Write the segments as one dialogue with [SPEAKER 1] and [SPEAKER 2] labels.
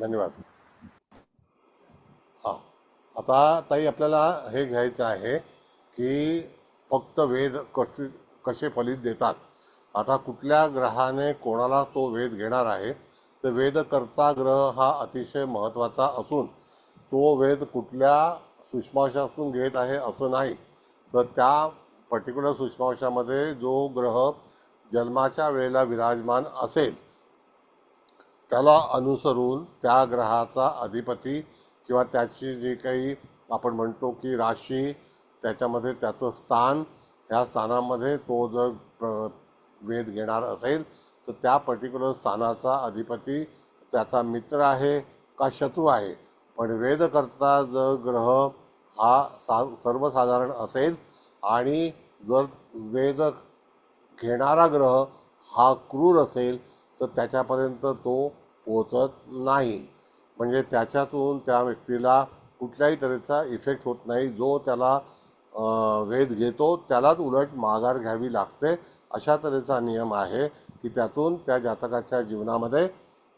[SPEAKER 1] धन्यवाद. हां, आता ताई आपल्याला हे घ्यायचं आहे की फक्त वेद कसे फलित देतात. आता कुठल्या ग्रहाने कोणाला तो वेद घेणार आहे, तर वेदकर्ता ग्रह हा अतिशय महत्त्वाचा असून तो वेद कुठल्या सूक्ष्मांशातून घेत आहे असं नाही, तर त्या पर्टिक्युलर सूक्ष्मांशामध्ये जो ग्रह जन्माच्या वेळेला विराजमान असेल त्याला अनुसरून त्या ग्रहाचा अधिपती किंवा त्याची जी काही आपण म्हणतो की राशी, त्याच्यामध्ये त्याचं स्थान, ह्या स्थानामध्ये तो जर वेध घेणार असेल तर त्या पर्टिक्युलर स्थानाचा अधिपती त्याचा मित्र आहे का शत्रू आहे. पण वेदकर्ता जर ग्रह हा सर्वसाधारण असेल आणि जर वेद घेणारा ग्रह हा क्रूर असेल तर त्याच्यापर्यंत तो पोचत नाही. म्हणजे त्याच्यातून त्या व्यक्तीला कुठल्याही तऱ्हेचा इफेक्ट होत नाही. जो त्याला वेध घेतो त्यालाच उलट माघार घ्यावी लागते. अशा तऱ्हेचा नियम आहे की त्यातून त्या जातकाच्या जीवनामध्ये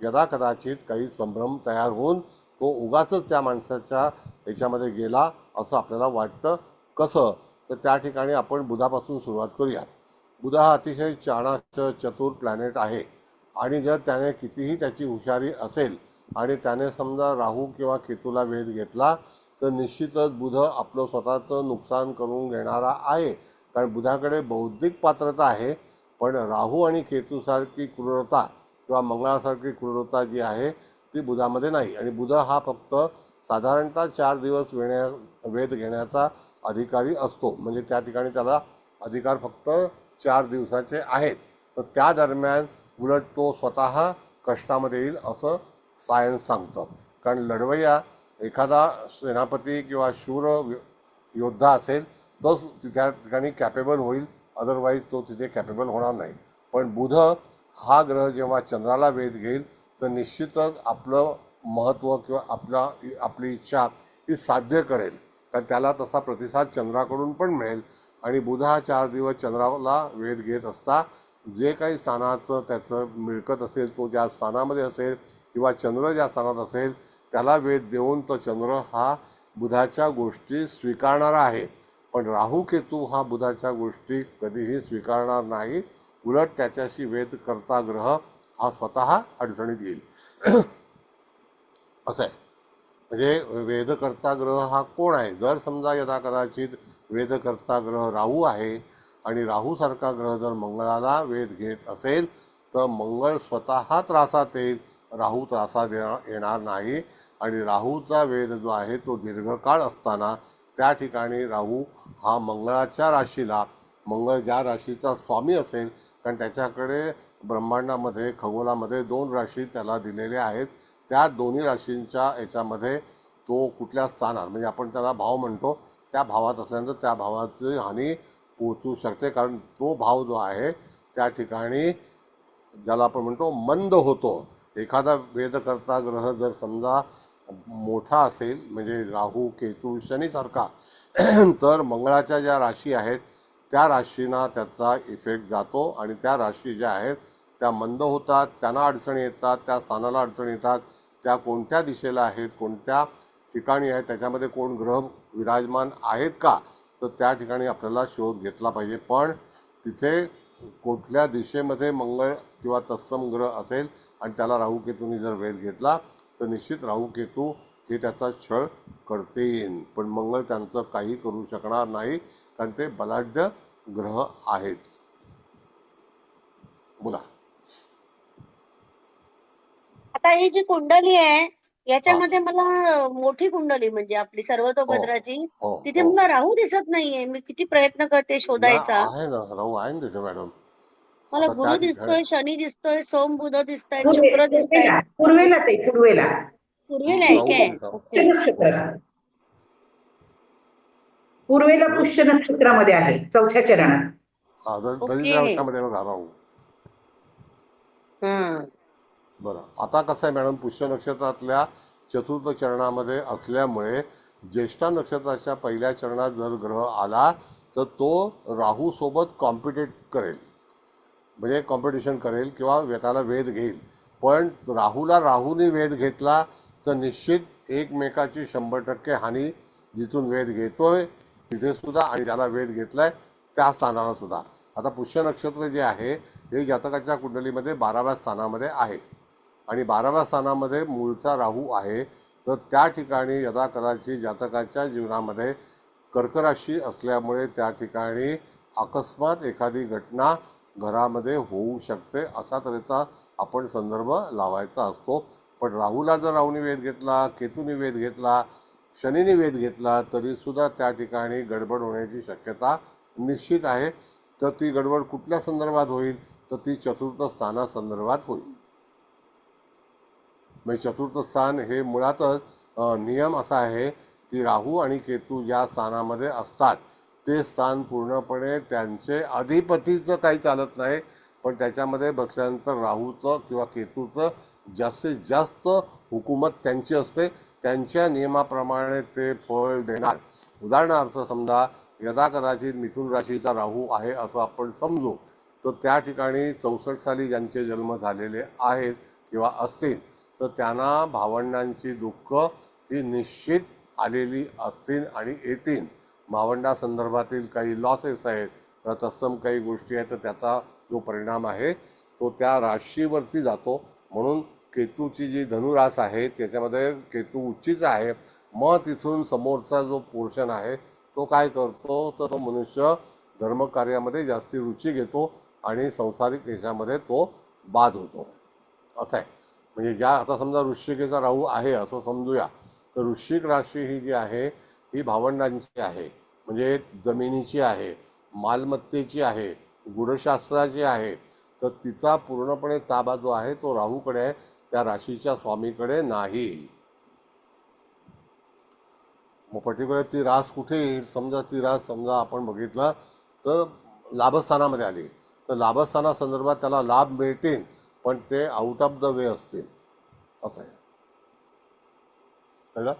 [SPEAKER 1] यदाकदाचित काही संभ्रम तयार होऊन तो उगाचच त्या माणसाच्या ह्याच्यामध्ये गेला असं आपल्याला वाटतं. कसं, तर त्या ठिकाणी आपण बुधापासून सुरुवात करूया. बुध हा अतिशय चाणाक्ष चतुर प्लॅनेट आहे आणि जर त्याने कितीही त्याची हुशारी असेल आणि त्याने समजा राहू किंवा केतूला वेध घेतला तर निश्चितच बुध आपलं स्वतःचं नुकसान करून घेणारा आहे. कारण बुधाकडे बौद्धिक पात्रता आहे, पण राहू आणि केतूसारखी क्रूरता किंवा मंगळासारखी क्रूरता जी आहे ती बुधामध्ये नाही. आणि बुध हा फक्त साधारणतः 4 दिवस वेध घेण्याचा अधिकारी असतो. म्हणजे त्या ठिकाणी त्याला अधिकार फक्त 4 दिवसाचे आहेत. तर त्या दरम्यान उलट तो स्वतः कष्टामध्ये येईल असं सायन्स सांगतं. कारण लढवय्या एखादा सेनापती किंवा शूर योद्धा असेल तोच त्या ठिकाणी कॅपेबल होईल, अदरवाईज तो तिथे कॅपेबल होणार नाही. पण बुध हा ग्रह जेव्हा चंद्राला वेध घेईल तर निश्चितच आपलं महत्त्व किंवा आपली इच्छा ही साध्य करेल. कारण त्याला तसा प्रतिसाद चंद्राकडून पण मिळेल. आणि बुध हा 4 दिवस चंद्राला वेध घेत असता जे काही स्थानाचं त्याचं मिळकत असेल तो ज्या स्थानामध्ये असेल किंवा चंद्र ज्या स्थानात असेल त्याला वेध देऊन तर चंद्र हा बुधाच्या गोष्टी स्वीकारणारा आहे. पण राहू केतू हा बुधाच्या गोष्टी कधीही स्वीकारणार नाही. उलट त्याच्याशी वेध करता ग्रह हा स्वतः अडचणीत येईल. असं आहे. म्हणजे वेदकर्ता ग्रह हा कोण आहे. जर समजा यदा कदाचित वेदकर्ता ग्रह राहू आहे आणि राहूसारखा ग्रह जर मंगळाला वेध घेत असेल तर मंगळ स्वतः त्रासात येईल, राहू त्रासात येणार नाही. आणि राहूचा वेध जो आहे तो दीर्घकाळ असताना त्या ठिकाणी राहू हा मंगळाच्या राशीला, मंगळ ज्या राशीचा स्वामी असेल, कारण त्याच्याकडे ब्रह्मांडामध्ये खगोलामध्ये 2 राशी त्याला दिलेल्या आहेत, त्या दोन्ही राशींच्या याच्यामध्ये तो कुठल्या स्थानात म्हणजे आपण त्याला भाव म्हणतो त्या भावात असल्यानंतर त्या भावाची हानी पोचू शकते. कारण तो भाव जो आहे त्या ठिकाणी ज्याला आपण म्हणतो मंद होतो. एखादा वेदकर्ता ग्रह जर समजा मोठा असेल म्हणजे राहू केतू शनीसारखा तर मंगळाच्या ज्या राशी आहेत त्या राशींना त्याचा इफेक्ट जातो आणि त्या राशी ज्या आहेत त्या मंद होतात, त्यांना अडचणी येतात, त्या स्थानाला अडचणी येतात. त्या कोणत्या दिशेला आहेत, कोणत्या ठिकाणी आहेत, त्याच्यामध्ये कोण ग्रह विराजमान आहेत का, तर त्या ठिकाणी आपल्याला शोध घेतला पाहिजे. पण तिथे कुठल्या दिशेमध्ये मंगळ किंवा तत्सम ग्रह असेल आणि त्याला राहू केतूंनी जर वेध घेतला तर निश्चित राहू केतू हे त्याचा छळ करतील. पण मंगळ त्यांचं काही करू शकणार नाही कारण ते बलाढ्य ग्रह आहेत. बोला.
[SPEAKER 2] आता ही जी कुंडली आहे
[SPEAKER 1] हा
[SPEAKER 2] याच्यामध्ये मला मोठी कुंडली म्हणजे आपली
[SPEAKER 1] हो
[SPEAKER 2] सर्वतोभद्राची
[SPEAKER 1] हो
[SPEAKER 2] तिथे
[SPEAKER 1] हो
[SPEAKER 2] मला राहू दिसत नाहीये. मी किती प्रयत्न करते
[SPEAKER 1] ना
[SPEAKER 2] शोधायचा.
[SPEAKER 1] आहे ना, राहू आहे ना तिथे मॅडम.
[SPEAKER 2] मला
[SPEAKER 1] आता त्या
[SPEAKER 2] गुरु
[SPEAKER 1] ठिकाणी
[SPEAKER 2] दिसतोय, शनी दिसतोय, सोम बुध दिसतायत, शुक्र दिसतायत.
[SPEAKER 3] पूर्वेला ते पूर्वेला
[SPEAKER 2] पूर्वेला आहे
[SPEAKER 1] राहू
[SPEAKER 2] काय?
[SPEAKER 1] कोणता
[SPEAKER 2] ओके.
[SPEAKER 3] नक्षत्र पूर्वेला पुष्य नक्षत्रामध्ये आहे 4थ्या चरणात.
[SPEAKER 1] हा दलित
[SPEAKER 2] ओके.
[SPEAKER 1] रावशामध्ये बघा राहू.
[SPEAKER 2] हम्म.
[SPEAKER 1] बरं, आता कसं आहे मॅडम, पुष्य नक्षत्रातल्या 4थ चरणामध्ये असल्यामुळे ज्येष्ठा नक्षत्राच्या पहिल्या चरणात जर ग्रह आला तर तो राहूसोबत कॉम्पिटेट करेल, म्हणजे कॉम्पिटिशन करेल किंवा त्याला वेध घेईल. पण राहूने वेध घेतला तर निश्चित एकमेकाची 100% हानी. जिथून वेध घेतोय तिथे सुद्धा आणि ज्याला वेध घेतलाय त्या स्थानाला सुद्धा. आता पुष्य नक्षत्र जे आहे हे जातकाच्या कुंडलीमध्ये 12व्या स्थानामध्ये आहे आणि 12व्या स्थानामध्ये मूळचा राहू आहे. तर त्या ठिकाणी यदा कदाचित जातकाच्या जीवनामध्ये कर्क राशी असल्यामुळे त्या ठिकाणी अकस्मात एखादी घटना घरामध्ये होऊ शकते असा तऱ्हेचा आपण संदर्भ लावायचा असतो. पण राहूने वेध घेतला, केतूने वेध घेतला, शनीने वेध घेतला तरी सुद्धा त्या ठिकाणी गडबड होण्याची शक्यता निश्चित आहे. तर ती गडबड कुठल्या संदर्भात होईल तर ती चतुर्थ स्थानासंदर्भात होईल. म्हणजे चतुर्थ स्थान हे मुळातच नियम असा आहे की राहू आणि केतू ज्या स्थानामध्ये असतात ते स्थान पूर्णपणे त्यांचे अधिपतीचं काही चालत नाही, पण त्याच्यामध्ये बसल्यानंतर राहूचं किंवा केतूचं जास्तीत जास्त हुकूमत त्यांची असते. त्यांच्या नियमाप्रमाणे ते फळ देणार. उदाहरणार्थ समजा यदा कदाचित मिथुन राशीचा राहू आहे असं आपण समजू, तर त्या ठिकाणी 64 साली ज्यांचे जन्म झालेले आहेत किंवा असतील तर त्यांना भावंडांची दुःख ही निश्चित आलेली असतील आणि येतील. भावंडासंदर्भातील काही लॉसेस आहेत तर तत्सम काही गोष्टी आहेत तर त्याचा जो परिणाम आहे तो त्या राशीवरती जातो. म्हणून केतूची जी धनुरास आहे त्याच्यामध्ये केतू उच्चीच आहे. मग तिथून समोरचा जो पोर्शन आहे तो काय करतो तर तो मनुष्य धर्मकार्यामध्ये जास्ती रुची घेतो आणि सांसारिक याच्यामध्ये तो बाद होतो असं आहे. म्हणजे ज्या आता समजा वृश्चिकेचा राहू आहे असं समजूया तर वृश्चिक राशी ही जी आहे ही भावंडांची आहे, म्हणजे जमिनीची आहे, मालमत्तेची आहे, गुढशास्त्राची आहे. तर तिचा पूर्णपणे ताबा जो आहे तो राहूकडे आहे, त्या राशीच्या स्वामीकडे नाही. मग पर्टिक्युलर ती रास कुठे येईल समजा ती रास समजा आपण बघितला तर लाभस्थानामध्ये आली तर लाभस्थानासंदर्भात त्याला लाभ मिळतील पण ते आउट ऑफ द वे असतील असं आहे. कळलं?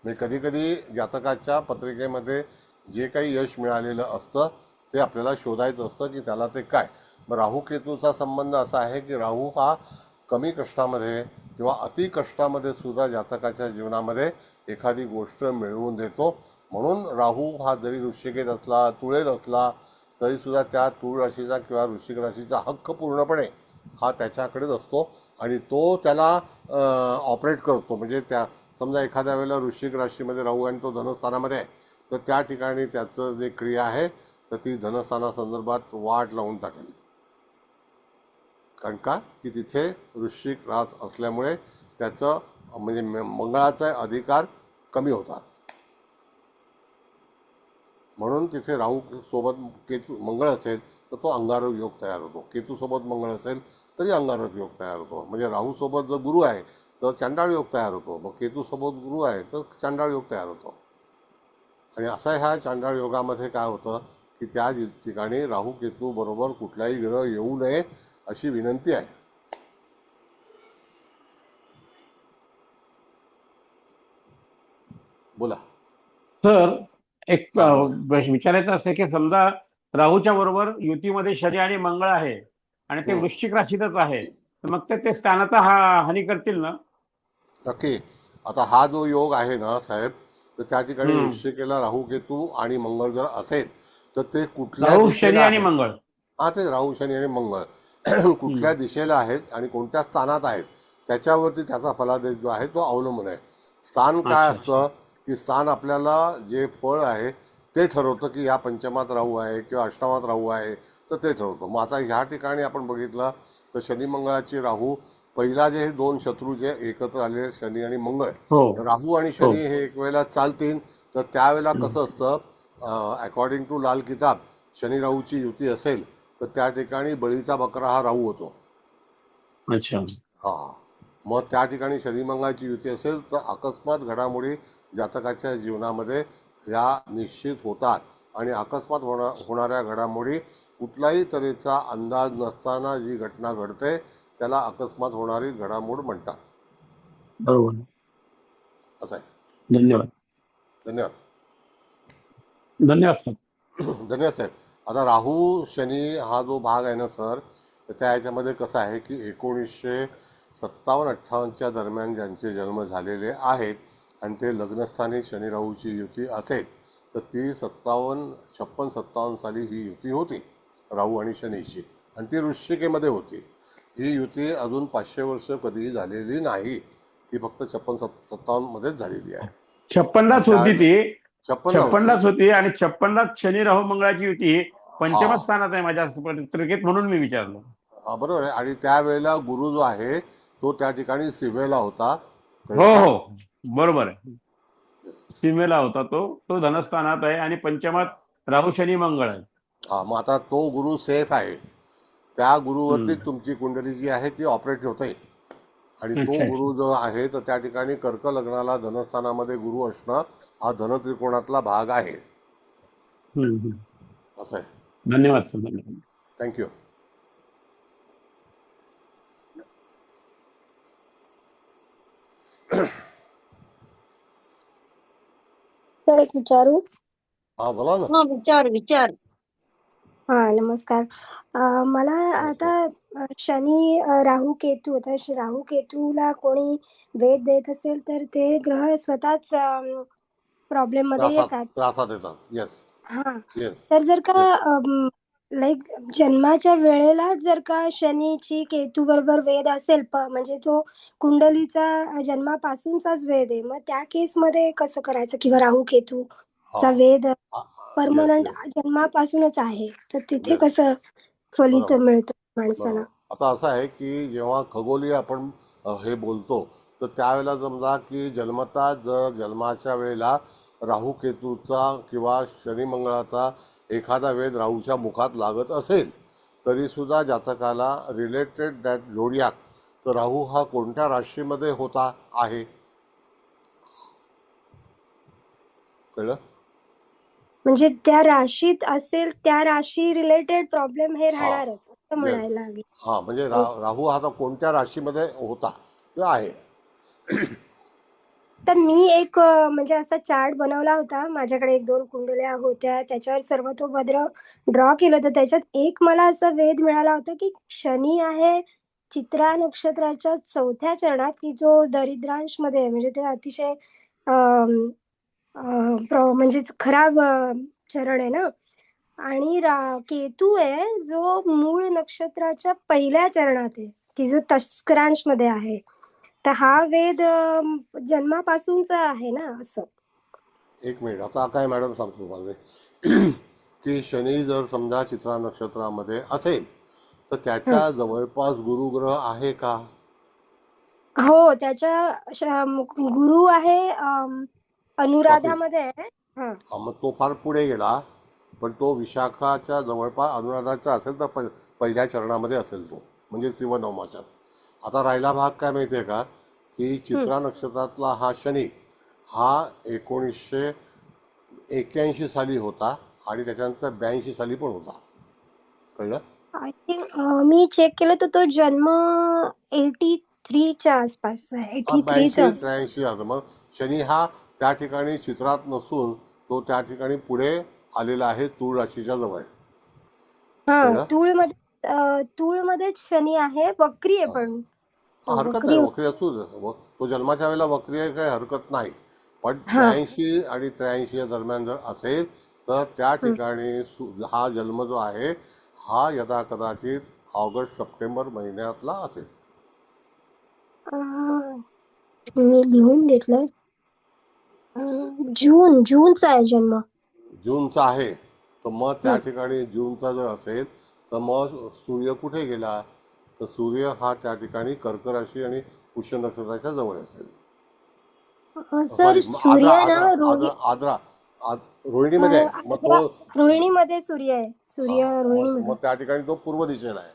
[SPEAKER 1] म्हणजे कधी कधी जातकाच्या पत्रिकेमध्ये जे काही यश मिळालेलं असतं ते आपल्याला शोधायचं असतं की त्याला ते काय. मग राहू केतूचा संबंध असा आहे की राहू हा कमी कष्टामध्ये किंवा अति कष्टामध्ये सुद्धा जातकाच्या जीवनामध्ये एखादी गोष्ट मिळवून देतो. म्हणून राहू हा जरी वृश्चिकेत असला, तुळेत असला तरीसुद्धा त्या तूळ राशीचा किंवा वृश्चिक राशीचा हक्क पूर्णपणे हा त्याच्याकडेच असतो आणि तो त्याला ऑपरेट करतो. म्हणजे त्या समजा एखाद्या वेळेला वृश्चिक राशीमध्ये राहू आणि तो धनस्थानामध्ये आहे तर त्या ठिकाणी त्याचं जे क्रिया आहे तर ती धनस्थानासंदर्भात वाट लावून टाकेल. कारण का की तिथे वृश्चिक रास असल्यामुळे त्याचं म्हणजे मंगळाचे अधिकार कमी होतात. म्हणून तिथे राहू सोबत केतू मंगळ असेल तर तो अंगारक योग तयार होतो. केतूसोबत मंगळ असेल तरी अंगारक योग तयार होतो. म्हणजे राहूसोबत जर गुरु आहे तर चांडाळ योग तयार होतो. मग केतूसोबत गुरु आहे तर चांडाळ योग तयार होतो. आणि असा ह्या चांडाळ योगामध्ये काय होतं की त्या ठिकाणी राहू केतू बरोबर कुठलाही ग्रह येऊ नये अशी विनंती आहे. बोला
[SPEAKER 4] सर, एक
[SPEAKER 1] हा बोला.
[SPEAKER 4] विचारायचं असं आहे की समजा राहूच्या बरोबर युतीमध्ये शनी आणि मंगळ आहे आणि ते वृश्चिक राशीतच आहे, तर मग ते स्थानाचा हानी करतील ना?
[SPEAKER 1] नक्की. आता हा जो योग आहे ना साहेब तर त्या ठिकाणी वृश्चिकेला राहू केतू आणि मंगळ जर असेल तर ते कुठल्या
[SPEAKER 4] राहू शनी
[SPEAKER 1] दिशेला
[SPEAKER 4] आणि
[SPEAKER 1] आहे.
[SPEAKER 4] मंगळ.
[SPEAKER 1] हा ते राहू शनी आणि मंगळ कुठल्या दिशेला आहेत आणि कोणत्या स्थानात आहेत त्याच्यावरती त्याचा फलादेश जो आहे तो अवलंबून आहे. स्थान काय असतं की स्थान आपल्याला जे फळ आहे ते ठरवतं की ह्या पंचमात राहू आहे किंवा अष्टमात राहू आहे तर ते ठरवतं. मग आता ह्या ठिकाणी आपण बघितलं तर शनी मंगळाची राहू पहिला जे दोन शत्रू जे एकत्र आलेले शनी आणि मंगळ, राहू आणि शनी हे एक वेळेला चालतील तर त्यावेळेला कसं असतं अकॉर्डिंग टू लाल किताब शनी राहूची युती असेल तर त्या ठिकाणी बळीचा बकरा हा राहू होतो.
[SPEAKER 4] अच्छा.
[SPEAKER 1] हा मग त्या ठिकाणी शनी मंगळाची युती असेल तर अकस्मात घडामोडी जातकाच्या जीवनामध्ये ह्या निश्चित होतात आणि अकस्मात होणाऱ्या घडामोडी कुठल्याही तऱ्हेचा अंदाज नसताना जी घटना घडते त्याला अकस्मात होणारी घडामोड म्हणतात.
[SPEAKER 4] बरोबर.
[SPEAKER 1] असं आहे.
[SPEAKER 4] धन्यवाद.
[SPEAKER 1] धन्यवाद.
[SPEAKER 4] धन्यवाद सर.
[SPEAKER 1] धन्यवाद साहेब. आता राहू शनी हा जो भाग आहे ना सर तर त्या ह्याच्यामध्ये कसं आहे की 1957-58च्या दरम्यान ज्यांचे जन्म झालेले आहेत आणि ते लग्नस्थानी शनी राहूची युती असेल तर ती 56-57 साली ही युती होती राहू आणि शनीची, आणि ती वृश्चिकेमध्ये होती. ही युती अजून 500 वर्ष कधीही झालेली नाही, ती फक्त 56-57 मध्येच झालेली आहे.
[SPEAKER 4] 56लाच होती ती,
[SPEAKER 1] 56 होती.
[SPEAKER 4] 56लाच होती आणि 56लाच शनी राहू मंगळाची युती पंचम
[SPEAKER 1] हा.
[SPEAKER 4] स्थानात आहे माझ्या पत्रिकेत, म्हणून मी विचारलं.
[SPEAKER 1] हा बरोबर आहे. आणि त्यावेळेला गुरु जो आहे तो त्या ठिकाणी सीमेला होता.
[SPEAKER 4] हो हो बरोबर आहे, सीमेला होता तो तो धनस्थानात आहे आणि पंचमात राहू शनी मंगळ आहे.
[SPEAKER 1] हा, मग आता तो गुरु सेफ आहे, त्या गुरुवरती
[SPEAKER 4] हम्म.
[SPEAKER 1] तुमची कुंडली जी आहे ती ऑपरेट होते. आणि तो
[SPEAKER 4] अच्छा,
[SPEAKER 1] गुरु जो आहे तर त्या ठिकाणी कर्क लग्नाला धनस्थानामध्ये गुरु असणं हा धनत्रिकोणातला भाग आहे.
[SPEAKER 4] हम्म.
[SPEAKER 1] असं आहे.
[SPEAKER 4] धन्यवाद सर, धन्यवाद.
[SPEAKER 1] थँक्यू.
[SPEAKER 5] सर एक विचारू?
[SPEAKER 1] हा बोला ना.
[SPEAKER 2] हा विचार विचार.
[SPEAKER 5] हा नमस्कार. मला आता शनी राहू केतू, आता राहू केतूला कोणी वेध देत असेल तर ते ग्रह स्वतःच प्रॉब्लेम मध्ये येतात.
[SPEAKER 1] त्रासात येतात. येस
[SPEAKER 5] हा,
[SPEAKER 1] येस.
[SPEAKER 5] तर जर का लाईक जन्माच्या वेळेला जर का शनीची केतू बरोबर वेध असेल, म्हणजे जो कुंडलीचा जन्मापासूनचाच वेध आहे, मग त्या केसमध्ये कसं करायचं? किंवा राहू केतूचा वेध परमनंट जन्मापासूनच आहे, तर तिथे
[SPEAKER 1] Yes.
[SPEAKER 5] कसं फलित
[SPEAKER 1] बरोबर.
[SPEAKER 5] मिळतं माणसाला?
[SPEAKER 1] आता असं आहे की जेव्हा खगोलीय आपण हे बोलतो तर त्यावेळेला समजा की जन्मता जर जन्माच्या वेळेला राहू केतूचा किंवा शनी मंगळाचा एखादा वेध राहूच्या मुखात लागत असेल तरीसुद्धा जातकाला रिलेटेड दॅट जोडियाक, तर राहू हा कोणत्या राशीमध्ये होता आहे कळलं?
[SPEAKER 5] म्हणजे त्या राशीत असेल त्या राशी रिलेटेड प्रॉब्लेम हे राहणारच असं म्हणायला लागेल.
[SPEAKER 1] हा, म्हणजे राहू हा आता कोणत्या राशीमध्ये होता किंवा आहे.
[SPEAKER 5] तर मी एक म्हणजे असा चार्ट बनवला होता, माझ्याकडे 1-2 कुंडल्या होत्या, त्याच्यावर सर्व तो भद्र ड्रॉ केलं होतं. त्याच्यात एक मला असा वेध मिळाला होता की शनी आहे चित्रा नक्षत्राच्या 4थ्या चरणात, की जो दरिद्रांश मध्ये आहे, म्हणजे ते अतिशय म्हणजे खराब चरण आहे ना. आणि केतू आहे जो मूळ नक्षत्राच्या पहिल्या चरणात आहे, की जो तस्करांश मध्ये आहे. तर हा वेध जन्मापासूनचा आहे ना असं.
[SPEAKER 1] एक मिनिट, आता काय मॅडम सांगतो तुम्हाला की शनी जर समजा चित्रा नक्षत्रामध्ये असेल तर त्याच्या जवळपास गुरुग्रह आहे का?
[SPEAKER 5] हो, त्याच्या गुरु आहे अनुराधामध्ये आहे. हा,
[SPEAKER 1] मग तो फार पुढे गेला, पण तो विशाखाच्या जवळपास अनुराधाचा असेल तर पहिल्या चरणामध्ये असेल तो, म्हणजे शिवनवमाच्यात. आता राहिला भाग काय माहिती आहे का की चित्रा नक्षत्रातला हा शनी हा 1981 साली होता आणि त्याच्यानंतर 82 साली पण होता. कळलं?
[SPEAKER 5] आय थिंक मी चेक केलं तर तो जन्म 83च्या आसपास आहे. 83चा.
[SPEAKER 1] 82-83 असं. मग शनी हा त्या ठिकाणी चित्रात नसून तो त्या ठिकाणी पुढे आलेला आहे तूळ राशीच्या जवळ.
[SPEAKER 5] हा, तुळमध्येच शनी आहे, वक्री आहे पण.
[SPEAKER 1] हरकत नाही, वक्री असू दे. तो जन्माच्या वेळेला वक्री आहे, काही हरकत नाही. पण 82 आणि 83 दरम्यान जर असेल तर त्या ठिकाणी हा जन्म जो आहे हा यदा कदाचित ऑगस्ट-सप्टेंबर महिन्यातला असेल.
[SPEAKER 5] मी लिहून घेतलं. जूनचा आहे जन्म.
[SPEAKER 1] जूनचा आहे, तर मग त्या ठिकाणी जूनचा जर असेल तर मग सूर्य कुठे गेला, तर सूर्य हा त्या ठिकाणी कर्क राशी आणि पुष्य नक्षत्राच्या जवळ असेल.
[SPEAKER 5] सर सूर्य ना
[SPEAKER 1] रोहिणीमध्ये आहे. मग तो
[SPEAKER 5] रोहिणीमध्ये सूर्य आहे. सूर्य रोहिणीमध्ये.
[SPEAKER 1] मग त्या ठिकाणी तो पूर्व दिशेला आहे.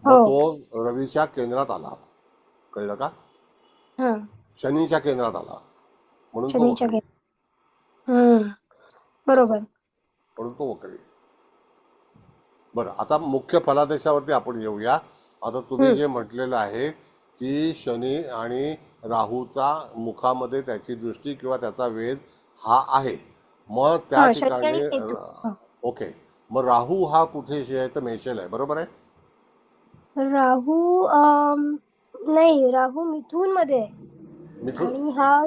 [SPEAKER 1] मग तो रवीच्या केंद्रात आला. कळलं का? शनीच्या केंद्रात आला म्हणून तो वक्री.
[SPEAKER 5] बरोबर.
[SPEAKER 1] म्हणून तो वक्री. बरं, आता मुख्य फलादेशावरती आपण येऊया. आता तुम्ही जे म्हटलेलं आहे की शनी आणि राहूचा मुखामध्ये त्याची दृष्टी किंवा त्याचा वेध हा आहे, मग त्या ठिकाणी ओके, मग राहू हा कुठे आहे तर मेषेला आहे, बरोबर आहे?
[SPEAKER 5] राहू नाही, राहू मिथुन मध्ये आहे
[SPEAKER 1] मिथुन
[SPEAKER 5] आणि हा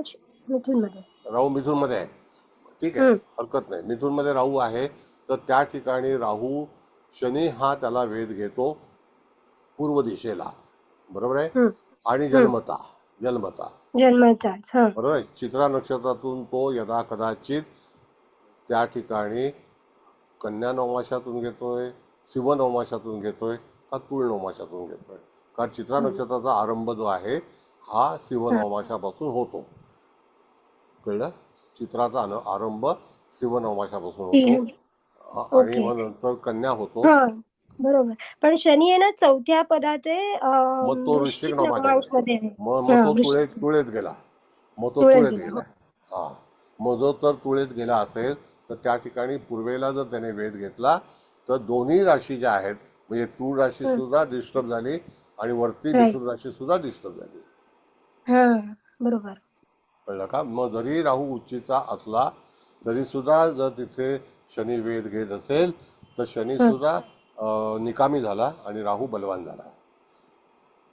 [SPEAKER 5] मिथुन मध्ये.
[SPEAKER 1] राहू मिथुन मध्ये आहे. ठीक आहे,
[SPEAKER 5] हम्म,
[SPEAKER 1] हरकत नाही. मिथुन मध्ये राहू आहे, तर त्या ठिकाणी राहू शनी हा त्याला वेध घेतो पूर्व दिशेला, बरोबर आहे.
[SPEAKER 5] हम्म,
[SPEAKER 1] आणि
[SPEAKER 5] हम्म.
[SPEAKER 1] जन्मता जन्मता
[SPEAKER 5] जन्मताच. हा.
[SPEAKER 1] बरोबर आहे. चित्रा नक्षत्रातून तो यदा कदाचित त्या ठिकाणी कन्या नवमाशातून घेतोय, शिव नवमाशातून घेतोय का तुळ नवमाशातून घेतोय. कारण चित्रा
[SPEAKER 5] हम्म,
[SPEAKER 1] नक्षत्राचा आरंभ जो आहे हा शिव
[SPEAKER 5] हा.
[SPEAKER 1] नवमाशापासून होतो. कळलं. चित्राचा आरंभ शिव नवमाशापासून होतो.
[SPEAKER 5] ती-
[SPEAKER 1] आणि
[SPEAKER 5] ओके.
[SPEAKER 1] मग नंतर कन्या होतो.
[SPEAKER 5] हा, बरोबर. पण शनी आहे ना चौथ्या पदात आहे,
[SPEAKER 1] मग तो वृश्चिक
[SPEAKER 5] वृश्चिक
[SPEAKER 1] नवमाशात
[SPEAKER 5] नवमांश
[SPEAKER 1] आहे.
[SPEAKER 5] मध्ये आहे.
[SPEAKER 1] मग
[SPEAKER 5] हा,
[SPEAKER 1] तो
[SPEAKER 5] वृश्चिक
[SPEAKER 1] तुळेत गेला. मग तो
[SPEAKER 5] तुळस
[SPEAKER 1] तुळेत
[SPEAKER 5] गेला.
[SPEAKER 1] गेला. हा. मग जो तर तुळेत गेला असेल तर त्या ठिकाणी पूर्वेला जर त्याने वेध घेतला तर दोन्ही राशी ज्या आहेत, म्हणजे तूळ राशी सुद्धा डिस्टर्ब झाली आणि वरती
[SPEAKER 5] राईट.
[SPEAKER 1] मिथुन राशी सुद्धा डिस्टर्ब झाली.
[SPEAKER 5] हा, बरोबर.
[SPEAKER 1] कळलं का. मग जरी राहू उच्चीचा असला तरी सुद्धा जर तिथे शनी वेध घेत असेल तर शनी
[SPEAKER 5] हम्म,
[SPEAKER 1] सुद्धा निकामी झाला आणि राहू बलवान झाला.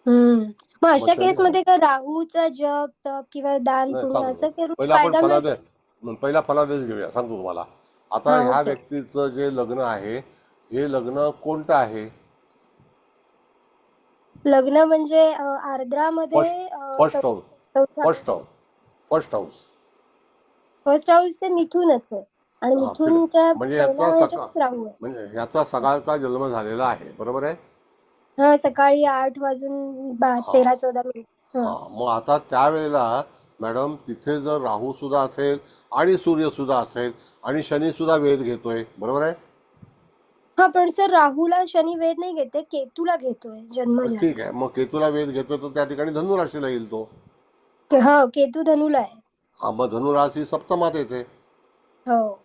[SPEAKER 5] हम्म. मग
[SPEAKER 1] मग
[SPEAKER 5] अशा
[SPEAKER 1] शनी
[SPEAKER 5] केसमध्ये का राहूचा जप तप किंवा दान
[SPEAKER 1] नाही,
[SPEAKER 5] पुण्य
[SPEAKER 1] सांगतो.
[SPEAKER 5] असं करून
[SPEAKER 1] पहिला आपण
[SPEAKER 5] फायदा मिळतो?
[SPEAKER 1] फलादेश पहिला फलादेश घेऊया. सांगतो तुम्हाला. आता
[SPEAKER 5] हा,
[SPEAKER 1] ह्या
[SPEAKER 5] ओके.
[SPEAKER 1] व्यक्तीचं जे लग्न आहे हे लग्न कोणतं आहे.
[SPEAKER 5] लग्न म्हणजे आर्द्रामध्ये
[SPEAKER 1] फर्स्ट फर्स्ट हाऊस
[SPEAKER 5] चौथा.
[SPEAKER 1] First house first house
[SPEAKER 5] first house ते मिथुनच आहे आणि
[SPEAKER 1] हा, ठीक आहे.
[SPEAKER 5] मिथुनच्या
[SPEAKER 1] म्हणजे
[SPEAKER 5] पहिल्या
[SPEAKER 1] याचा सकाळ
[SPEAKER 5] ह्याच्यात राहू आहे.
[SPEAKER 1] म्हणजे ह्याचा सकाळचा जन्म झालेला आहे, बरोबर आहे.
[SPEAKER 5] हा, सकाळी 8 वाजून 13-14 मिनिट. हा.
[SPEAKER 1] हा. मग आता त्यावेळेला मॅडम तिथे जर राहू सुद्धा असेल आणि सूर्य सुद्धा असेल आणि शनी सुद्धा वेध घेतोय, बरोबर आहे.
[SPEAKER 5] हा, पण सर राहूला शनी वेध नाही घेते, केतूला घेतोय जन्म
[SPEAKER 1] ठीक
[SPEAKER 5] ज्याचा.
[SPEAKER 1] आहे. मग केतूला वेध घेतोय तर त्या ठिकाणी धनुराशीला येईल तो.
[SPEAKER 5] हा, केतू धनुला आहे.
[SPEAKER 1] हा, मग धनुराशी सप्तमात येते.
[SPEAKER 5] हो.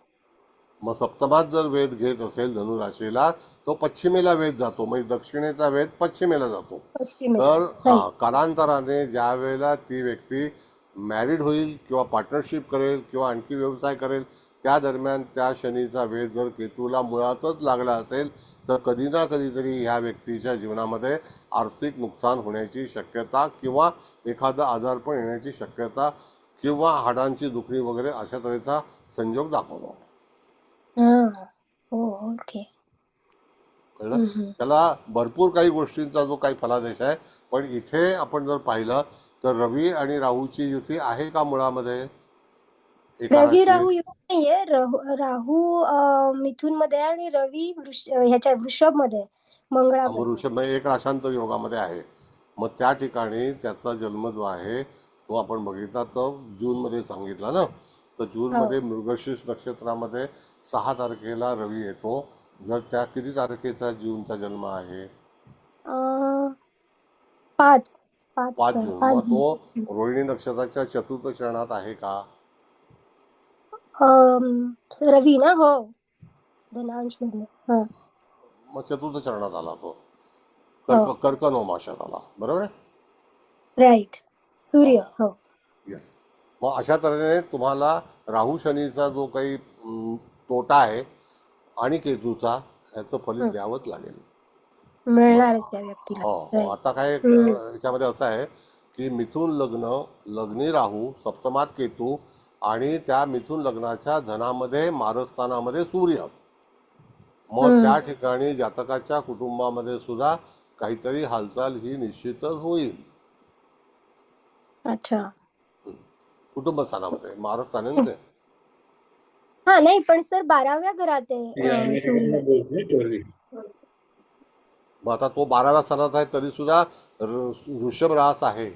[SPEAKER 1] मग सप्तमात जर वेध घेत असेल धनुराशीला तो पश्चिमेला वेध जातो, म्हणजे दक्षिणेचा वेध पश्चिमेला जातो.
[SPEAKER 5] पश्चिमेला.
[SPEAKER 1] तर
[SPEAKER 5] राईट.
[SPEAKER 1] कालांतराने ज्या वेळेला ती व्यक्ती मॅरिड होईल किंवा पार्टनरशिप करेल किंवा आणखी व्यवसाय करेल त्या दरम्यान त्या शनीचा वेध जर केतूला मुळातच लागला असेल तर कधी ना कधीतरी ह्या व्यक्तीच्या जीवनामध्ये आर्थिक नुकसान होण्याची शक्यता किंवा एखादा आजारपण येण्याची शक्यता किंवा हाडांची दुखणी वगैरे अशा तऱ्हेचा संयोग दाखवतो.
[SPEAKER 5] हा. हो, ओके.
[SPEAKER 1] कळलं.
[SPEAKER 5] हम्म.
[SPEAKER 1] त्याला भरपूर काही गोष्टींचा जो काही फलादेश आहे. पण इथे आपण जर पाहिलं तर रवी आणि राहूची युती आहे का मुळामध्ये एका
[SPEAKER 5] रवी
[SPEAKER 1] राशीत.
[SPEAKER 5] राहू युती नाहीये. राहू मिथुन मध्ये आहे आणि रवी ह्याच्या वृषभ मध्ये, मंगळाकडे.
[SPEAKER 1] वृषभ म्हणजे एक राशांतर योगामध्ये आहे. मग त्या ठिकाणी त्याचा जन्म जो आहे तो आपण बघितला तर जूनमध्ये सांगितला ना. तर
[SPEAKER 5] हो.
[SPEAKER 1] जूनमध्ये मृगशीर्ष नक्षत्रामध्ये 6 तारखेला रवी येतो. जर त्या किती तारखेचा जूनचा जन्म आहे.
[SPEAKER 5] 5
[SPEAKER 1] 5
[SPEAKER 5] 5
[SPEAKER 1] जून.
[SPEAKER 5] 5
[SPEAKER 1] मग तो रोहिणी नक्षत्राच्या चतुर्थ चरणात आहे का.
[SPEAKER 5] रवी ना. हो, धनांश मध्ये. हा.
[SPEAKER 1] मग चतुर्थ चरणात आला तो.
[SPEAKER 5] हो,
[SPEAKER 1] कर्क नवमाशात आला, बरोबर आहे.
[SPEAKER 5] राईट. सूर्य. हो.
[SPEAKER 1] येस. मग अशा तऱ्हेने तुम्हाला राहू शनीचा जो काही तोटा आहे आणि केतूचा ह्याचं फलित द्यावंच लागेल.
[SPEAKER 5] मिळणारच त्या व्यक्तीला.
[SPEAKER 1] हो हो.
[SPEAKER 5] राईट.
[SPEAKER 1] आता काय याच्यामध्ये असं आहे की मिथुन लग्नी राहू सप्तमात केतू आणि त्या मिथुन लग्नाच्या धनामध्ये मारस्थानामध्ये सूर्य. मग त्या ठिकाणी जातकाच्या कुटुंबामध्ये सुद्धा काहीतरी हालचाल ही निश्चितच होईल.
[SPEAKER 5] अच्छा.
[SPEAKER 1] कुटुंब स्थानामध्ये मारस्थाने ना ते.
[SPEAKER 5] हा, नाही पण सर 12व्या घरात आहे सूर्य.
[SPEAKER 1] मग आता तो 12व्या स्थानात आहे तरी सुद्धा वृषभ रास आहे.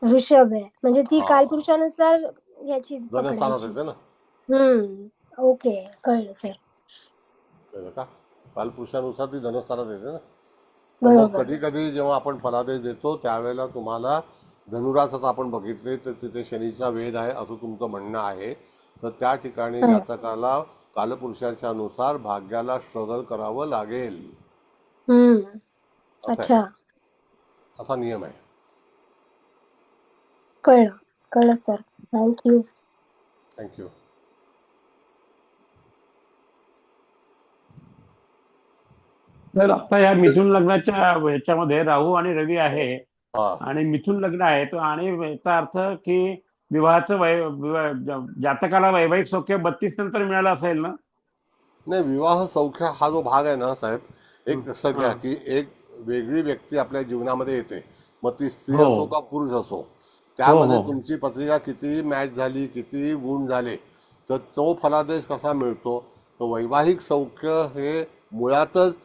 [SPEAKER 5] वृषभ आहे म्हणजे ती
[SPEAKER 1] हा,
[SPEAKER 5] कालपुरुषानुसार ह्याची
[SPEAKER 1] धनस्थानात
[SPEAKER 5] पकडायची.
[SPEAKER 1] येते ना.
[SPEAKER 5] ओके, कळलं सर.
[SPEAKER 1] कळलं का. कालपुरुषानुसार ती धनस्थानात येते ना. तर मग
[SPEAKER 5] बरोबर.
[SPEAKER 1] कधी कधी जेव्हा आपण फलादेश देतो त्यावेळेला तुम्हाला धनुरास आता आपण बघितले तर तिथे शनीचा वेध आहे असं तुमचं म्हणणं आहे. तर त्या ठिकाणी जातकाला कालपुरुषाच्या नुसार भाग्याला स्ट्रगल करावं लागेल. असं आहे.
[SPEAKER 5] अच्छा,
[SPEAKER 1] असा नियम आहे.
[SPEAKER 5] कळलं सर. थँक्यू.
[SPEAKER 1] थँक्यू.
[SPEAKER 4] तर आता या मिथुन लग्नाच्या ह्याच्यामध्ये राहू आणि रवी आहे
[SPEAKER 1] हा
[SPEAKER 4] आणि मिथुन लग्न आहे तो, आणि याचा अर्थ की विवाहाचं जातकाला वैवाहिक सौख्य 32 नंतर मिळालं असेल ना?
[SPEAKER 1] नाही, विवाह सौख्य हा जो भाग आहे ना साहेब, एक असं घ्या
[SPEAKER 4] हा.
[SPEAKER 1] की एक वेगळी व्यक्ती आपल्या जीवनामध्ये येते, मग ती स्त्री
[SPEAKER 4] हो
[SPEAKER 1] असो का पुरुष असो,
[SPEAKER 4] हो
[SPEAKER 1] त्यामध्ये
[SPEAKER 4] हो
[SPEAKER 1] तुमची पत्रिका कितीही मॅच झाली, कितीही गुण झाले, तर तो फलादेश कसा मिळतो? तो वैवाहिक सौख्य हे मुळातच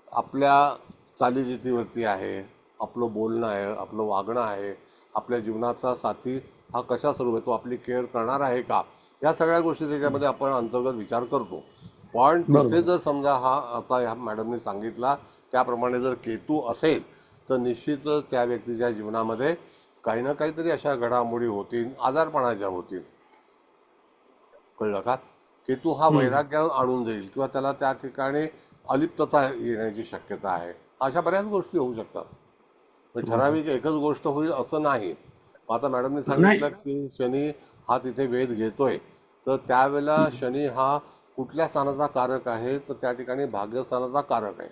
[SPEAKER 1] आपल्या चालीरीतीवरती आहे, आपलं बोलणं आहे, आपलं वागणं आहे, आपल्या जीवनाचा साथी हा कशा स्वरूप आहे, तो आपली केअर करणार आहे का, या सगळ्या गोष्टी त्याच्यामध्ये आपण अंतर्गत विचार करतो. पण तिथे
[SPEAKER 4] बरोबर.
[SPEAKER 1] जर समजा हा आता ह्या मॅडमने सांगितला त्याप्रमाणे जर केतू असेल तर निश्चितच त्या व्यक्तीच्या जीवनामध्ये काही ना काहीतरी अशा घडामोडी होतील, आजारपणाच्या होतील. कळलं का? केतू हा वैराग्य आणून देईल किंवा त्याला त्या ठिकाणी अलिप्तता येण्याची शक्यता आहे. अशा बऱ्याच गोष्टी होऊ शकतात. म्हणजे ठराविक एकच गोष्ट होईल असं नाही. आता मॅडमने
[SPEAKER 4] नाही.
[SPEAKER 1] सांगितलं की शनी हा तिथे वेध घेतोय, तर त्यावेळेला शनी हा कुठल्या स्थानाचा कारक आहे? तर त्या ठिकाणी भाग्यस्थानाचा कारक आहे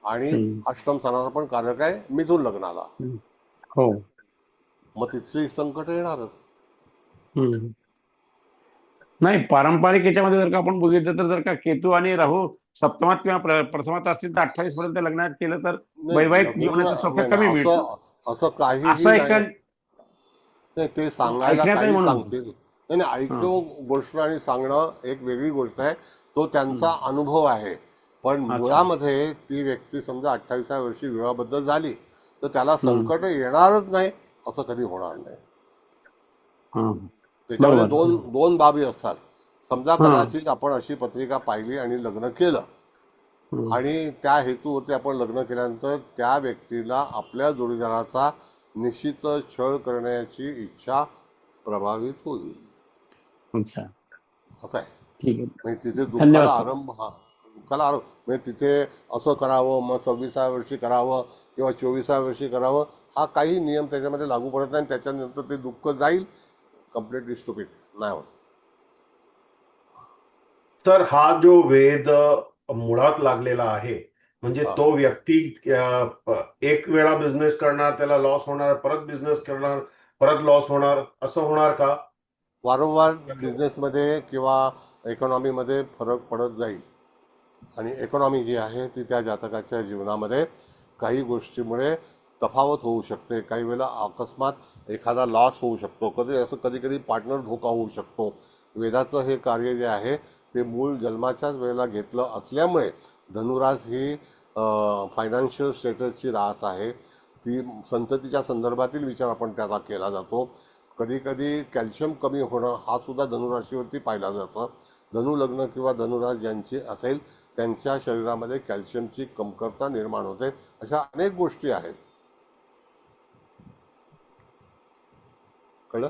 [SPEAKER 1] आणि
[SPEAKER 4] हम्म.
[SPEAKER 1] अष्टम स्थानाचा पण कारक आहे मिथुन लग्नाला.
[SPEAKER 4] हम्म. हो.
[SPEAKER 1] मग तिथली संकट येणारच.
[SPEAKER 4] हम्म. नाही, पारंपरिक याच्यामध्ये जर का आपण बघितलं तर जर का केतू आणि राहू सप्तमात किंवा प्रथमात असतील तर 28 पर्यंत लग्नात केलं तर
[SPEAKER 1] नाही
[SPEAKER 4] वैवाहिक
[SPEAKER 1] लग्न
[SPEAKER 4] जीवनाचं सौख्य
[SPEAKER 1] नाही
[SPEAKER 4] कमी
[SPEAKER 1] नाही,
[SPEAKER 4] मिळतं
[SPEAKER 1] असं असं काहीही
[SPEAKER 4] असं एक
[SPEAKER 1] नाही. नाही, ते सांगायला
[SPEAKER 4] ऐकण्यात आहे
[SPEAKER 1] काही
[SPEAKER 4] म्हणून.
[SPEAKER 1] सांगतील. नाही नाही,
[SPEAKER 4] हा.
[SPEAKER 1] ऐकतो गोष्ट आणि सांगणं एक वेगळी गोष्ट आहे. तो त्यांचा अनुभव आहे. पण
[SPEAKER 4] अच्छा.
[SPEAKER 1] मुळामध्ये ती व्यक्ती समजा 28व्या वर्षी विवाहबद्ध झाली तर त्याला
[SPEAKER 4] हम्म.
[SPEAKER 1] संकट येणारच नाही असं कधी होणार नाही.
[SPEAKER 4] हा.
[SPEAKER 1] त्याच्यामध्ये
[SPEAKER 4] बरोबर.
[SPEAKER 1] दोन दोन बाबी असतात. समजा
[SPEAKER 4] हा.
[SPEAKER 1] कदाचित आपण अशी पत्रिका पाहिली आणि लग्न केलं
[SPEAKER 4] हम्म.
[SPEAKER 1] आणि त्या हेतूवरती आपण लग्न केल्यानंतर त्या व्यक्तीला आपल्या जोडीदाराचा निश्चितच छळ करण्याची इच्छा प्रभावित होईल.
[SPEAKER 4] अच्छा.
[SPEAKER 1] असं आहे.
[SPEAKER 4] ठीक आहे.
[SPEAKER 1] म्हणजे तिथे
[SPEAKER 4] धन्यवाद
[SPEAKER 1] दुःखाला
[SPEAKER 4] सर.
[SPEAKER 1] आरंभ, हा दुःखाला आरंभ म्हणजे तिथे असं करावं, मग 26व्या वर्षी करावं किंवा 24व्या वर्षी करावं, हा काही नियम त्याच्यामध्ये लागू पडत नाही. आणि त्याच्यानंतर ते दुःख जाईल, कम्प्लिटली स्टुपिड नाही होत.
[SPEAKER 6] तर हा जो वेध मुळात लागलेला आहे, म्हणजे
[SPEAKER 1] हा
[SPEAKER 6] तो व्यक्ती एक वेळा बिझनेस करणार, त्याला लॉस होणार, परत बिझनेस करणार, परत लॉस होणार, असं होणार का?
[SPEAKER 1] वारंवार बिझनेसमध्ये किंवा इकॉनॉमीमध्ये फरक पडत जाईल. आणि इकॉनॉमी जी आहे ती त्या जातकाच्या जीवनामध्ये काही गोष्टीमुळे तफावत होऊ शकते. काही वेळेला अकस्मात एखादा लॉस होऊ शकतो. कधी कधी पार्टनर धोका होऊ शकतो. वेदाचं हे कार्य जे आहे ते मूळ जन्माच्याच वेळेला घेतलं असल्यामुळे धनुरास ही फायनान्शियल स्टेटसची रास आहे. ती संततीच्या संदर्भातील विचार आपण त्याचा केला जातो. कधी कधी कॅल्शियम कमी होणं हा सुद्धा धनुराशीवरती पाहिला जातं. धनुलग्न किंवा धनुरास ज्यांची असेल त्यांच्या शरीरामध्ये कॅल्शियमची कमतरता निर्माण होते. अशा अनेक गोष्टी आहेत. कळलं?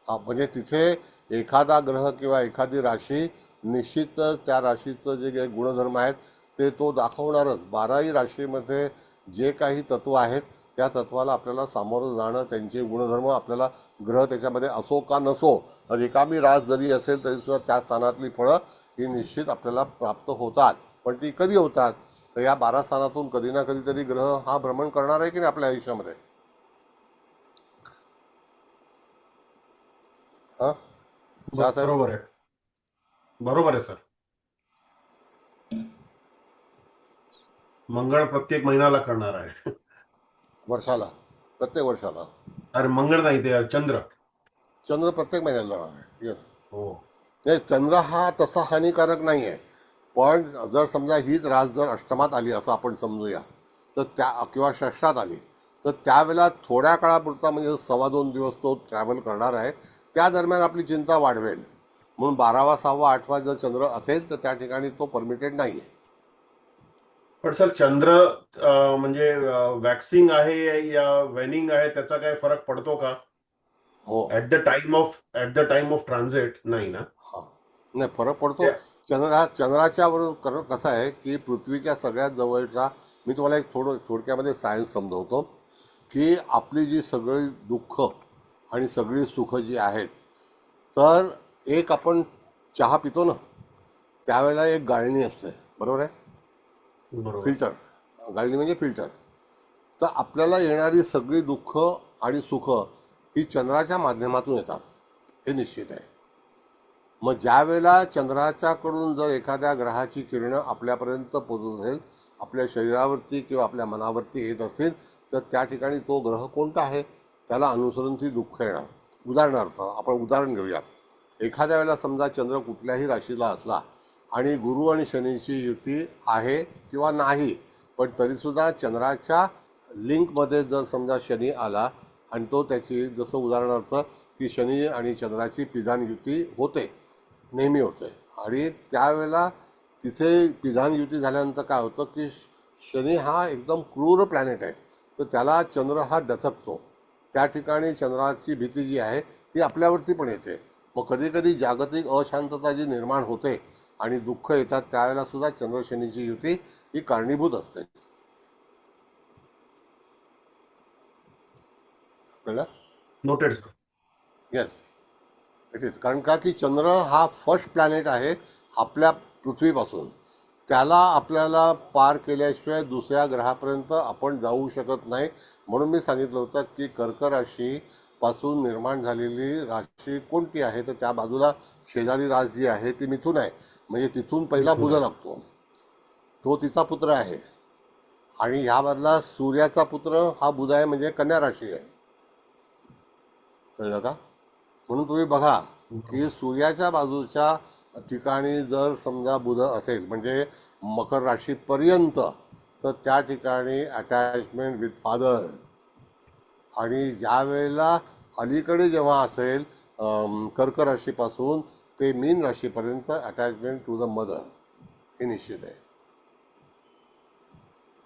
[SPEAKER 1] हा म्हणजे तिथे एखादा ग्रह किंवा एखादी राशी निश्चितच त्या राशीचं जे काही गुणधर्म आहेत ते तो दाखवणारच. 12ही राशीमध्ये जे काही तत्व आहेत त्या तत्वाला आपल्याला सामोरं जाणं, त्यांचे गुणधर्म आपल्याला ग्रह त्याच्यामध्ये असो का नसो, रिकामी रास जरी असेल तरी सुद्धा त्या स्थानातली फळं ही निश्चित आपल्याला प्राप्त होतात. पण ती कधी होतात? तर या 12 स्थानातून कधी ना कधीतरी ग्रह हा भ्रमण करणार आहे की नाही आपल्या आयुष्यामध्ये. हां शाहसाहेब,
[SPEAKER 6] बरोबर आहे. बरोबर आहे सर. मंगळ प्रत्येक महिन्याला करणार आहे.
[SPEAKER 1] वर्षाला, प्रत्येक वर्षाला.
[SPEAKER 6] अरे मंगळ नाही, ते चंद्र.
[SPEAKER 1] चंद्र प्रत्येक महिन्याला जाणार आहे. येस.
[SPEAKER 6] हो.
[SPEAKER 1] नाही, चंद्र हा तसा हानिकारक नाही आहे. पण जर समजा हीच रास जर अष्टमात आली असं आपण समजूया, तर त्या किंवा षष्ठात आली तर त्यावेळेला थोड्या काळापुरता म्हणजे 2.25 दिवस तो ट्रॅव्हल करणार आहे. त्या दरम्यान आपली चिंता वाढवेल. म्हणून 12वा, 6वा, 8वा जर चंद्र असेल तर त्या ठिकाणी तो परमिटेड नाही आहे.
[SPEAKER 6] पण सर चंद्र म्हणजे वॅक्सिंग आहे या वेनिंग आहे, त्याचा काय फरक पडतो का?
[SPEAKER 1] हो,
[SPEAKER 6] at the time of transit नाही ना?
[SPEAKER 1] हां. नाही, फरक पडतो. चंद्राच्या बरोबर कसं आहे की पृथ्वीच्या सगळ्यात जवळचा, मी तुम्हाला एक थोडक्यामध्ये सायन्स समजवतो की आपली जी सगळी दुःख आणि सगळी सुख जी आहेत, तर एक आपण चहा पितो ना, त्यावेळेला एक गाळणी असते, बरोबर आहे,
[SPEAKER 6] बरोबर.
[SPEAKER 1] फिल्टर. गाळणी म्हणजे फिल्टर. तर आपल्याला येणारी सगळी दुःख आणि सुख ही चंद्राच्या माध्यमातून येतात, हे निश्चित आहे. मग ज्या वेळेला चंद्राच्याकडून जर एखाद्या ग्रहाची किरणं आपल्यापर्यंत पोहोचत असेल, आपल्या शरीरावरती किंवा आपल्या मनावरती येत असतील, तर त्या ठिकाणी तो ग्रह कोणता आहे त्याला अनुसरून ती दुःख येणार. उदाहरणार्थ आपण उदाहरण घेऊया. एखाद्या वेळेला समजा चंद्र कुठल्याही राशीला असला आणि गुरु आणि शनीची युती आहे किंवा नाही, पण तरीसुद्धा चंद्राच्या लिंकमध्ये जर समजा शनी आला आणि तो त्याची, जसं उदाहरणार्थ की शनी आणि चंद्राची पिधान युती होते, नेहमी होते, आणि त्यावेळेला तिथे पिधान युती झाल्यानंतर काय होतं की शनी हा एकदम क्रूर प्लॅनेट आहे, तर त्याला चंद्र हा डचकतो. त्या ठिकाणी चंद्राची भीती जी आहे ती आपल्यावरती पण येते. मग कधी कधी जागतिक अशांतता जी निर्माण होते आणि दुःख येतात, त्यावेळेला सुद्धा चंद्र शनीची युती ही कारणीभूत असते. कळलं?
[SPEAKER 6] Noted sir.
[SPEAKER 1] Yes, it is. कारण का की चंद्र हा फर्स्ट प्लॅनेट आहे आपल्या पृथ्वीपासून. त्याला आपल्याला पार केल्याशिवाय दुसऱ्या ग्रहापर्यंत आपण जाऊ शकत नाही. म्हणून मी सांगितलं होतं की कर्क राशीपासून निर्माण झालेली राशी कोणती आहे, तर त्या बाजूला शेजारी रास जी आहे ती मिथुन आहे. म्हणजे तिथून पहिला बुध लागतो, तो तिचा पुत्र आहे. आणि ह्यामधला सूर्याचा पुत्र हा बुध आहे, म्हणजे कन्या राशी आहे. कळलं का? म्हणून तुम्ही बघा की सूर्याच्या बाजूच्या ठिकाणी जर समजा बुध असेल, म्हणजे मकर राशीपर्यंत, तर त्या ठिकाणी अटॅचमेंट विथ फादर. आणि ज्या वेळेला अलीकडे जेव्हा असेल कर्क राशीपासून ते मीन राशीपर्यंत, अटॅचमेंट टू द मदर, हे निश्चित आहे.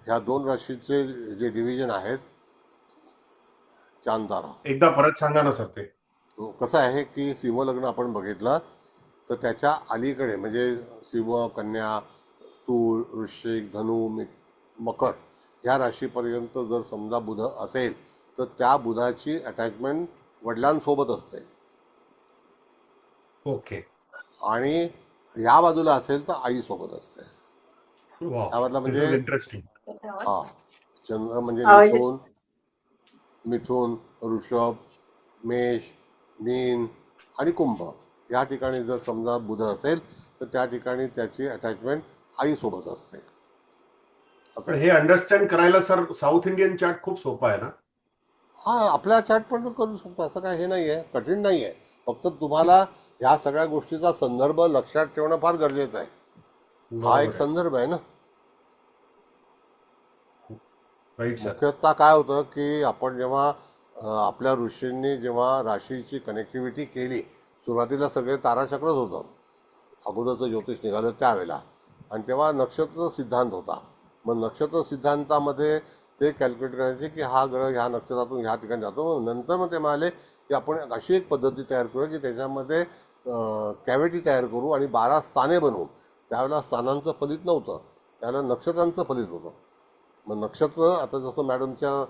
[SPEAKER 1] ह्या दोन राशीचे जे डिव्हिजन आहेत, चांद तारा.
[SPEAKER 6] एकदा परत सांगा ना सर ते.
[SPEAKER 1] कसं आहे की सिंहलग्न आपण बघितलं तर त्याच्या अलीकडे, म्हणजे सिंह, कन्या, तूळ, वृश्चिक, धनु, मकर ह्या राशीपर्यंत जर समजा बुध असेल, तर त्या बुधाची अटॅचमेंट वडिलांसोबत असते.
[SPEAKER 6] ओके.
[SPEAKER 1] आणि ह्या बाजूला असेल तर आईसोबत असते. त्यामधला म्हणजे
[SPEAKER 6] इंटरेस्टिंग.
[SPEAKER 1] हा चंद्र म्हणजे
[SPEAKER 3] आवाज
[SPEAKER 1] मिथुन, ऋषभ, मेष, मीन आणि कुंभ या ठिकाणी जर समजा बुध असेल, तर त्या ठिकाणी त्याची अटॅचमेंट आईसोबत असते.
[SPEAKER 6] पण हे अंडरस्टँड करायला सर साऊथ इंडियन चार्ट खूप सोपा आहे ना.
[SPEAKER 1] हा, आपल्या चार्ट पण करू शकतो, असं काय हे नाही आहे, कठीण नाही आहे. फक्त तुम्हाला ह्या सगळ्या गोष्टीचा संदर्भ लक्षात ठेवणं फार गरजेचं आहे. हा एक संदर्भ आहे ना.
[SPEAKER 6] Right sir.
[SPEAKER 1] मुख्यतः काय होतं की आपण जेव्हा आपल्या ऋषींनी जेव्हा राशीची कनेक्टिव्हिटी केली, सुरुवातीला सगळे ताराचक्रच होतं, अगोदरचं ज्योतिष निघालं त्यावेळेला, आणि तेव्हा नक्षत्र सिद्धांत होता. मग नक्षत्र सिद्धांतामध्ये ते कॅल्क्युलेट करायचे की हा ग्रह ह्या नक्षत्रातून ह्या ठिकाणी जातो. नंतर मग ते म्हणाले की आपण अशी एक पद्धती तयार करूया की त्याच्यामध्ये कॅव्हिटी तयार करू आणि 12 स्थाने बनवू. त्यावेळेला स्थानांचं फलित नव्हतं, त्यावेळेला नक्षत्रांचं फलित होतं. मग नक्षत्र, आता जसं मॅडमच्या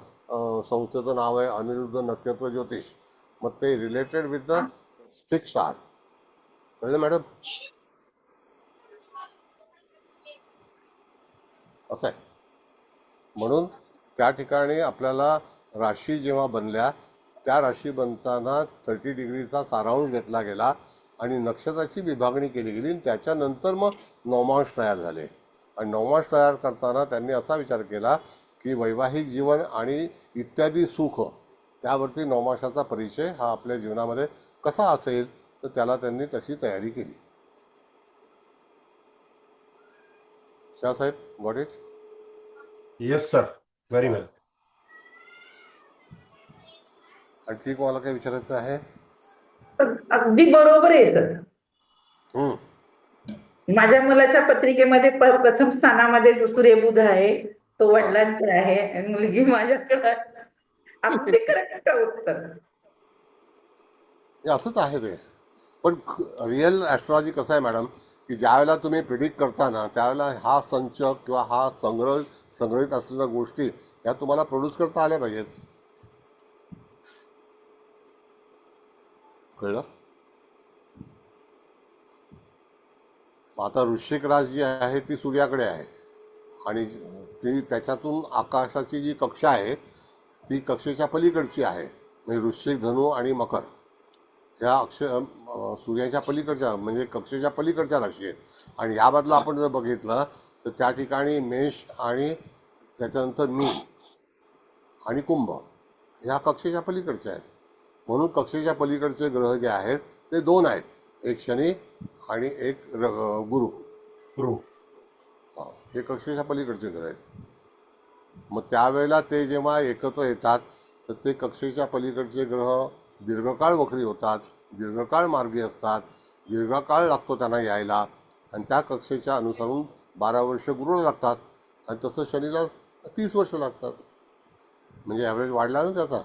[SPEAKER 1] संस्थेचं नाव आहे अनिरुद्ध नक्षत्र ज्योतिष, मग ते related with the fix star. कळलं मॅडम? असं आहे. म्हणून त्या ठिकाणी आपल्याला राशी जेव्हा बनल्या, त्या राशी बनताना 30 डिग्रीचा सारांश घेतला गेला आणि नक्षत्राची विभागणी केली गेली. त्याच्यानंतर मग नवमांश तयार झाले. आणि नवमांश तयार करताना त्यांनी असा विचार केला की वैवाहिक जीवन आणि इत्यादी सुख, त्यावरती नवमांशाचा परिचय हा आपल्या जीवनामध्ये कसा असेल, तर त्याला त्यांनी तशी तयारी केली. शाहसाहेब, got it?
[SPEAKER 6] Yes sir, very well.
[SPEAKER 1] आणखी कोणाला काही विचारायचं आहे?
[SPEAKER 3] अगदी बरोबर आहे सर.
[SPEAKER 1] हम्म.
[SPEAKER 3] माझ्या मुलाच्या पत्रिकेमध्ये प्रथम स्थानामध्ये सूर्यबुध आहे, तो वडिलांकडे आहे, आणि मुलगी माझ्याकडे आहे. अगदी करेक्ट उत्तर.
[SPEAKER 1] हे असंच आहे ते. पण रिअल ॲस्ट्रॉलॉजी कसं आहे मॅडम, की ज्या वेळेला तुम्ही प्रिडिक्ट करता ना, त्यावेळेला हा संच किंवा हा संग्रहित असलेल्या गोष्टी ह्या तुम्हाला प्रोड्यूस करता आल्या पाहिजेत. कळलं? आता वृश्चिक राशी जी आहे ती सूर्याकडे आहे आणि ती त्याच्यातून आकाशाची जी कक्षा आहे ती कक्षेच्या पलीकडची आहे. म्हणजे वृश्चिक, धनु आणि मकर ह्या सूर्याच्या पलीकडच्या म्हणजे कक्षेच्या पलीकडच्या राशी आहेत. आणि याबद्दल आपण जर बघितलं तर त्या ठिकाणी मेष आणि त्याच्यानंतर मीन आणि कुंभ ह्या कक्षेच्या पलीकडच्या आहेत. म्हणून कक्षेच्या पलीकडचे ग्रह जे आहेत ते दोन आहेत, एक शनी आणि एक गुरु. हे कक्षेच्या पलीकडचे ग्रह आहेत. मग त्यावेळेला ते जेव्हा एकत्र येतात तर ते कक्षेच्या पलीकडचे ग्रह दीर्घकाळ वक्री होतात, दीर्घकाळ मार्गी असतात, दीर्घकाळ लागतो त्यांना यायला आणि त्या कक्षेच्या अनुसरून 12 वर्ष गुरुला लागतात आणि तसं शनीला 30 वर्ष लागतात. म्हणजे ॲव्हरेज वाढला ना त्याचा,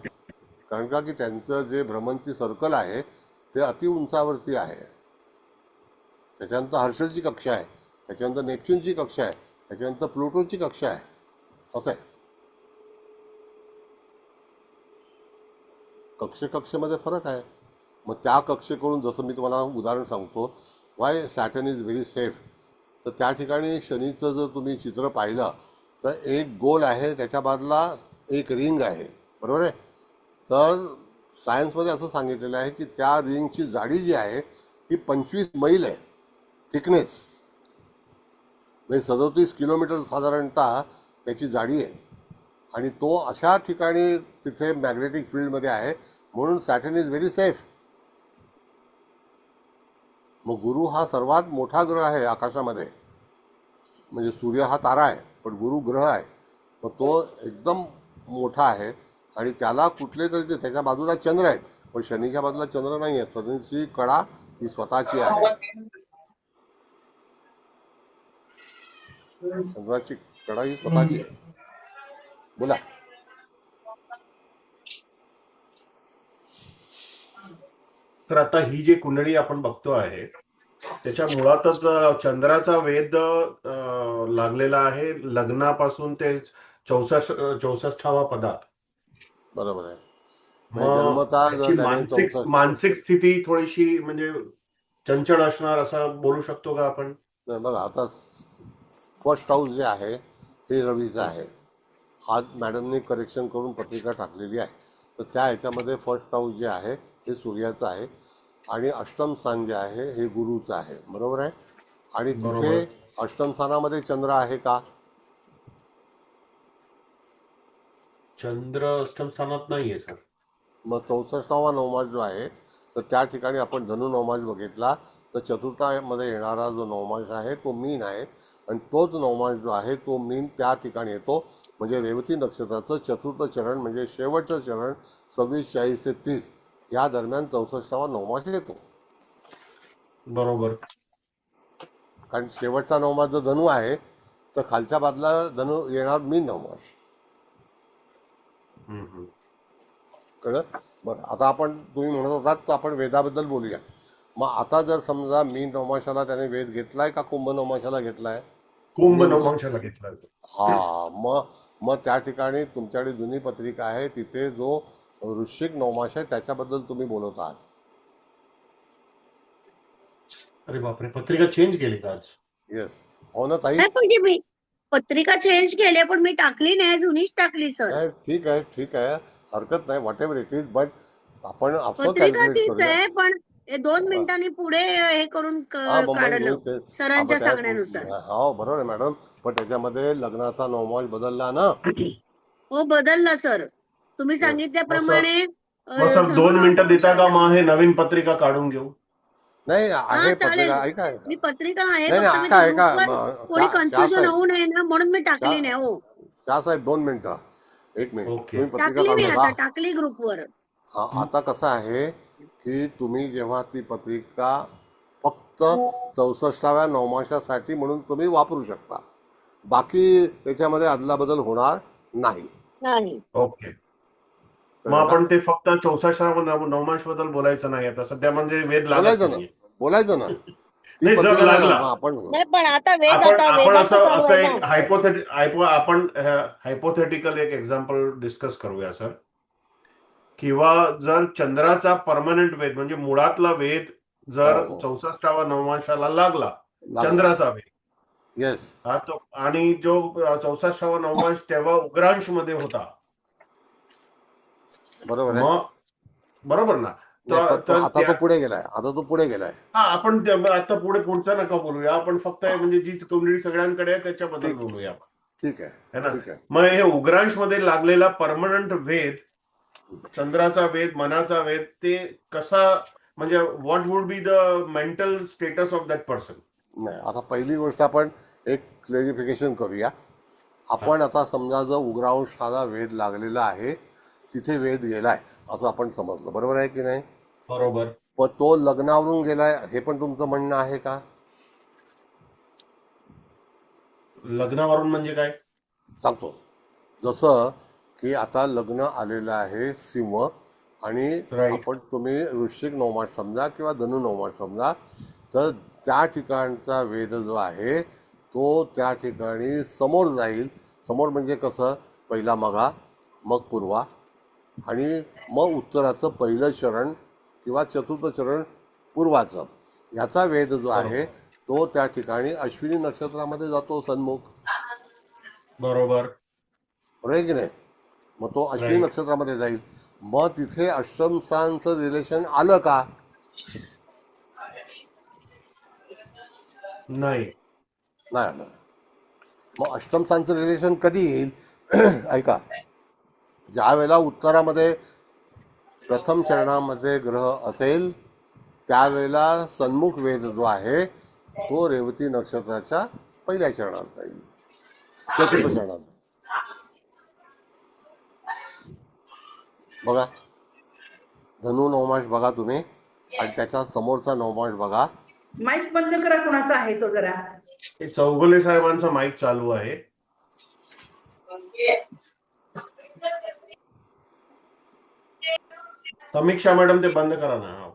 [SPEAKER 1] कारण का की त्यांचं जे भ्रमंती सर्कल आहे ते अति उंचावरती आहे. त्याच्यानंतर हर्षलची कक्षा आहे, त्याच्यानंतर नेपच्यूनची कक्षा आहे, त्याच्यानंतर प्लुटोची कक्षा आहे, असं आहे. कक्षेमध्ये फरक आहे. मग त्या कक्षेकडून जसं मी तुम्हाला उदाहरण सांगतो, Y Saturn is very safe. तर त्या ठिकाणी शनीचं जर तुम्ही चित्र पाहिलं तर एक गोल आहे, त्याच्या बाजूला एक रिंग आहे, बरोबर आहे. तर सायन्समध्ये असं सांगितलेलं आहे की त्या रिंगची जाडी जी आहे ती 25 मैल आहे, थिकनेस म्हणजे 37 किलोमीटर साधारणतः त्याची जाडी आहे. आणि तो अशा ठिकाणी तिथे मॅग्नेटिक फील्डमध्ये आहे, म्हणून सॅटर्न इज व्हेरी सेफ. मग गुरु हा सर्वात मोठा ग्रह आहे आकाशामध्ये. म्हणजे सूर्य हा तारा आहे पण गुरु ग्रह आहे. मग तो एकदम मोठा आहे आणि त्याला कुठले तरी त्याच्या बाजूला चंद्र आहे, पण शनीच्या बाजूला चंद्र नाही आहे. शनीची कडा ही स्वतःची आहे, चंद्राची कडा ही स्वतःची आहे. बोला.
[SPEAKER 6] तर आता ही जी कुंडली आपण बघतो आहे त्याच्या मुळातच चंद्राचा वेध लागलेला आहे लग्नापासून ते 64व्या पदात.
[SPEAKER 1] बरोबर आहे.
[SPEAKER 6] मग त्याची मानसिक स्थिती थोडीशी म्हणजे चंचल असणार असं बोलू शकतो का आपण?
[SPEAKER 1] बघा, आता फर्स्ट हाऊस जे आहे हे रवीचं आहे. आज मॅडमने करेक्शन करून पत्रिका टाकलेली आहे. तर त्या ह्याच्यामध्ये फर्स्ट हाऊस जे आहे हे सूर्याचं आहे आणि अष्टम स्थान जे आहे हे गुरुचं आहे, बरोबर आहे. आणि तिथे अष्टम स्थानामध्ये चंद्र आहे का?
[SPEAKER 6] चंद्र अष्टम स्थानात नाहीये सर.
[SPEAKER 1] मग 64वा नवमास जो आहे तर त्या ठिकाणी आपण धनु नवमास बघितला तर चतुर्थामध्ये येणारा जो नवमास आहे तो मीन आहे आणि तोच नवमास जो आहे तो मीन त्या ठिकाणी येतो. म्हणजे रेवती नक्षत्राचं चतुर्थ चरण म्हणजे शेवटचं चरण 26, 40 ते 30 या दरम्यान 64वा नवमास येतो.
[SPEAKER 6] बरोबर.
[SPEAKER 1] कारण शेवटचा नवमास जो धनु आहे तर खालच्या बाजूला धनु येणार मीन नवमास. कळलं? बरं, आता आपण तुम्ही म्हणत होतात तर आपण वेदाबद्दल बोलूया. मग आता जर समजा मीन नवमाशाला त्याने वेध घेतलाय का कुंभ नवमाशाला घेतलाय?
[SPEAKER 6] कुंभ नवमाशाला घेतलाय.
[SPEAKER 1] हा, मग त्या ठिकाणी तुमच्याकडे जुनी पत्रिका आहे तिथे जो वृश्चिक नवमास आहे त्याच्याबद्दल तुम्ही बोलत आहात.
[SPEAKER 6] अरे बापरे, पत्रिका चेंज केली का आज?
[SPEAKER 1] येस, हो ना ताई?
[SPEAKER 2] नाही पण मी पत्रिका चेंज केली पण मी टाकली नाही, जुनीच टाकली सर.
[SPEAKER 1] ठीक आहे, हरकत नाही, what ever it is. But आपण असं
[SPEAKER 2] पत्रिका
[SPEAKER 1] कॅल्क्युलेट
[SPEAKER 2] तीच
[SPEAKER 1] करूया.
[SPEAKER 2] आहे पण 2 मिनिटांनी पुढे हे करून काढलं सरांच्या सांगण्यानुसार.
[SPEAKER 1] हो बरोबर आहे मॅडम, पण त्याच्यामध्ये लग्नाचा नवमास बदलला ना.
[SPEAKER 2] हो बदलला सर, तुम्ही सांगितल्याप्रमाणे.
[SPEAKER 6] सर 2 मिनिटं देता का? मग हे नवीन पत्रिका काढून घेऊ?
[SPEAKER 1] नाही आहे
[SPEAKER 2] चालेल.
[SPEAKER 1] पत्रिका, ऐका.
[SPEAKER 2] मी पत्रिका आहे
[SPEAKER 1] कोणी
[SPEAKER 2] कन्फ्युजन होऊ नये ना म्हणून मी टाकली नाही. हो
[SPEAKER 1] त्या साहेब 2 मिनिटं, 1 मिनिट. तुम्ही पत्रिका
[SPEAKER 2] टाकली, मी
[SPEAKER 1] काढून
[SPEAKER 2] आता
[SPEAKER 1] बघा.
[SPEAKER 2] टाकली ग्रुपवर.
[SPEAKER 1] आता कसं आहे की तुम्ही जेव्हा ती पत्रिका फक्त 64व्या नवमाशासाठी म्हणून तुम्ही वापरू शकता, बाकी त्याच्यामध्ये अदलाबदल होणार नाही.
[SPEAKER 6] ओके. मग आपण ते फक्त 64व्या नवमाश बद्दल बोलायचं नाही आता सध्या, म्हणजे वेध
[SPEAKER 1] बोलायचं ना.
[SPEAKER 6] नाही जर लागला
[SPEAKER 1] आपण
[SPEAKER 2] पण आता
[SPEAKER 6] आपण असं एक हायपोथेटिकल एक एक्झाम्पल डिस्कस करूया सर. किंवा जर चंद्राचा परमनंट वेध म्हणजे मुळातला वेध जर 64व्या नवमाशाला लागला चंद्राचा वेध
[SPEAKER 1] येस,
[SPEAKER 6] हा तो, आणि जो 64वा नवमांश तेव्हा उग्रांश मध्ये होता.
[SPEAKER 1] बरोबर आहे.
[SPEAKER 6] मग बरोबर ना.
[SPEAKER 1] नाही, पण
[SPEAKER 6] तर
[SPEAKER 1] आता तो पुढे गेलाय, आता तो पुढे गेलाय.
[SPEAKER 6] हा, आपण आता पुढचा नका बोलूया, आपण फक्त म्हणजे जी कुंडली सगळ्यांकडे आहे त्याच्याबद्दल बोलूया आपण,
[SPEAKER 1] ठीक आहे,
[SPEAKER 6] है ना.
[SPEAKER 1] ठीक आहे.
[SPEAKER 6] मग हे उग्रांश मध्ये लागलेला परमनंट वेध, चंद्राचा वेध, मनाचा वेध, ते कसा, म्हणजे what would be the mental status of that person?
[SPEAKER 1] नाही, आता पहिली गोष्ट आपण एक क्लेरिफिकेशन करूया. आपण आता समजा जर उग्रांशाला वेध लागलेला आहे, तिथे वेध गेलाय असं आपण समजलं, बरोबर आहे की नाही?
[SPEAKER 6] बरोबर.
[SPEAKER 1] पण तो लग्नावरून गेलाय हे पण तुमचं म्हणणं आहे का?
[SPEAKER 6] लग्नावरून म्हणजे काय?
[SPEAKER 1] सांगतो. जसं की आता लग्न आलेलं आहे सिंह, आणि
[SPEAKER 6] राईट.
[SPEAKER 1] तुम्ही वृश्चिक नवमास समजा किंवा धनु नवमास समजा, तर त्या ठिकाणचा वेध जो आहे तो त्या ठिकाणी समोर जाईल. समोर म्हणजे कसं, पहिला मघा, मग पूर्वा, आणि मग उत्तराचं पहिलं चरण किंवा चतुर्थ चरण पूर्वाचं. याचा वेध जो आहे तो त्या ठिकाणी अश्विनी नक्षत्रामध्ये जातो सन्मुख,
[SPEAKER 6] बरोबर.
[SPEAKER 1] बरोबर आहे की नाही? मग तो अश्विनी
[SPEAKER 6] राईट.
[SPEAKER 1] नक्षत्रामध्ये जाईल. मग तिथे अष्टम स्थानचं रिलेशन आलं का?
[SPEAKER 6] नाही.
[SPEAKER 1] नाही आलं. मग अष्टम स्थानचं रिलेशन कधी येईल? ऐका, ज्या वेळेला उत्तरामध्ये प्रथम चरणामध्ये ग्रह असेल त्यावेळेला सन्मुख वेध जो आहे तो रेवती नक्षत्राच्या पहिल्या चरणात जाईल, चतुर्थ चरणात. बघा, धनु नवमास बघा तुम्ही, आणि त्याच्या समोरचा नवमास बघा.
[SPEAKER 3] माईक बंद करा, कुणाचा आहे तो जरा.
[SPEAKER 6] हे चौगुले साहेबांचा माईक चालू आहे. समीक्षा मॅडम ते बंद करा ना.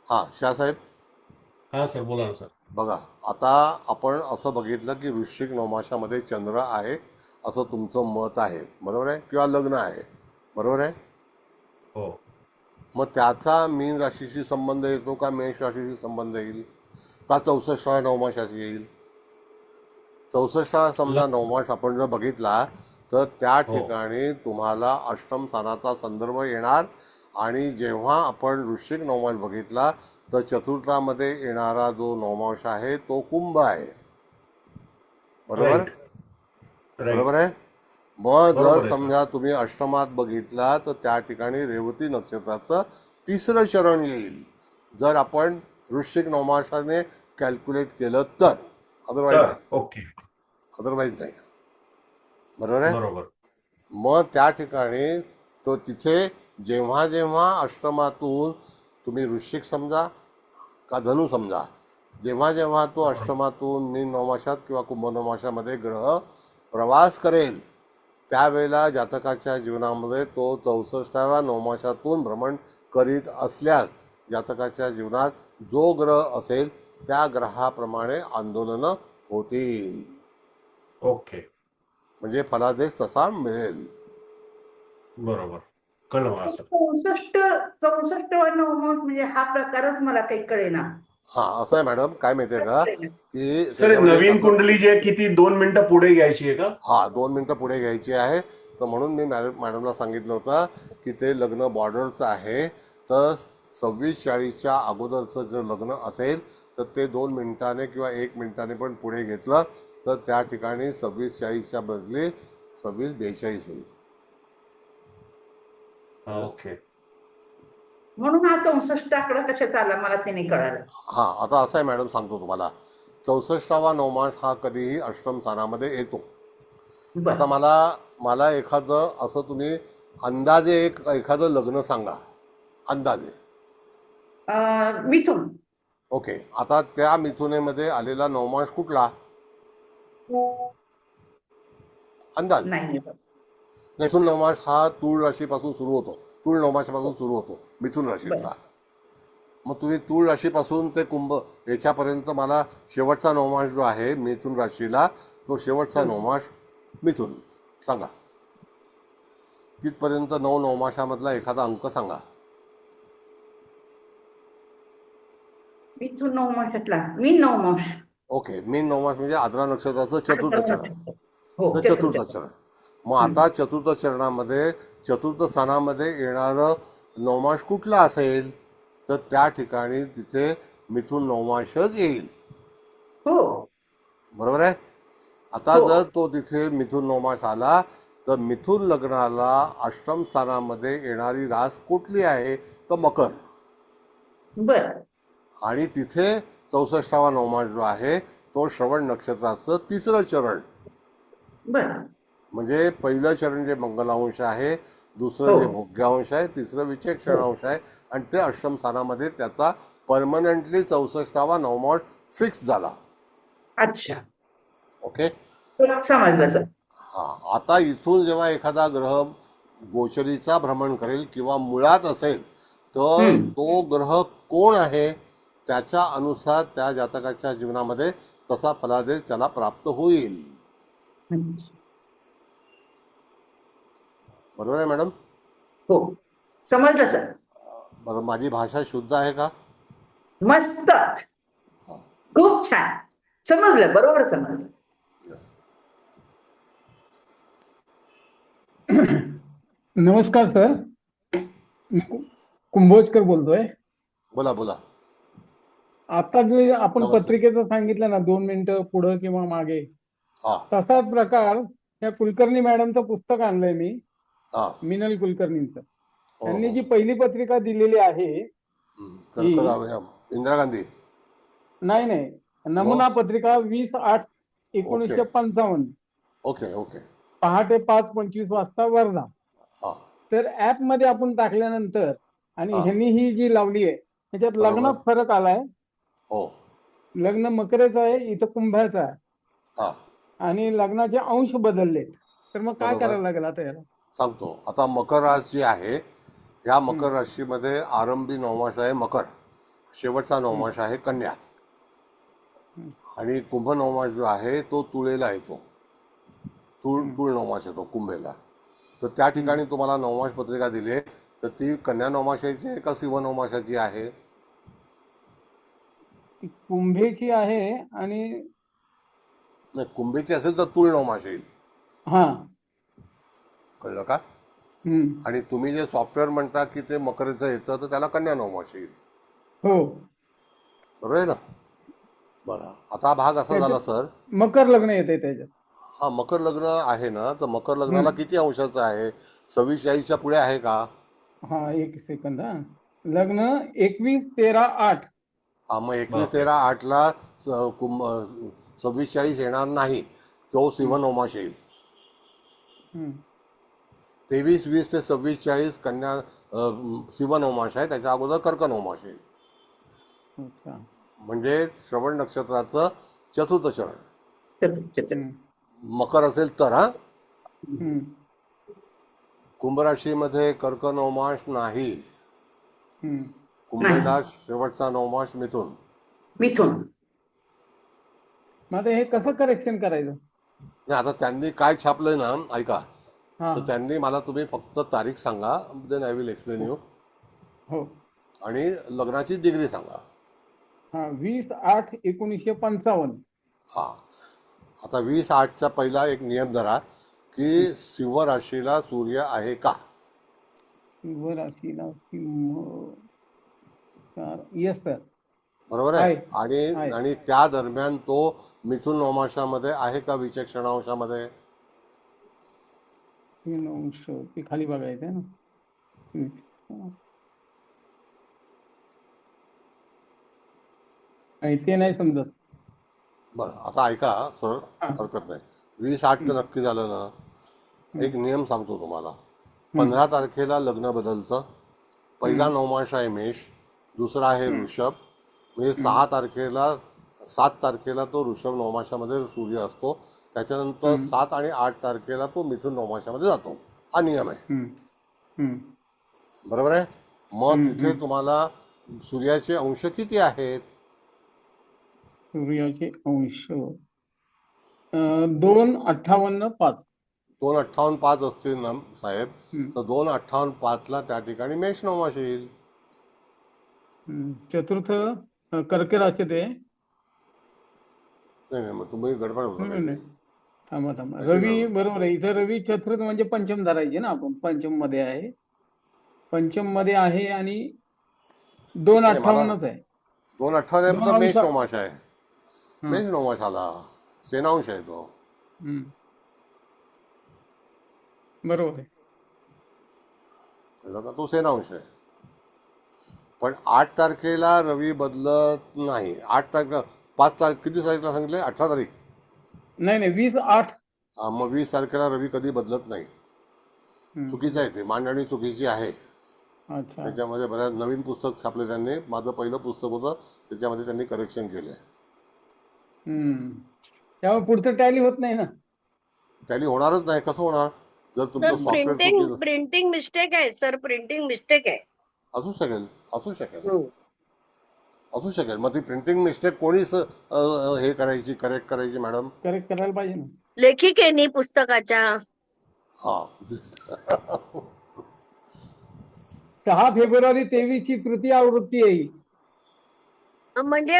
[SPEAKER 1] हा, शाहसाहेब.
[SPEAKER 6] हा सर, बोला ना सर.
[SPEAKER 1] बघा, आता आपण असं बघितलं की वृश्चिक नवमाशामध्ये चंद्र आहे असं तुमचं मत आहे, बरोबर आहे, किंवा लग्न आहे, बरोबर आहे.
[SPEAKER 6] हो.
[SPEAKER 1] मग त्याचा मीन राशीशी संबंध येतो का मेष राशीशी संबंध येईल का 64 नवमाशाशी येईल? 64 समजा नवमाश आपण जर बघितला तर त्या ठिकाणी तुम्हाला अष्टम स्थानाचा संदर्भ येणार, आणि जेव्हा आपण वृश्चिक नवमास बघितला तर चतुर्थामध्ये येणारा जो नवमास आहे तो कुंभ आहे, बरोबर? बरोबर आहे. मग जर समजा तुम्ही अष्टमात बघितला तर त्या ठिकाणी रेवती नक्षत्राचं तिसरं चरण येईल, जर आपण वृश्चिक नवमासाने कॅल्क्युलेट केलं तर. अदरवाईज
[SPEAKER 6] ओके,
[SPEAKER 1] अदरवाईज नाही, बरोबर आहे.
[SPEAKER 6] बरोबर.
[SPEAKER 1] मग त्या ठिकाणी तो तिथे जेव्हा जेव्हा अष्टमातून तुम्ही वृश्चिक समजा का धनु समजा, जेव्हा जेव्हा तो अष्टमातून मीन नवमाशात किंवा कुंभ नवमाशामध्ये ग्रह प्रवास करेल त्यावेळेला जातकाच्या जीवनामध्ये तो 64व्या नवमाशातून भ्रमण करीत असल्यास जातकाच्या जीवनात जो ग्रह असेल त्या ग्रहाप्रमाणे आंदोलनं होतील.
[SPEAKER 6] ओके,
[SPEAKER 1] म्हणजे फलादेश तसा मिळेल.
[SPEAKER 6] बरोबर, कळलं मला सर.
[SPEAKER 3] 64वा नवमास म्हणजे हा प्रकारच मला काही कळेना.
[SPEAKER 1] हा, असं आहे मॅडम, काय माहितीये का की
[SPEAKER 6] सर नवीन कुंडली जी आहे किती 2 मिनिटं पुढे घ्यायची आहे का?
[SPEAKER 1] हा, 2 मिनिटं पुढे घ्यायची आहे. तर म्हणून मी मॅडमला सांगितलं होतं की ते लग्न बॉर्डरचं आहे, तर 26:40च्या अगोदरचं जर लग्न असेल तर ते 2 मिनिटाने किंवा 1 मिनिटाने पण पुढे घेतलं तर त्या ठिकाणी 26:40च्या बदली 26:42 होईल.
[SPEAKER 6] ओके.
[SPEAKER 3] म्हणून हा 64 आकडा कशाचा आला मला ते नाही कळालं.
[SPEAKER 1] हा, आता असं आहे मॅडम, सांगतो तुम्हाला. 64वा नवमास हा कधीही अष्टम स्थानामध्ये येतो. आता मला एखादं असं तुम्ही अंदाजे एखादं लग्न सांगा, अंदाजे.
[SPEAKER 3] मिथुन.
[SPEAKER 1] ओके, आता त्या मिथुनेमध्ये आलेला नवमास कुठला? अंदाज.
[SPEAKER 3] नाही,
[SPEAKER 1] मिथुन नवमास हा तूळ राशीपासून सुरू होतो, तूळ नवमासापासून सुरू होतो मिथुन राशीतला. मग तुम्ही तूळ राशीपासून ते कुंभ याच्यापर्यंत मला शेवटचा नवमास जो आहे मिथुन राशीला, तो शेवटचा नवमास मिथुन सांगा. तिथपर्यंत 9 नवमासामधला एखादा अंक सांगा.
[SPEAKER 3] मिथुन नवमाशातला मीन नवमाश.
[SPEAKER 1] ओके, मीन नवमास म्हणजे आद्रा नक्षत्राचं चतुर्थ चरण.
[SPEAKER 3] हो,
[SPEAKER 1] तर चतुर्थ चरण. मग आता चतुर्थ चरणामध्ये चतुर्थ स्थानामध्ये येणारं नवमास कुठला असेल, तर त्या ठिकाणी तिथे मिथुन नवमासच येईल.
[SPEAKER 3] हो.
[SPEAKER 1] बरोबर आहे. आता
[SPEAKER 3] हो.
[SPEAKER 1] जर तो तिथे मिथुन नवमास आला तर मिथुन लग्नाला अष्टम स्थानामध्ये येणारी रास कुठली आहे, तर मकर.
[SPEAKER 3] बर.
[SPEAKER 1] आणि तिथे 64वा नवमास जो आहे तो श्रवण नक्षत्राचं तिसरं चरण.
[SPEAKER 3] बर.
[SPEAKER 1] म्हणजे पहिलं चरण जे मंगलांश आहे, दुसरं
[SPEAKER 3] हो.
[SPEAKER 1] जे भोग्यांश आहे, तिसरं विचक्षणांश आहे, आणि ते अष्टम स्थानामध्ये त्याचा परमनंटली 64वा नवमास फिक्स झाला.
[SPEAKER 3] अच्छा,
[SPEAKER 1] ओके.
[SPEAKER 3] समजलं सर.
[SPEAKER 1] हा, आता इथून जेव्हा एखादा ग्रह गोचरीचा भ्रमण करेल किंवा मुळात असेल तर तो ग्रह कोण आहे त्याच्या अनुसार त्या जातकाच्या जीवनामध्ये तसा फलादेश त्याला प्राप्त होईल. बरोबर आहे मॅडम?
[SPEAKER 3] हो, समजलं सर.
[SPEAKER 1] बरं, माझी भाषा शुद्ध आहे का?
[SPEAKER 3] मस्त, खूप छान समजलं, बरोबर समजलं.
[SPEAKER 7] नमस्कार सर, मी कुंभोजकर बोलतोय.
[SPEAKER 1] बोला बोला.
[SPEAKER 7] आता जे आपण
[SPEAKER 1] नमस्ते.
[SPEAKER 7] पत्रिकेचं सांगितलं ना 2 मिनिटं पुढं किंवा मागे,
[SPEAKER 1] हा
[SPEAKER 7] तसाच प्रकार या कुलकर्णी मॅडमचं पुस्तक आणलंय मी,
[SPEAKER 1] हा.
[SPEAKER 7] मिनल कुलकर्णींचं.
[SPEAKER 1] हो,
[SPEAKER 7] त्यांनी
[SPEAKER 1] हो.
[SPEAKER 7] जी पहिली पत्रिका दिलेली आहे,
[SPEAKER 1] इंदिरा गांधी.
[SPEAKER 7] नाही, नमुना पत्रिका 20/8/1955,
[SPEAKER 1] ओके ओके.
[SPEAKER 7] पहाटे 5:25 वाजता वर्धा.
[SPEAKER 1] हा
[SPEAKER 7] तर ऍप मध्ये आपण टाकल्यानंतर आणि
[SPEAKER 1] हा.
[SPEAKER 7] ह्यांनी ही जी लावली आहे त्याच्यात
[SPEAKER 1] बरोबर.
[SPEAKER 7] लग्नात फरक आलाय.
[SPEAKER 1] हो.
[SPEAKER 7] लग्न मकरेचं आहे, इथं कुंभाचं आहे,
[SPEAKER 1] हा,
[SPEAKER 7] आणि लग्नाचे अंश बदलले. तर मग काय
[SPEAKER 1] बरोबर.
[SPEAKER 7] करायला लागेल आता याला?
[SPEAKER 1] सांगतो. आता मकर राशी जी आहे, या मकर राशीमध्ये आरंभी नवमास आहे मकर, शेवटचा नवमास आहे कन्या, आणि कुंभ नवमास जो आहे तो तुळेला येतो. तुळ नवमास येतो कुंभेला. तर त्या ठिकाणी तुम्हाला नवमास पत्रिका दिली तर ती कन्या नवमासाची आहे का सिंह नवमासाची आहे?
[SPEAKER 7] ती कुंभेची आहे. आणि
[SPEAKER 1] नाही, कुंभेची असेल तर तुळ नवमास येईल.
[SPEAKER 7] हा.
[SPEAKER 1] कळलं का?
[SPEAKER 7] हम्म.
[SPEAKER 1] आणि तुम्ही जे सॉफ्टवेअर म्हणता की ते मकरेचं येतं तर त्याला कन्या नवमास येईल.
[SPEAKER 7] हो,
[SPEAKER 1] बरोबर आहे ना? बरं, आता हा भाग असा झाला सर.
[SPEAKER 7] मकर लग्न येते त्याच्यात.
[SPEAKER 1] हा, मकर लग्न आहे ना, तर मकर लग्नाला किती अंशाचं आहे? 26-40च्या पुढे आहे का?
[SPEAKER 7] हा, एक सेकंद. हा, लग्न 21-13-8.
[SPEAKER 1] हा, मग 21-13-8ला कुंभ 26-40 येणार नाही, तो सिंह नवमास येईल. 23-20 ते 26-40 कन्या सिंह नवमास आहे, त्याच्या अगोदर कर्क नवमास येईल.
[SPEAKER 7] अच्छा.
[SPEAKER 1] म्हणजे श्रवण नक्षत्राचं चतुर्थ चरण. मकर असेल तर. हा, कुंभ राशीमध्ये कर्क नवमास नाही, कुंभेला शेवटचा नवमास मिथुन.
[SPEAKER 7] मग आता हे कसं करेक्शन करायचं?
[SPEAKER 1] नाही, आता त्यांनी काय छापलंय ना, ऐका.
[SPEAKER 7] हा.
[SPEAKER 1] तर त्यांनी मला तुम्ही फक्त तारीख सांगा, then I will explain you.
[SPEAKER 7] हो.
[SPEAKER 1] आणि लग्नाची डिग्री सांगा.
[SPEAKER 7] हा, 20/8/1955.
[SPEAKER 1] हा, आता 20/8चा पहिला एक नियम धरा की सिंह राशीला सूर्य आहे का?
[SPEAKER 7] सिंह राशीला येस सर.
[SPEAKER 1] बरोबर आहे.
[SPEAKER 7] आहे.
[SPEAKER 1] आणि त्या दरम्यान तो मिथुन नवमासामध्ये आहे का विचक्षणांशामध्ये?
[SPEAKER 7] अंश ते खाली बघायचं आहे ना. ते नाही समजत.
[SPEAKER 1] बरं, आता ऐका सर, हरकत नाही. 20/8 तर नक्की झालं ना. एक नियम सांगतो तुम्हाला. 15 तारखेला लग्न बदलतं. पहिला नवमास आहे मेष, दुसरा आहे वृषभ. म्हणजे 7 तारखेला तो वृषभ नवमासामध्ये सूर्य असतो. त्याच्यानंतर 7 आणि 8 तारखेला तो मिथुन नवमासामध्ये जातो. हा नियम आहे. बरोबर आहे. मग तिथे तुम्हाला सूर्याचे अंश किती आहेत?
[SPEAKER 7] सूर्याचे अंश 258.5.
[SPEAKER 1] 258.5 असतील ना साहेब, तर 258.5ला त्या ठिकाणी मेष नवमास येईल.
[SPEAKER 7] चतुर्थ कर्क राशीत आहे.
[SPEAKER 1] नाही नाही, मग तुम्ही गडबड होता
[SPEAKER 7] नाही नाही,
[SPEAKER 1] काहीतरी.
[SPEAKER 7] थांबा थांबा.
[SPEAKER 1] काहीतरी
[SPEAKER 7] रवी
[SPEAKER 1] गडबड.
[SPEAKER 7] बरोबर आहे. इथं रवी चतुर्थ म्हणजे पंचम धरायचे ना आपण. पंचम मध्ये आहे, पंचम मध्ये आहे आणि 258च आहे.
[SPEAKER 1] 2:18
[SPEAKER 7] 2
[SPEAKER 1] तर
[SPEAKER 7] अंश.
[SPEAKER 1] मेष नवमाश आहे.
[SPEAKER 7] हं,
[SPEAKER 1] मेष नवमाश आला, सेनांश आहे तो.
[SPEAKER 7] हं. बरोबर आहे.
[SPEAKER 1] कळलं का? तो सेनांश आहे. पण 8 तारखेला रवी बदलत नाही. 8 तारखेला 5 तारीख किती तारीखला सांगितले? 18 तारीख.
[SPEAKER 7] नाही नाही, 20/8.
[SPEAKER 1] हा, मग 20 तारखेला रवी कधी बदलत नाही.
[SPEAKER 7] हं,
[SPEAKER 1] चुकीचं आहे ते, मांडणी चुकीची आहे.
[SPEAKER 7] अच्छा.
[SPEAKER 1] त्याच्यामध्ये बऱ्याच नवीन पुस्तक छापले त्यांनी. माझं पहिलं पुस्तक होतं, त्याच्यामध्ये त्यांनी करेक्शन केलं.
[SPEAKER 7] त्यामुळे पुढचं टॅली होत नाही ना.
[SPEAKER 1] टॅली होणारच नाही. कसं होणार जर
[SPEAKER 2] सर
[SPEAKER 1] तुमचं सॉफ्टवेअर चुकीचं?
[SPEAKER 2] प्रिंटिंग मिस्टेक आहे सर, प्रिंटिंग मिस्टेक आहे.
[SPEAKER 1] असू शकेल, असू शकेल,
[SPEAKER 2] हो.
[SPEAKER 1] असू शकेल. मग ती प्रिंटिंग मिस्टेक कोणीच हे करायची, करेक्ट करायची मॅडम?
[SPEAKER 7] करेक्ट करायला पाहिजे ना.
[SPEAKER 2] लेखिकेनी पुस्तकाच्या
[SPEAKER 1] हा
[SPEAKER 7] 6 फेब्रुवारी 23 ची तृतीय आवृत्ती आहे ही.
[SPEAKER 2] म्हणजे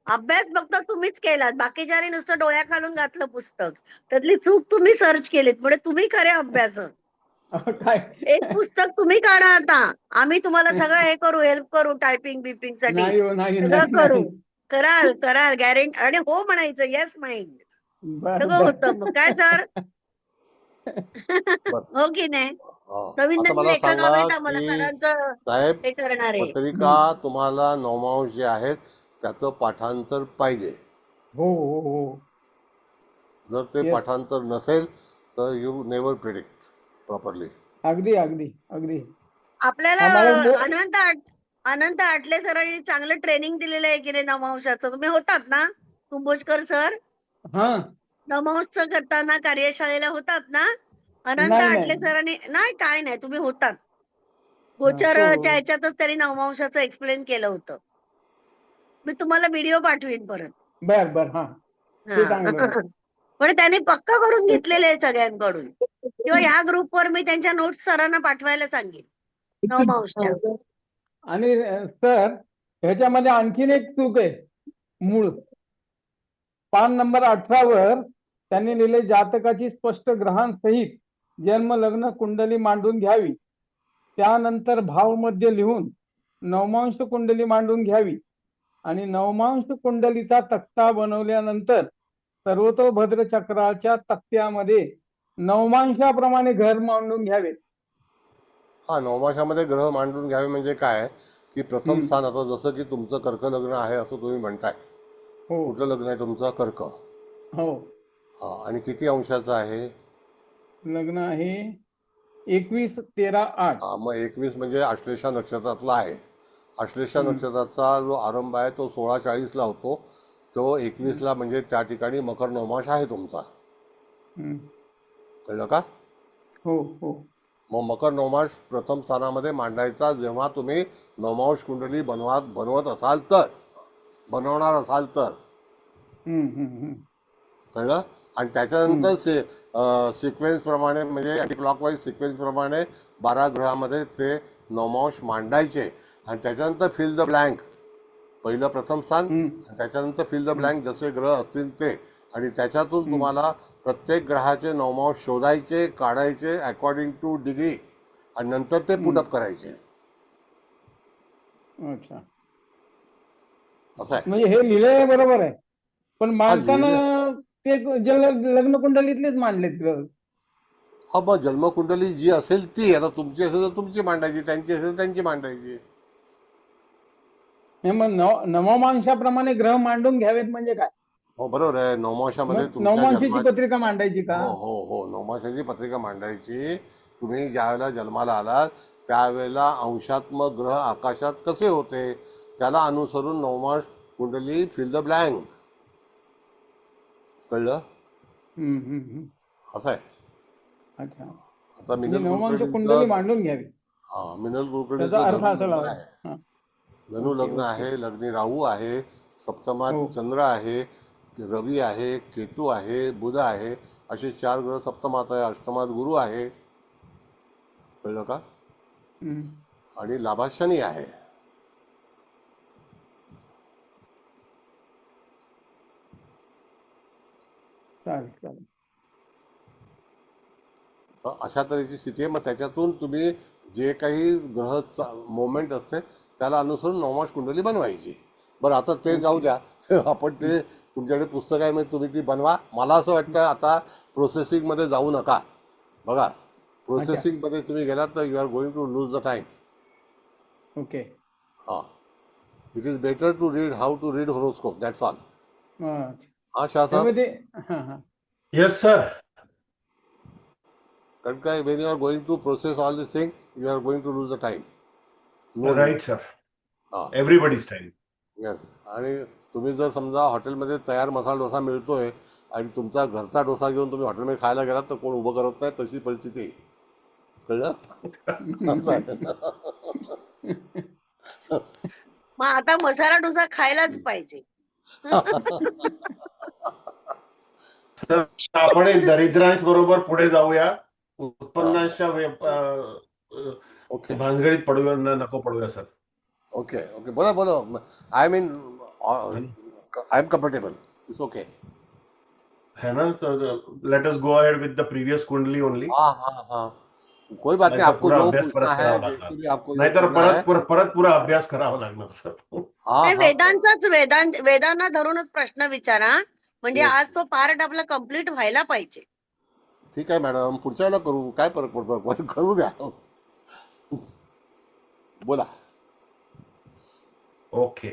[SPEAKER 2] अभ्यास फक्त तुम्हीच केलात, बाकीच्यानी नुसतं डोळ्या खालून घातलं पुस्तक. त्यातली चूक तुम्ही सर्च केलीत, म्हणजे तुम्ही खरे अभ्यास.
[SPEAKER 7] काय
[SPEAKER 2] एक पुस्तक तुम्ही काढा आता, आम्ही तुम्हाला सगळं हे करू, हेल्प करू, टायपिंग बिपिंग साठी
[SPEAKER 7] नाही हो, नाही
[SPEAKER 2] सगळं
[SPEAKER 7] नाही
[SPEAKER 2] करू.
[SPEAKER 7] नाही.
[SPEAKER 2] कराल कराल गॅरंटी. आणि हो म्हणायचं, येस माइंड,
[SPEAKER 7] बर
[SPEAKER 2] सगळं
[SPEAKER 7] बर.
[SPEAKER 2] होतं. मग काय सर? हो की नाही?
[SPEAKER 1] आता
[SPEAKER 2] रवींद्र
[SPEAKER 1] मला
[SPEAKER 2] लेखक
[SPEAKER 1] सांगा
[SPEAKER 2] हवेत आम्हाला
[SPEAKER 1] की
[SPEAKER 2] सरांचं
[SPEAKER 1] साहेब,
[SPEAKER 2] हे करणारे.
[SPEAKER 1] पत्रिका तुम्हाला नवमांश जे आहेत त्याचं पाठांतर पाहिजे.
[SPEAKER 7] हो हो हो.
[SPEAKER 1] जर ते
[SPEAKER 7] Yes.
[SPEAKER 1] पाठांतर नसेल तर यू नेवर प्रिडिक्ट प्रॉपरली.
[SPEAKER 7] अगदी अगदी अगदी.
[SPEAKER 2] आपल्याला
[SPEAKER 7] आम्हाला
[SPEAKER 2] अनंत आटले सरांनी चांगलं ट्रेनिंग दिलेलं आहे की नाही नवमांशाचं? तुम्ही होतात ना कुंभोजकर सर?
[SPEAKER 7] हा,
[SPEAKER 2] नवमांशचं करताना कार्यशाळेला होतात ना? अनंत
[SPEAKER 7] नाही
[SPEAKER 2] आटले
[SPEAKER 7] नाही.
[SPEAKER 2] सरांनी नाही, काय नाही, तुम्ही होतात.
[SPEAKER 7] तो
[SPEAKER 2] गोचरच्या ह्याच्यातच त्यांनी नवमांशाचं एक्सप्लेन केलं होतं. मी तुम्हाला व्हिडिओ पाठवीन परत.
[SPEAKER 7] बर बर. हा, ते चांगलं आहे.
[SPEAKER 2] हा. पण त्यांनी पक्का करून घेतलेले आहे सगळ्यांकडून. किंवा ह्या ग्रुपवर मी त्यांच्या नोट्स सरांना पाठवायला सांगेन नवमांशच्या.
[SPEAKER 7] आणि सर, ह्याच्यामध्ये आणखीन एक चूक आहे. मूळ पान नंबर 18 वर त्यांनी लिहिले, जातकाची स्पष्ट ग्रहांसहित जन्म लग्न कुंडली मांडून घ्यावी, त्यानंतर भाव मध्ये लिहून नवमांश कुंडली मांडून घ्यावी आणि नवमांश कुंडलीचा तक्ता बनवल्यानंतर सर्वतोभद्र चक्राच्या तक्त्यामध्ये नवमांशाप्रमाणे घर मांडून घ्यावे.
[SPEAKER 1] हा, नवमाशामध्ये ग्रह मांडून घ्यावे म्हणजे काय की प्रथम स्थान, आता जसं की तुमचं कर्क लग्न आहे असं तुम्ही म्हणताय.
[SPEAKER 7] हो
[SPEAKER 1] कुठलं लग्न आहे तुमचं? कर्क.
[SPEAKER 7] हो.
[SPEAKER 1] हा, आणि किती अंशाचं आहे?
[SPEAKER 7] लग्न आहे 21-13-8.
[SPEAKER 1] हा, मग 21 म्हणजे आश्लेषा नक्षत्रातला आहे. आश्लेषा नक्षत्राचा जो आरंभ आहे तो 16:40 ला होतो. तो 21 ला म्हणजे त्या ठिकाणी मकर नवमाश आहे तुमचा. कळलं का?
[SPEAKER 7] हो हो.
[SPEAKER 1] मग मकर नवमाश प्रथम स्थानामध्ये मांडायचा जेव्हा तुम्ही नवमांश कुंडली बनवत असाल तर, बनवणार असाल तर. कळलं? आणि त्याच्यानंतर सिक्वेन्स प्रमाणे, म्हणजे अँटी क्लॉकवाईज सिक्वेन्स प्रमाणे 12 ग्रहामध्ये ते नवमांश मांडायचे. आणि त्याच्यानंतर फिल द ब्लँक, पहिलं प्रथम स्थान, आणि त्याच्यानंतर फिल द ब्लँक जसे ग्रह असतील ते. आणि त्याच्यातून तुम्हाला प्रत्येक ग्रहाचे नवमांश शोधायचे, काढायचे अकॉर्डिंग टू डिग्री, आणि नंतर ते पुटअप करायचे.
[SPEAKER 7] अच्छा.
[SPEAKER 1] असं आहे.
[SPEAKER 7] म्हणजे हे लिहिलंय बरोबर आहे, पण माणसानं ते लग्न कुंडलीतलेच मांडलेत ग्रह.
[SPEAKER 1] हा, मग जन्मकुंडली जी असेल ती, आता तुमची असेल तर तुमची मांडायची, त्यांची असेल तर त्यांची मांडायची.
[SPEAKER 7] मग नवमांशाप्रमाणे ग्रह मांडून घ्यावेत म्हणजे काय?
[SPEAKER 1] हो, बरोबर आहे. नवमाशामध्ये तुमच्या
[SPEAKER 7] नवमांशाची पत्रिका मांडायची का?
[SPEAKER 1] हो हो हो, नवमाशाची पत्रिका मांडायची. तुम्ही ज्यावेळेला जन्माला आलात त्यावेळेला अंशात्मक ग्रह आकाशात कसे होते त्याला अनुसरून नवमाश कुंडली फिल द ब्लँक. कळलं? असं आहे.
[SPEAKER 7] अच्छा.
[SPEAKER 1] आता मिनल
[SPEAKER 7] नवमांश कुंडली
[SPEAKER 1] कुलकर्णींचं,
[SPEAKER 7] मांडून घ्यावी,
[SPEAKER 1] हा, मिनल
[SPEAKER 7] त्याचा अर्थ असा
[SPEAKER 1] कुलकर्णीचं
[SPEAKER 7] लावा.
[SPEAKER 1] आहे. धनु लग्न आहे, लग्नी राहू आहे, सप्तमात चंद्र आहे, रवी आहे, केतू आहे, बुध आहे, असे 4 ग्रह सप्तमात आहे. अष्टमात गुरु आहे. कळलं का? आणि लाभात शनी आहे.
[SPEAKER 7] चालेल चालेल.
[SPEAKER 1] तर अशा तऱ्हेची स्थिती आहे. मग त्याच्यातून तुम्ही जे काही ग्रह मोमेंट असते त्याला अनुसरून नवमास कुंडली बनवायची. बरं आता ते जाऊ द्या. आपण ते तुमच्याकडे पुस्तक आहे म्हणजे तुम्ही ती बनवा. मला असं वाटतं आता प्रोसेसिंगमध्ये जाऊ नका. बघा प्रोसेसिंगमध्ये तुम्ही गेलात तर you are going to lose the time.
[SPEAKER 7] Okay.
[SPEAKER 1] हां, it is better to read how to read horoscope, that's all.
[SPEAKER 7] हा.
[SPEAKER 1] हा शाह साहेब,
[SPEAKER 7] त्यामध्ये हा हा
[SPEAKER 6] येस सर.
[SPEAKER 1] कारण काय when you are going to process all this thing you are going to lose the time. No
[SPEAKER 6] right sir.
[SPEAKER 1] हां
[SPEAKER 6] everybody's time.
[SPEAKER 1] Yes. आणि तुम्ही जर समजा हॉटेलमध्ये तयार मसाला डोसा मिळतोय आणि तुमचा घरचा डोसा घेऊन तुम्ही हॉटेलमध्ये खायला गेलात तर कोण उभं करत नाही, तशी परिस्थिती आहे. कळलं? असं आहे.
[SPEAKER 2] मग आता मसाला डोसा खायलाच पाहिजे.
[SPEAKER 6] तर आपण एक दरिद्रांश बरोबर पुढे जाऊया. उत्पन्नाच्या
[SPEAKER 1] ओके
[SPEAKER 6] भानगडीत पडूया नको पडूया सर.
[SPEAKER 1] ओके ओके, बोला बोला. I mean I am comfortable, it's okay.
[SPEAKER 6] है ना. तर लेट अस गो अहेड विद द प्रीवियस कुंडली ओनली.
[SPEAKER 1] हाँ हाँ हाँ, कोई बात नहीं.
[SPEAKER 6] नाहीतर
[SPEAKER 1] आपको
[SPEAKER 6] पुरा
[SPEAKER 1] जो
[SPEAKER 6] अभ्यास
[SPEAKER 1] पूछना
[SPEAKER 6] परत
[SPEAKER 1] है,
[SPEAKER 6] करावा
[SPEAKER 1] जैसे
[SPEAKER 6] लागणार.
[SPEAKER 1] भी आपको जो
[SPEAKER 6] नाहीतर
[SPEAKER 1] पूछना है,
[SPEAKER 6] परत पुरा अभ्यास करावा लागणार सर.
[SPEAKER 1] हाँ
[SPEAKER 2] ते
[SPEAKER 1] हाँ
[SPEAKER 2] वेदांना धरूनच प्रश्न विचारा, म्हणजे
[SPEAKER 1] येस,
[SPEAKER 2] आज तो पार्ट आपला कम्प्लीट व्हायला पाहिजे.
[SPEAKER 1] ठीक आहे मॅडम, पुढच्या वेळेला करू. काय फरक पडतो, करू द्या. बोला.
[SPEAKER 6] ओके.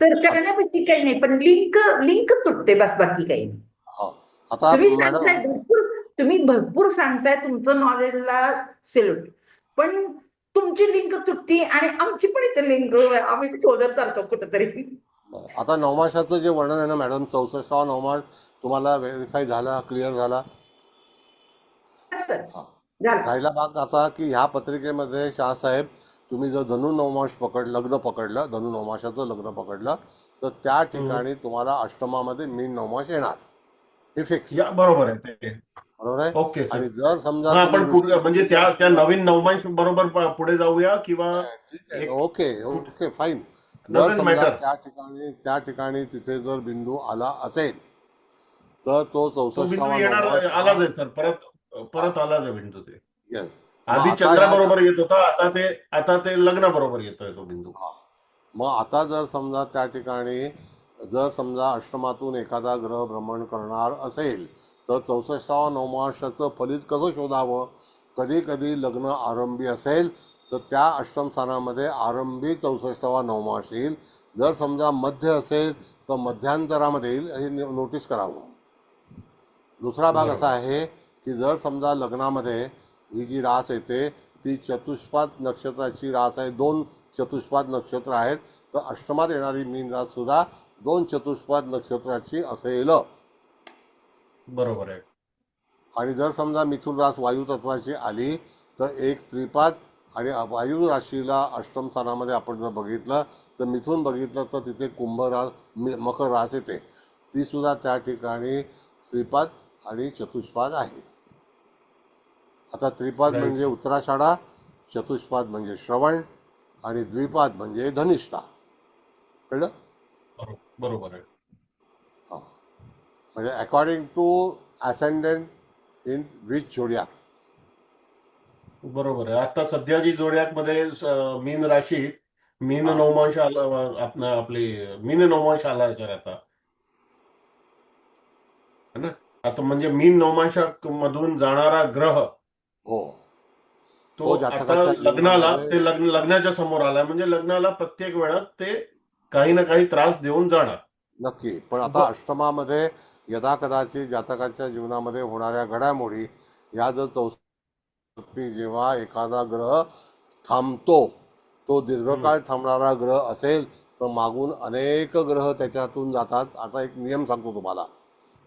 [SPEAKER 3] सर करण्यापेक्षा काही नाही, पण लिंक तुटते बस, बाकी काही नाही.
[SPEAKER 1] हा आता
[SPEAKER 3] तुम्ही
[SPEAKER 1] मॅडम,
[SPEAKER 3] सांगताय भरपूर सांगताय, तुमचं नॉलेजला सेल्यूट, पण तुमची लिंक तुटती आणि आमची पण इथे लिंक आम्ही शोधत जातो कुठेतरी.
[SPEAKER 1] आता नवमाशाचं जे वर्णन आहे ना मॅडम, 64वा नवमास तुम्हाला व्हेरीफाय झाला, क्लिअर झाला.
[SPEAKER 3] सर झालं.
[SPEAKER 1] राहिला भाग आता की ह्या पत्रिकेमध्ये शाहसाहेब तुम्ही जर धनु नवमास लग्न पकडलं, धनु नवमाशाचं लग्न पकडलं तर त्या ठिकाणी तुम्हाला अष्टमामध्ये मीन नवमास येणार. हे फिक्स,
[SPEAKER 6] या बरोबर आहे ते.
[SPEAKER 1] बरोबर आहे.
[SPEAKER 6] Okay sir.
[SPEAKER 1] आणि जर समजा
[SPEAKER 6] मग
[SPEAKER 1] तुम्ही
[SPEAKER 6] आपण म्हणजे त्या नवीन नवमांश बरोबर पुढे जाऊया किंवा
[SPEAKER 1] ठीक आहे, ओके ओके फाईन. जर
[SPEAKER 6] Doesn't
[SPEAKER 1] समजा
[SPEAKER 6] matter.
[SPEAKER 1] त्या ठिकाणी तिथे जर बिंदू आला असेल तर तो
[SPEAKER 6] तो बिंदू
[SPEAKER 1] 64वा
[SPEAKER 6] येणार
[SPEAKER 1] नवमास
[SPEAKER 6] आलाच आहे सर. परत आलाच आहे बिंदू ते.
[SPEAKER 1] येस.
[SPEAKER 6] आधी चंद्राबरोबर येत होता, आता ते लग्नाबरोबर येतोय तो बिंदू.
[SPEAKER 1] मग आता जर समजा त्या ठिकाणी जर समजा अष्टमातून एखादा ग्रह भ्रमण करणार असेल तर 64वा नवमासाचं फलित कसं शोधावं. कधी कधी लग्न आरंभी असेल तर त्या अष्टम स्थानामध्ये आरंभी 64वा नवमास येईल. जर समजा मध्य असेल तर मध्यांतरामध्ये येईल, हे नोटीस करावं. दुसरा भाग असा आहे की जर समजा लग्नामध्ये ही जी रास येते ती चतुष्पाद नक्षत्राची रास आहे, 2 चतुष्पाद नक्षत्र आहेत, तर अष्टमात येणारी मीन रास सुद्धा 2 चतुष्पाद नक्षत्राची असेल.
[SPEAKER 6] बरोबर आहे.
[SPEAKER 1] आणि जर समजा मिथुन रास वायू तत्वाची आली तर एक त्रिपाद, आणि वायू राशीला अष्टम स्थानामध्ये आपण जर बघितलं तर मिथुन बघितलं तर तिथे कुंभ रास, मकर रास येते, ती सुद्धा त्या ठिकाणी त्रिपाद आणि चतुष्पाद आहे. आता त्रिपाद म्हणजे उत्तराषाढा, चतुष्पाद म्हणजे श्रवण आणि द्विपाद म्हणजे धनिष्ठा. कळलं?
[SPEAKER 6] बरोबर आहे.
[SPEAKER 1] म्हणजे according to ascendant in which zodiac.
[SPEAKER 6] बरोबर आहे. आता सध्या जी जोड्याक मध्ये मीन राशी मीन नवमांश आला, आपली मीन नवमांश आला सर आता, है ना. आता म्हणजे मीन नवमांशा मधून जाणारा ग्रह
[SPEAKER 1] हो,
[SPEAKER 6] तो आता लग्नाला, ते लग्नाच्या समोर आला, म्हणजे लग्नाला प्रत्येक वेळात ते काही ना काही त्रास देऊन जाणार.
[SPEAKER 1] नक्की. पण आता अष्टमामध्ये यदा कदाचित जातकाच्या जीवनामध्ये होणाऱ्या घडामोडी या जर 64 जेव्हा एखादा ग्रह थांबतो, तो दीर्घकाळ थांबणारा ग्रह असेल तर मागून अनेक ग्रह त्याच्यातून जातात. आता एक नियम सांगतो तुम्हाला.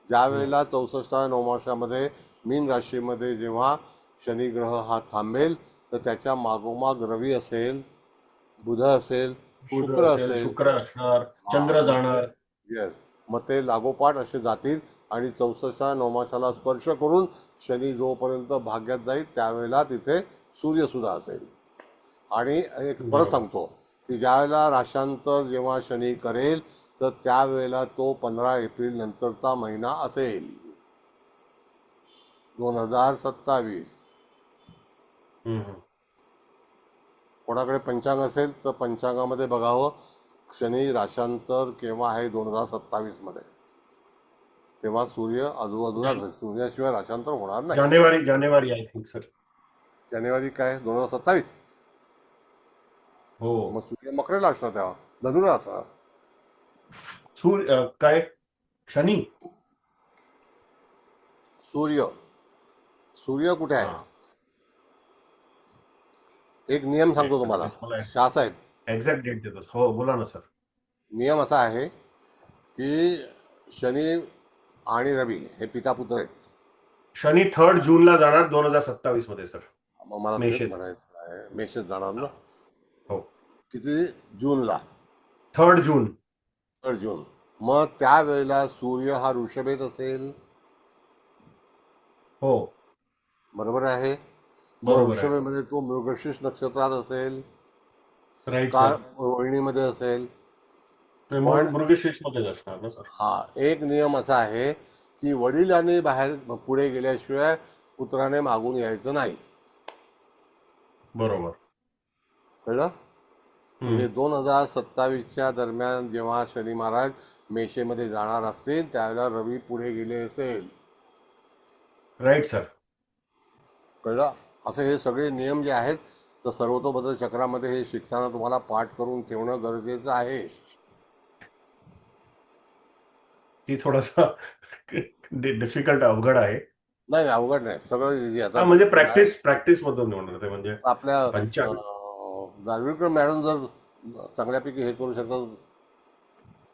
[SPEAKER 1] ज्या वेळेला 64व्या नवमासामध्ये मीन राशीमध्ये जेव्हा शनी ग्रह हा थांबेल तर त्याच्या मागोमाग रवी असेल, बुध असेल, शुक्र असेल,
[SPEAKER 6] शुक्र असणार, चंद्र जाणार.
[SPEAKER 1] येस. मग ते लागोपाठ असे जातील आणि 64व्या नवमासाला स्पर्श करून शनी जोपर्यंत भाग्यात जाईल त्यावेळेला तिथे सूर्य सुद्धा असेल. आणि एक परत सांगतो की ज्यावेळेला राशांतर जेव्हा शनी करेल तर तर त्यावेळेला तो 15 एप्रिल नंतरचा महिना असेल, 2027.
[SPEAKER 6] हम्म.
[SPEAKER 1] कोणाकडे पंचांग असेल तर पंचांगामध्ये बघावं शनी राशांतर केव्हा आहे 2027 मध्ये. तेव्हा सूर्य आजूबाजूला सूर्याशिवाय राशांतर होणार नाही.
[SPEAKER 6] जानेवारी आय थिंक सर.
[SPEAKER 1] जानेवारी काय 2027.
[SPEAKER 6] हो.
[SPEAKER 1] मग सूर्य मकरेला असणार, तेव्हा धनुला असणार.
[SPEAKER 6] काय शनी
[SPEAKER 1] सूर्य कुठे आहे? एक नियम सांगतो तुम्हाला शाहसाहेब.
[SPEAKER 6] एक्झॅक्ट डेट देतो. हो बोला ना सर.
[SPEAKER 1] नियम असा आहे की शनी आणि रवी हे पितापुत्र आहेत.
[SPEAKER 6] शनी 3 जूनला जाणार 2027 मध्ये सर.
[SPEAKER 1] मग मला
[SPEAKER 6] मेषेत.
[SPEAKER 1] तेच म्हणायचं आहे, मेषेत जाणार ना.
[SPEAKER 6] हो.
[SPEAKER 1] किती जूनला?
[SPEAKER 6] 3 जून.
[SPEAKER 1] 3 जून. मग त्यावेळेला सूर्य हा ऋषभेत असेल.
[SPEAKER 6] हो
[SPEAKER 1] बरोबर आहे.
[SPEAKER 6] बरोबर आहे.
[SPEAKER 1] ऋषभेमध्ये तो मृगशीर्ष नक्षत्रात असेल
[SPEAKER 6] राईट
[SPEAKER 1] का
[SPEAKER 6] सर.
[SPEAKER 1] रोहिणीमध्ये असेल.
[SPEAKER 6] मृगशीर्ष मध्ये असणार ना सर.
[SPEAKER 1] हा एक नियम असा आहे की वडिलांनी बाहेर पुढे गेल्याशिवाय पुत्राने मागून यायचं नाही.
[SPEAKER 6] बरोबर.
[SPEAKER 1] कळलं? म्हणजे 2027च्या दरम्यान जेव्हा शनी महाराज मेषेमध्ये जाणार असतील त्यावेळेला रवी पुढे गेले असेल.
[SPEAKER 6] Right sir.
[SPEAKER 1] कळलं? असे हे सगळे नियम जे आहेत तर सर्वतोभद्र चक्रामध्ये हे शिकताना तुम्हाला पाठ करून ठेवणं गरजेचं आहे.
[SPEAKER 6] ती थोडासा डिफिकल्ट अवघड आहे.
[SPEAKER 1] नाही अवघड नाही, सगळं easy. आता
[SPEAKER 6] म्हणजे प्रॅक्टिस मधून होणार ते. म्हणजे
[SPEAKER 1] आपल्या
[SPEAKER 6] पंचांग.
[SPEAKER 1] दारव्हीकर मॅडम जर चांगल्यापैकी हे करू शकतात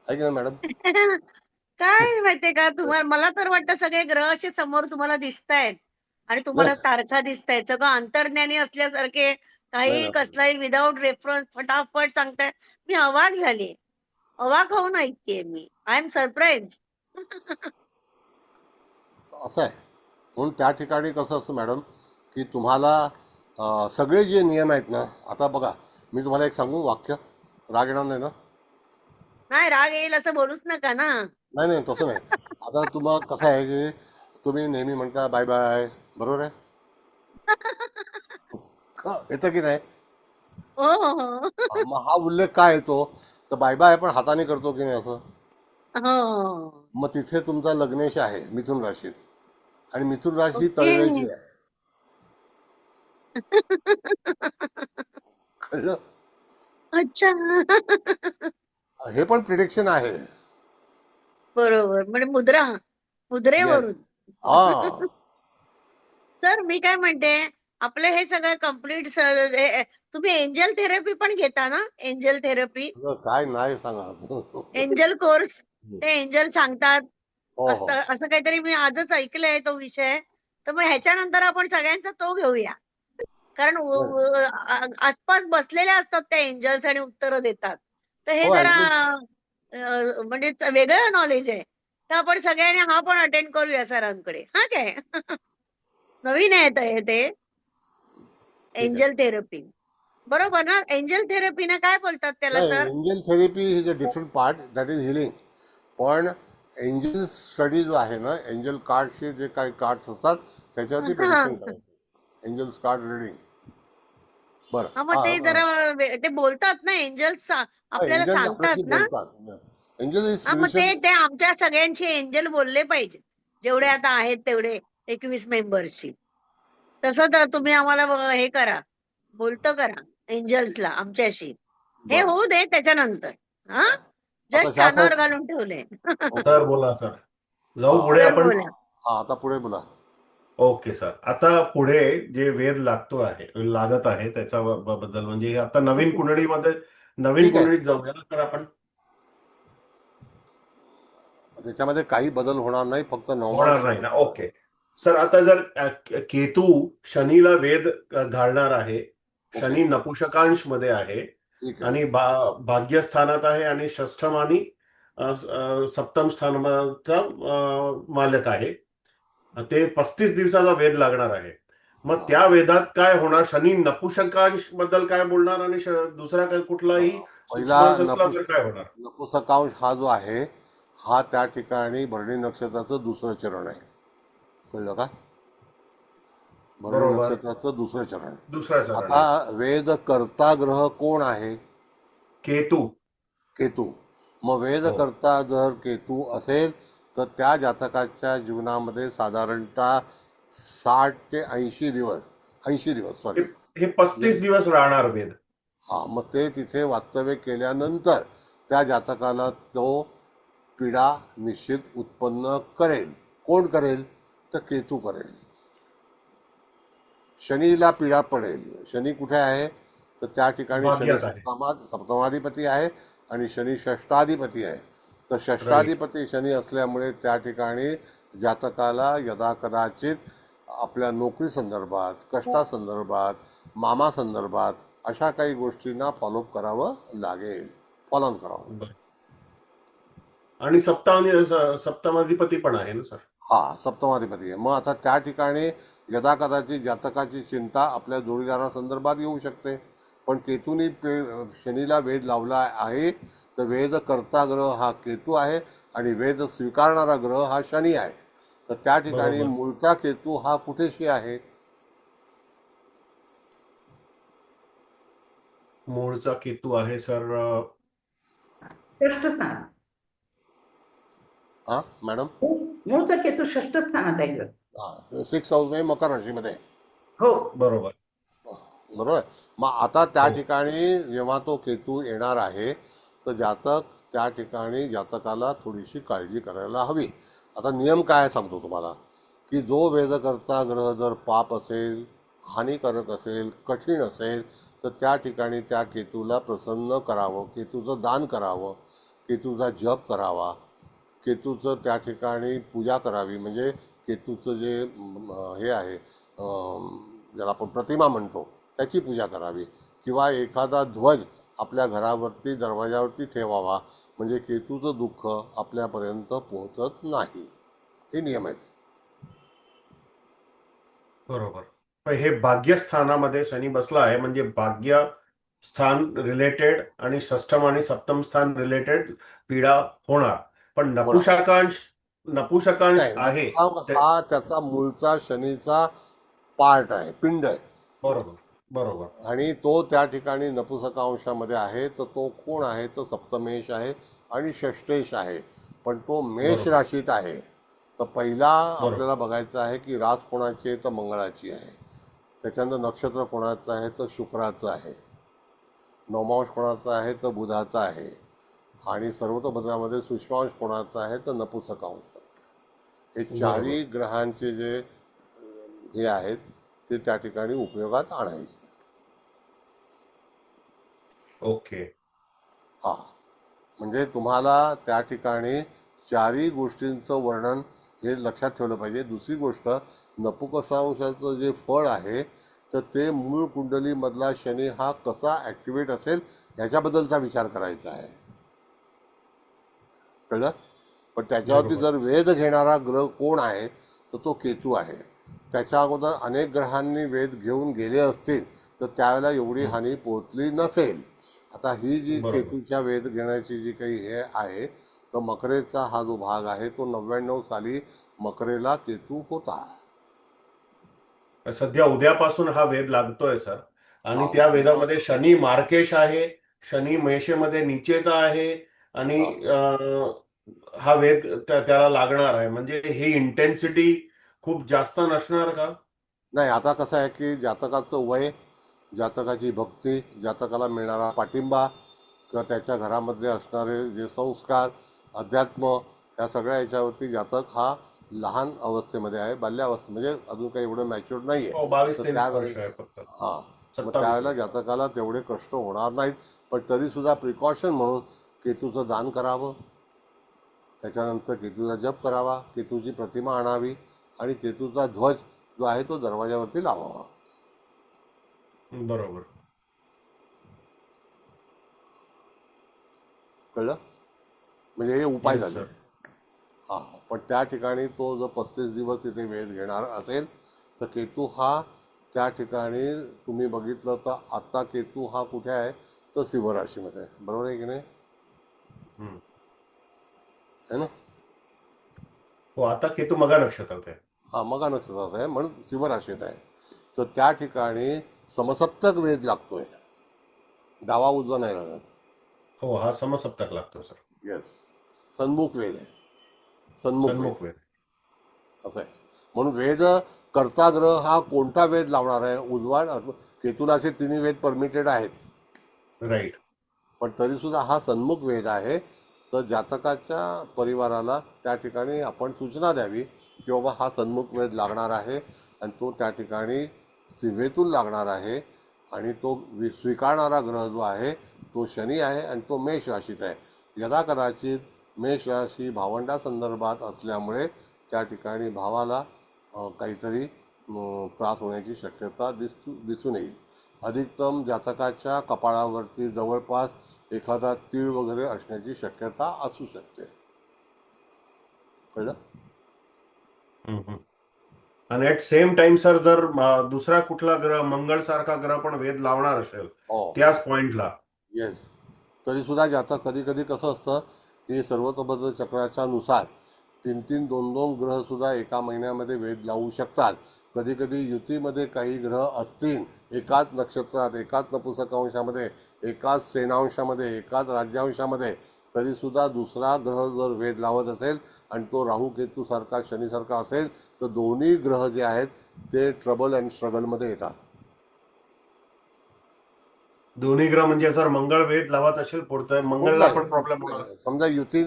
[SPEAKER 1] आहे की नाही मॅडम?
[SPEAKER 2] काय माहितीये का तुम्हाला, मला तर वाटतं सगळे ग्रह असे समोर तुम्हाला दिसतायत आणि तुम्हाला तारखा दिसतायत, सगळं अंतर्ज्ञानी असल्यासारखे, काही
[SPEAKER 1] नाही.
[SPEAKER 2] कसलाही विदाऊट रेफरन्स फटाफट सांगताय. मी अवाक झाली, अवाक होऊन ऐकतेय मी. I am surprise.
[SPEAKER 1] असं आहे. म्हणून त्या ठिकाणी कसं असतं मॅडम की तुम्हाला सगळे जे नियम आहेत ना, आता बघा मी तुम्हाला एक सांगू वाक्य, राग येणार नाही ना?
[SPEAKER 2] नाही राग येईल असं बोलूच नका ना.
[SPEAKER 1] नाही नाही तसं नाही. आता तुम्हाला कसं आहे की तुम्ही नेहमी म्हणता बाय बाय, बरोबर आहे? येतं की नाही?
[SPEAKER 2] हो हो हो
[SPEAKER 1] मग हा उल्लेख काय येतो तर बाय बाय आपण हाताने करतो की नाही असं.
[SPEAKER 2] हो.
[SPEAKER 1] मग तिथे तुमचा लग्नेश आहे मिथुन राशीत, आणि मिथुन राशी ही
[SPEAKER 2] ओके.
[SPEAKER 1] तळव्याची आहे. कळलं?
[SPEAKER 2] अच्छा.
[SPEAKER 1] हे पण प्रिडिक्शन आहे.
[SPEAKER 2] बरोबर, म्हणजे मुद्रेवरून.
[SPEAKER 1] हा
[SPEAKER 2] सर मी काय म्हणते, आपलं हे सगळं कम्प्लीट, तुम्ही एंजल थेरपी पण घेता ना? एंजल थेरपी,
[SPEAKER 1] काय नाही सांगा.
[SPEAKER 2] एंजल कोर्स, ते एंजल सांगतात
[SPEAKER 1] हो हो
[SPEAKER 2] असं काहीतरी मी आजच ऐकलंय तो विषय. तर मग ह्याच्यानंतर आपण सगळ्यांचा तो घेऊया, कारण आसपास बसलेल्या असतात त्या एंजल्स आणि उत्तरं देतात. तर हे
[SPEAKER 1] हो,
[SPEAKER 2] जरा
[SPEAKER 1] angels.
[SPEAKER 2] म्हणजे वेगळं नॉलेज आहे. तर आपण सगळ्यांनी हा पण अटेंड करूया सरांकडे. हा काय? नवीन आहे ते एंजल थेरपी. बरोबर ना? एंजल थेरपीने काय बोलतात त्याला
[SPEAKER 1] नाही,
[SPEAKER 2] sir?
[SPEAKER 1] Angel therapy is a different part, that is healing. पण एंजल स्टडी जो आहे ना, एंजल कार्डचे जे काही कार्ड्स असतात त्याच्यावरती प्रेडिक्शन करायचं. Angels card reading. बरं.
[SPEAKER 2] हा मग ते जरा ते बोलतात ना एंजल्स, आपल्याला
[SPEAKER 1] एंजल्स
[SPEAKER 2] सांगतात
[SPEAKER 1] आपल्याशी
[SPEAKER 2] ना.
[SPEAKER 1] बोलतात. एंजल इज
[SPEAKER 2] हा मग
[SPEAKER 1] स्पिरिच्युअल.
[SPEAKER 2] ते आमच्या सगळ्यांचे एंजल बोलले पाहिजे, जेवढे आता आहेत तेवढे 21 मेंबर्सची. तसं तर तुम्ही आम्हाला हे करा, बोलतं करा एंजल्सला आमच्याशी. हे होऊ दे त्याच्यानंतर. हा
[SPEAKER 1] आता
[SPEAKER 2] जस्ट
[SPEAKER 1] शास्त्र-
[SPEAKER 2] कानावर घालून ठेवले.
[SPEAKER 6] तर बोला सर. जाऊ पुढे
[SPEAKER 1] तर
[SPEAKER 6] आपण.
[SPEAKER 2] बोला.
[SPEAKER 1] हा आता पुढे बोला.
[SPEAKER 6] Okay sir. आता पुढे जे वेध लागत आहे त्याच्याबद्दल, म्हणजे आता नवीन कुंडलीमध्ये, नवीन
[SPEAKER 1] ठीक आहे.
[SPEAKER 6] कुंडलीत जाऊया ना सर आपण.
[SPEAKER 1] त्याच्यामध्ये काही बदल होणार नाही, फक्त
[SPEAKER 6] होणार नाही ना. Okay sir. आता जर केतू शनीला वेध घालणार आहे, शनी नपुंसकांश मध्ये आहे
[SPEAKER 1] ठीक आहे.
[SPEAKER 6] आणि भाग्यस्थानात आहे आणि षष्ठम आणि सप्तम स्थानाचा मालक आहे. ते 35 दिवसाचा वेध लागणार आहे. मग त्या वेधात काय होणार? शनी नपुंसकांश बद्दल काय बोलणार आणि दुसरा काय कुठलाही
[SPEAKER 1] पहिला
[SPEAKER 6] सूक्ष्म असला तर काय होणार?
[SPEAKER 1] नपुसकांश हा जो आहे हा त्या ठिकाणी भरणी नक्षत्राचं दुसरं चरण आहे. कळलं का? भरणी
[SPEAKER 6] बरोबर.
[SPEAKER 1] नक्षत्राचं दुसरं चरण.
[SPEAKER 6] दुसरा चरण
[SPEAKER 1] आता
[SPEAKER 6] आहे.
[SPEAKER 1] वेद कर्ता ग्रह कोण आहे?
[SPEAKER 6] केतू.
[SPEAKER 1] केतू. मग वेद
[SPEAKER 6] हो.
[SPEAKER 1] करता जर केतू असेल तर त्या जातकाच्या जीवनामध्ये साधारणतः 60 ते 80 दिवस
[SPEAKER 6] हे
[SPEAKER 1] सॉरी
[SPEAKER 6] हे 35 दिवस राहणार वेद.
[SPEAKER 1] हा मग ते तिथे वास्तव्य केल्यानंतर त्या जातकाला तो पीडा निश्चित उत्पन्न करेल. कोण करेल? तर केतू करेल. शनीला पीडा पडेल. शनी कुठे आहे? तर त्या ठिकाणी शनी
[SPEAKER 6] भाग्यात आहे.
[SPEAKER 1] सप्तमाधिपती आहे आणि शनी षष्ठाधिपती आहे. तर षष्ठाधिपती शनी असल्यामुळे त्या ठिकाणी जातकाला यदाकदाचित आपल्या नोकरी संदर्भात, कष्टासंदर्भात, मामा संदर्भात अशा काही गोष्टींना फॉलोअप करावं लागेल. फॉलोअन करावं.
[SPEAKER 6] बरं. आणि सप्तमाधिपती पण आहे ना सर?
[SPEAKER 1] हा सप्तमाधिपती आहे. मग आता त्या ठिकाणी यदाकदाचित जातकाची चिंता आपल्या जोडीदारासंदर्भात येऊ शकते. पण केतूनी शनीला वेध लावला आहे तर वेद कर्ता ग्रह हा केतू आहे आणि वेद स्वीकारणारा ग्रह हा शनी आहे. तर त्या ठिकाणी
[SPEAKER 6] बरोबर.
[SPEAKER 1] मूळचा केतू हा कुठेशी आहे?
[SPEAKER 6] मूळचा केतू आहे सर
[SPEAKER 3] षष्ठ स्थानात.
[SPEAKER 1] हा मॅडम?
[SPEAKER 3] मूळचा केतू षष्ठ स्थानात आहे.
[SPEAKER 1] हा 6 हाऊस मध्ये मकर राशीमध्ये.
[SPEAKER 3] हो.
[SPEAKER 6] बरोबर.
[SPEAKER 1] बरोबर. मग आता त्या
[SPEAKER 6] हो.
[SPEAKER 1] ठिकाणी जेव्हा तो केतू येणार आहे तर जातक त्या ठिकाणी जातकाला थोडीशी काळजी करायला हवी. आता नियम काय सांगतो तुम्हाला की जो वेदकर्ता ग्रह जर पाप असेल, हानिकारक असेल, कठीण असेल तर त्या ठिकाणी त्या केतूला प्रसन्न करावं, केतूचं दान करावं, केतूचा जप करावा, केतूचं त्या ठिकाणी पूजा करावी. म्हणजे केतूचं जे हे आहे ज्याला आपण प्रतिमा म्हणतो त्याची पूजा करावी किंवा एखादा ध्वज आपल्या घरावरती दरवाजावरती ठेवावा. म्हणजे केतूचं दुःख आपल्यापर्यंत पोहोचत नाही. हे नियम आहेत.
[SPEAKER 6] बरोबर. पण हे भाग्यस्थानामध्ये शनी बसला आहे म्हणजे भाग्य स्थान रिलेटेड आणि षष्ठम आणि सप्तम स्थान रिलेटेड पीडा होणार. पण नपुसकांश
[SPEAKER 1] नाही
[SPEAKER 6] आहे
[SPEAKER 1] हा त्याचा मूळचा शनीचा पार्ट आहे, पिंड आहे.
[SPEAKER 6] बरोबर. बरोबर.
[SPEAKER 1] आणि तो त्या ठिकाणी नपुसकांशामध्ये आहे. तर तो कोण आहे? तर सप्तमेश आहे आणि षष्ठेश आहे. पण तो मेष
[SPEAKER 6] बरोबर.
[SPEAKER 1] राशीत आहे. तर पहिला
[SPEAKER 6] बरोबर.
[SPEAKER 1] आपल्याला बघायचं आहे की रास कोणाची आहे? तर मंगळाची आहे. त्याच्यानंतर नक्षत्र कोणाचं आहे? तर शुक्राचं आहे. नवमांश कोणाचा आहे? तर बुधाचा आहे. आणि सर्वतोपत्रामध्ये सूक्ष्मांश कोणाचा आहे? तर नपुसकांश. हे चारही ग्रहांचे जे हे आहेत ते त्या ठिकाणी उपयोगात आणायचे.
[SPEAKER 6] ओके.
[SPEAKER 1] हा म्हणजे तुम्हाला त्या ठिकाणी चारही गोष्टींचं वर्णन हे लक्षात ठेवलं पाहिजे. दुसरी गोष्ट, नपुसकांशाचं जे फळ आहे तर ते मूळ कुंडलीमधला शनी हा कसा ॲक्टिवेट असेल ह्याच्याबद्दलचा विचार करायचा आहे. कळलं? पण त्याच्यावरती जर वेध घेणारा ग्रह कोण आहे तर तो केतू आहे. त्याच्या अगोदर अनेक ग्रहांनी वेध घेऊन गेले असतील तर त्यावेळेला एवढी हानी पोहोचली नसेल. आता ही जी केतूच्या वेध घेण्याची जी काही हे आहे तर मकरेचा हा जो भाग आहे तो 99 साली मकरेला केतू होता.
[SPEAKER 6] सध्या उद्यापासून हा वेध लागतोय सर. आणि
[SPEAKER 1] हा.
[SPEAKER 6] त्या वेदामध्ये शनी मार्केश आहे, शनी मेषेमध्ये नीचेचा आहे आणि हा वेध त्याला लागणार आहे. म्हणजे ही इंटेन्सिटी खूप जास्त नसणार का?
[SPEAKER 1] नाही, आता कसं आहे की जातकाचं वय, जातकाची भक्ती, जातकाला मिळणारा पाठिंबा किंवा त्याच्या घरामधले असणारे जे संस्कार, अध्यात्म या सगळ्या याच्यावरती जातक हा लहान अवस्थेमध्ये आहे, बाल्यावस्थे म्हणजे अजून काही एवढं मॅच्युअर नाही आहे.
[SPEAKER 6] 22-23 वर्ष आहे फक्त.
[SPEAKER 1] हां मग
[SPEAKER 6] 27.
[SPEAKER 1] त्यावेळेला जातकाला तेवढे कष्ट होणार नाहीत. पण तरीसुद्धा प्रिकॉशन म्हणून केतूचं दान करावं, त्याच्यानंतर केतूचा जप करावा, केतूची प्रतिमा आणावी आणि केतूचा ध्वज जो आहे तो दरवाजावरती लावावा.
[SPEAKER 6] बरोबर.
[SPEAKER 1] कळलं? म्हणजे हे उपाय
[SPEAKER 6] Yes,
[SPEAKER 1] झाले.
[SPEAKER 6] sir.
[SPEAKER 1] हां पण त्या ठिकाणी तो जर 35 दिवस तिथे वेध घेणार असेल तर केतू हा त्या ठिकाणी तुम्ही बघितलं तर आत्ता केतू हा कुठे आहे तर सिंह राशीमध्ये आहे. बरोबर आहे की नाही?
[SPEAKER 6] हम्म.
[SPEAKER 1] है ना?
[SPEAKER 6] हो, आता केतू मघा नक्षत्रात आहे.
[SPEAKER 1] हा, मघा नक्षत्रात आहे म्हणून सिंह राशीत आहे. तर त्या ठिकाणी समसप्तक वेध लागतोय, डावा उजवा नाही लागत.
[SPEAKER 6] हो, हा समसप्तक लागतो सर.
[SPEAKER 1] येस, सन्मुख वेध आहे. सन्मुख वेध
[SPEAKER 6] सन्मुख वेद.
[SPEAKER 1] असं आहे. म्हणून वेद कर्ता ग्रह हा कोणता वेध लावणार आहे? उजवा. केतूला असे तिन्ही वेद परमिटेड आहेत,
[SPEAKER 6] राईट.
[SPEAKER 1] पण तरी सुद्धा हा सन्मुख वेध आहे. तर जातकाच्या परिवाराला त्या ठिकाणी आपण सूचना द्यावी की बाबा हा सन्मुख वेध लागणार आहे आणि तो त्या ठिकाणी सिंहेतून लागणार आहे. आणि तो स्वीकारणारा ग्रह जो आहे तो शनी आहे आणि तो मेष राशीत आहे. यदा कदाचित मेष राशी भावंडासंदर्भात असल्यामुळे त्या ठिकाणी भावाला काहीतरी त्रास होण्याची शक्यता दिसून येईल. अधिकतम जातकाच्या कपाळावरती जवळपास एखादा तीळ वगैरे असण्याची शक्यता असू शकते. कळलं?
[SPEAKER 6] आणि ऍट सेम टाइम सर, जर दुसरा कुठला ग्रह, मंगळ सारखा ग्रह पण वेध लावणार असेल
[SPEAKER 1] हो,
[SPEAKER 6] त्याच पॉइंटला,
[SPEAKER 1] येस. तरी सुद्धा जातक कधी कधी कसं असतं की सर्वतोभद्र चक्राच्या नुसार 3-3, 2-2 ग्रह सुद्धा एका महिन्यामध्ये वेध लावू शकतात. कधी कधी युतीमध्ये काही ग्रह असतील एकाच नक्षत्रात, एकाच नपुसकांशामध्ये, एकाच सेनांशामध्ये, एकाच राज्यांशामध्ये, तरी सुद्धा दुसरा ग्रह जर वेध लावत असेल आणि तो राहू केतू सारखा शनीसारखा असेल तर दोन्ही ग्रह जे आहेत ते ट्रबल अँड स्ट्रगलमध्ये येतात.
[SPEAKER 6] दोन्ही ग्रह म्हणजे सर मंगळ वेध लावत असेल पुढचं, मंगळला पण प्रॉब्लेम होणार.
[SPEAKER 1] समजा युती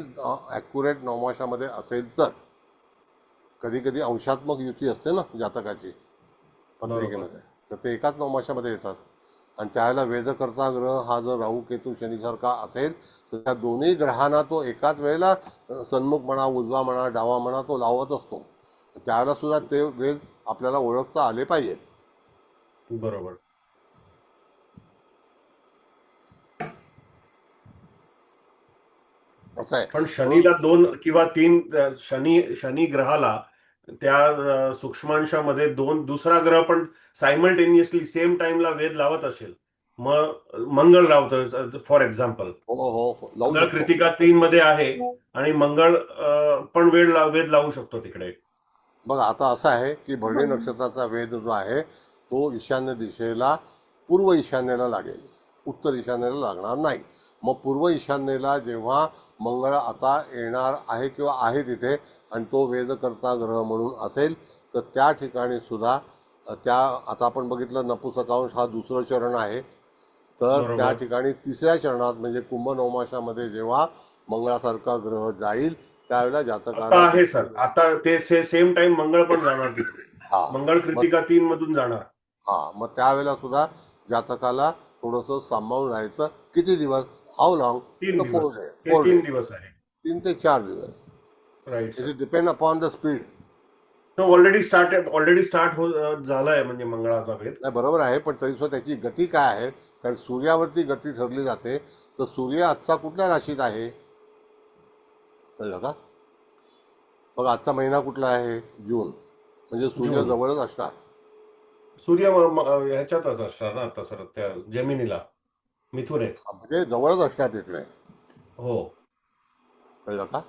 [SPEAKER 1] ॲक्युरेट नवमाशामध्ये असेल तर, कधी कधी अंशात्मक युती असते ना जातकाची पत्रिकेमध्ये, तर ते एकाच नवमाशामध्ये येतात. आणि त्यावेळेला वेधकर्ता ग्रह हा जर राहू केतू शनीसारखा असेल तर त्या दोन्ही ग्रहांना तो एकाच वेळेला सन्मुख म्हणा, उजवा म्हणा, डावा म्हणा तो लावत असतो. त्यावेळेला सुद्धा ते वेध आपल्याला ओळखता आले पाहिजे.
[SPEAKER 6] बरोबर.
[SPEAKER 1] असं आहे.
[SPEAKER 6] पण शनीला 2 किंवा 3 शनी ग्रहाला त्या सूक्ष्मांशामध्ये दुसरा ग्रह पण सायमल्टेनियसली सेम टाइमला वेध लावत असेल, मग मंगळ लावतं फॉर एक्झाम्पल.
[SPEAKER 1] हो हो, लावू
[SPEAKER 6] मंगळ
[SPEAKER 1] शकतो.
[SPEAKER 6] कृतिका 3 मध्ये आहे आणि मंगळ पण वेध लावू शकतो तिकडे.
[SPEAKER 1] बघा आता असं आहे की भरणी नक्षत्राचा वेध जो आहे तो ईशान्य दिशेला, पूर्व ईशान्येला लागेल, उत्तर ईशान्येला लागणार नाही. मग पूर्व ईशान्येला जेव्हा मंगळ आता येणार आहे किंवा आहे तिथे आणि तो वेधकर्ता ग्रह म्हणून असेल तर त्या ठिकाणी सुद्धा आता आपण बघितलं नपुसकांश हा दुसरं चरण आहे. तर
[SPEAKER 6] बरोबर.
[SPEAKER 1] त्या ठिकाणी तिसऱ्या चरणात म्हणजे कुंभ नवमाशामध्ये जेव्हा मंगळासारखा ग्रह जाईल त्यावेळेला
[SPEAKER 6] आता
[SPEAKER 1] जातकाला
[SPEAKER 6] आहे सर, आता ते सेम टाइम मंगळ पण जाणार तिथे.
[SPEAKER 1] हा
[SPEAKER 6] मंगळ कृतिका 3 मधून जाणार.
[SPEAKER 1] मग त्यावेळेला सुद्धा जातकाला थोडंसं सांभाळून राहायचं. किती दिवस? How long?
[SPEAKER 6] 3
[SPEAKER 1] 4
[SPEAKER 6] दिवस.
[SPEAKER 1] days.
[SPEAKER 6] ते
[SPEAKER 1] 4
[SPEAKER 6] 3
[SPEAKER 1] days.
[SPEAKER 6] दिवस आहे.
[SPEAKER 1] 3 ते 4 दिवस.
[SPEAKER 6] Right.
[SPEAKER 1] It depend upon the speed.
[SPEAKER 6] Already start झालाय म्हणजे मंगळाचा वेध.
[SPEAKER 1] नाही, बरोबर आहे, पण तरी सुद्धा त्याची गती काय आहे? कारण सूर्यावरती गती ठरली जाते. तर सूर्य आजचा कुठल्या राशीत आहे कळलं का? बघ आजचा महिना कुठला आहे? जून. म्हणजे सूर्य
[SPEAKER 6] जून.
[SPEAKER 1] जवळच असणार.
[SPEAKER 6] सूर्य ह्याच्यातच असणार ना आता सर, त्या जमिनीला मिथुन आहे.
[SPEAKER 1] म्हणजे जवळच असणार तिकडे.
[SPEAKER 6] हो,
[SPEAKER 1] कळलं का?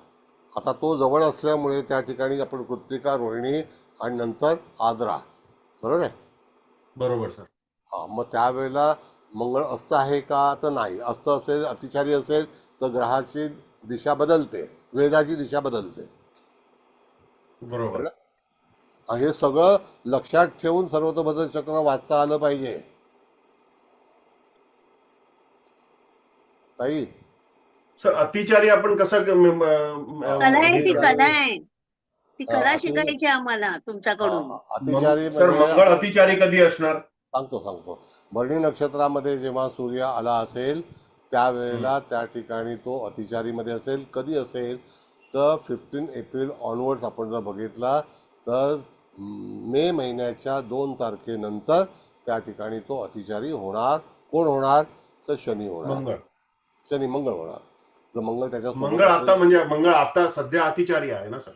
[SPEAKER 1] आता तो जवळ असल्यामुळे त्या ठिकाणी आपण कृत्तिका, रोहिणी आणि नंतर आद्रा, बरोबर आहे?
[SPEAKER 6] बरोबर सर.
[SPEAKER 1] मग त्यावेळेला मंगळ अस्त आहे का? तर नाही. अस्त असेल, अतिचारी असेल तर ग्रहाची दिशा बदलते, वेदाची दिशा बदलते.
[SPEAKER 6] बरोबर.
[SPEAKER 1] हे सगळं लक्षात ठेवून सर्वतोभद्र चक्र वाचता आलं पाहिजे ताई.
[SPEAKER 6] सर अतिचारी आपण कसं
[SPEAKER 2] कला आहे, ती कला आहे, ती कला
[SPEAKER 1] अति-
[SPEAKER 2] शिकायची आम्हाला तुमच्याकडून.
[SPEAKER 1] अतिचारी
[SPEAKER 6] सर मंगळ
[SPEAKER 1] म्हणजे
[SPEAKER 6] अतिचारी कधी असणार?
[SPEAKER 1] सांगतो. भरणी नक्षत्रामध्ये जेव्हा सूर्य आला असेल त्यावेळेला त्या ठिकाणी तो अतिचारीमध्ये असेल. कधी असेल तर 15 एप्रिल ऑनवर्ड्स आपण जर बघितला तर मे महिन्याच्या 2 तारखेनंतर त्या ठिकाणी तो अतिचारी होणार. कोण होणार? तर शनी होणार. मंगळ होणार. तर मंगळ
[SPEAKER 6] मंगळ आता सध्या अतिचारी आहे ना सर.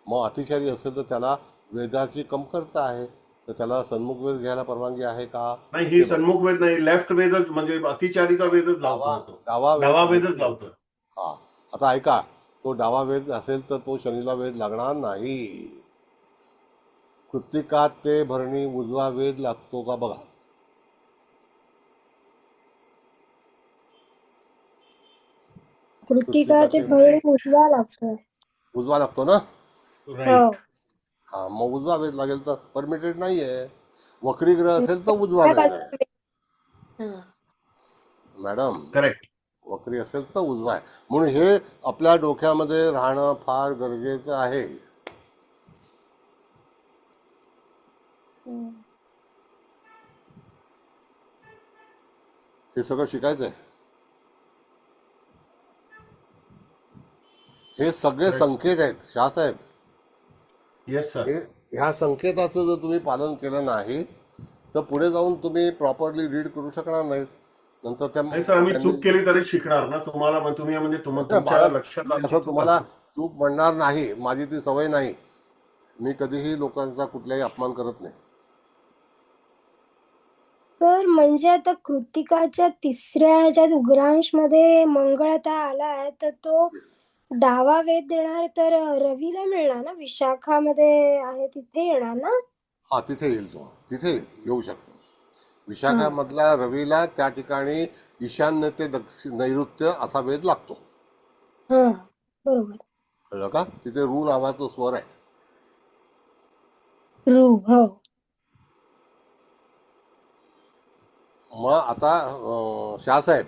[SPEAKER 1] मग अतिचारी असेल तर त्याला वेदाची कमतरता आहे. तर त्याला सन्मुख वेध घ्यायला परवानगी आहे का?
[SPEAKER 6] नाही,
[SPEAKER 1] ते
[SPEAKER 6] ही
[SPEAKER 1] बघा.
[SPEAKER 6] सन्मुख वेद नाही, लेफ्ट वेदच म्हणजे अतिचारीचा वेदच लावतोय तो.
[SPEAKER 1] डावा
[SPEAKER 6] डावा
[SPEAKER 1] वेध
[SPEAKER 6] वेदच लावतोय.
[SPEAKER 1] हा. आता ऐका, तो डावा वेध असेल तर तो शनीला वेध लागणार नाही. कृत्तिका ते भरणी उजवा वेध लागतो का बघा.
[SPEAKER 5] कृत्तिका ते भरणी उजवा लागतोय.
[SPEAKER 1] उजवा लागतो ना.
[SPEAKER 5] हो.
[SPEAKER 6] राईट.
[SPEAKER 1] हा, मग उजवा वेध लागेल तर परमिटेड नाहीये. वक्री ग्रह असेल तर उजवा वेध आहे
[SPEAKER 2] हं.
[SPEAKER 1] मॅडम.
[SPEAKER 6] करेक्ट.
[SPEAKER 1] वक्री असेल तर उजवा आहे. म्हणून हे आपल्या डोक्यामध्ये राहणं फार गरजेचं आहे.
[SPEAKER 5] हम्म.
[SPEAKER 1] हे सगळं शिकायचं आहे. हे सगळे
[SPEAKER 6] Correct.
[SPEAKER 1] संकेत आहेत शाहसाहेब.
[SPEAKER 6] Yes sir.
[SPEAKER 1] ह्या संकेताचं जर तुम्ही पालन केलं नाही तर पुढे जाऊन तुम्ही प्रॉपरली रीड करू शकणार नाहीत. नंतर त्या
[SPEAKER 6] नाही सर, आम्ही चूक केली तरी शिकणार ना. तुम्हाला तुम्ही म्हणजे तुमच्या
[SPEAKER 1] मला
[SPEAKER 6] लक्षात
[SPEAKER 1] मी
[SPEAKER 6] आमची
[SPEAKER 1] असं
[SPEAKER 6] चूक
[SPEAKER 1] तुम्हाला
[SPEAKER 6] असते.
[SPEAKER 1] चूक म्हणणार नाही. माझी ती सवय नाही. मी कधीही लोकांचा कुठलाही अपमान करत नाही.
[SPEAKER 5] तर म्हणजे आता कृत्तिकाच्या तिसऱ्या ह्याच्यात उग्रांश मध्ये मंगळ आता आलाय तर तो डावा वेध देणार तर रवीला मिळणार ना. विशाखामध्ये आहे तिथे येणार ना.
[SPEAKER 1] हा, तिथे येईल तो. तिथे येऊ शकतो. विशाखामधला रवीला त्या ठिकाणी ईशान्य ते नैऋत्य असा वेध लागतो.
[SPEAKER 5] हा, बरोबर.
[SPEAKER 1] कळलं का. तिथे रू नावाचं स्वर आहे.
[SPEAKER 5] हो.
[SPEAKER 1] मग आता शाहसाहेब,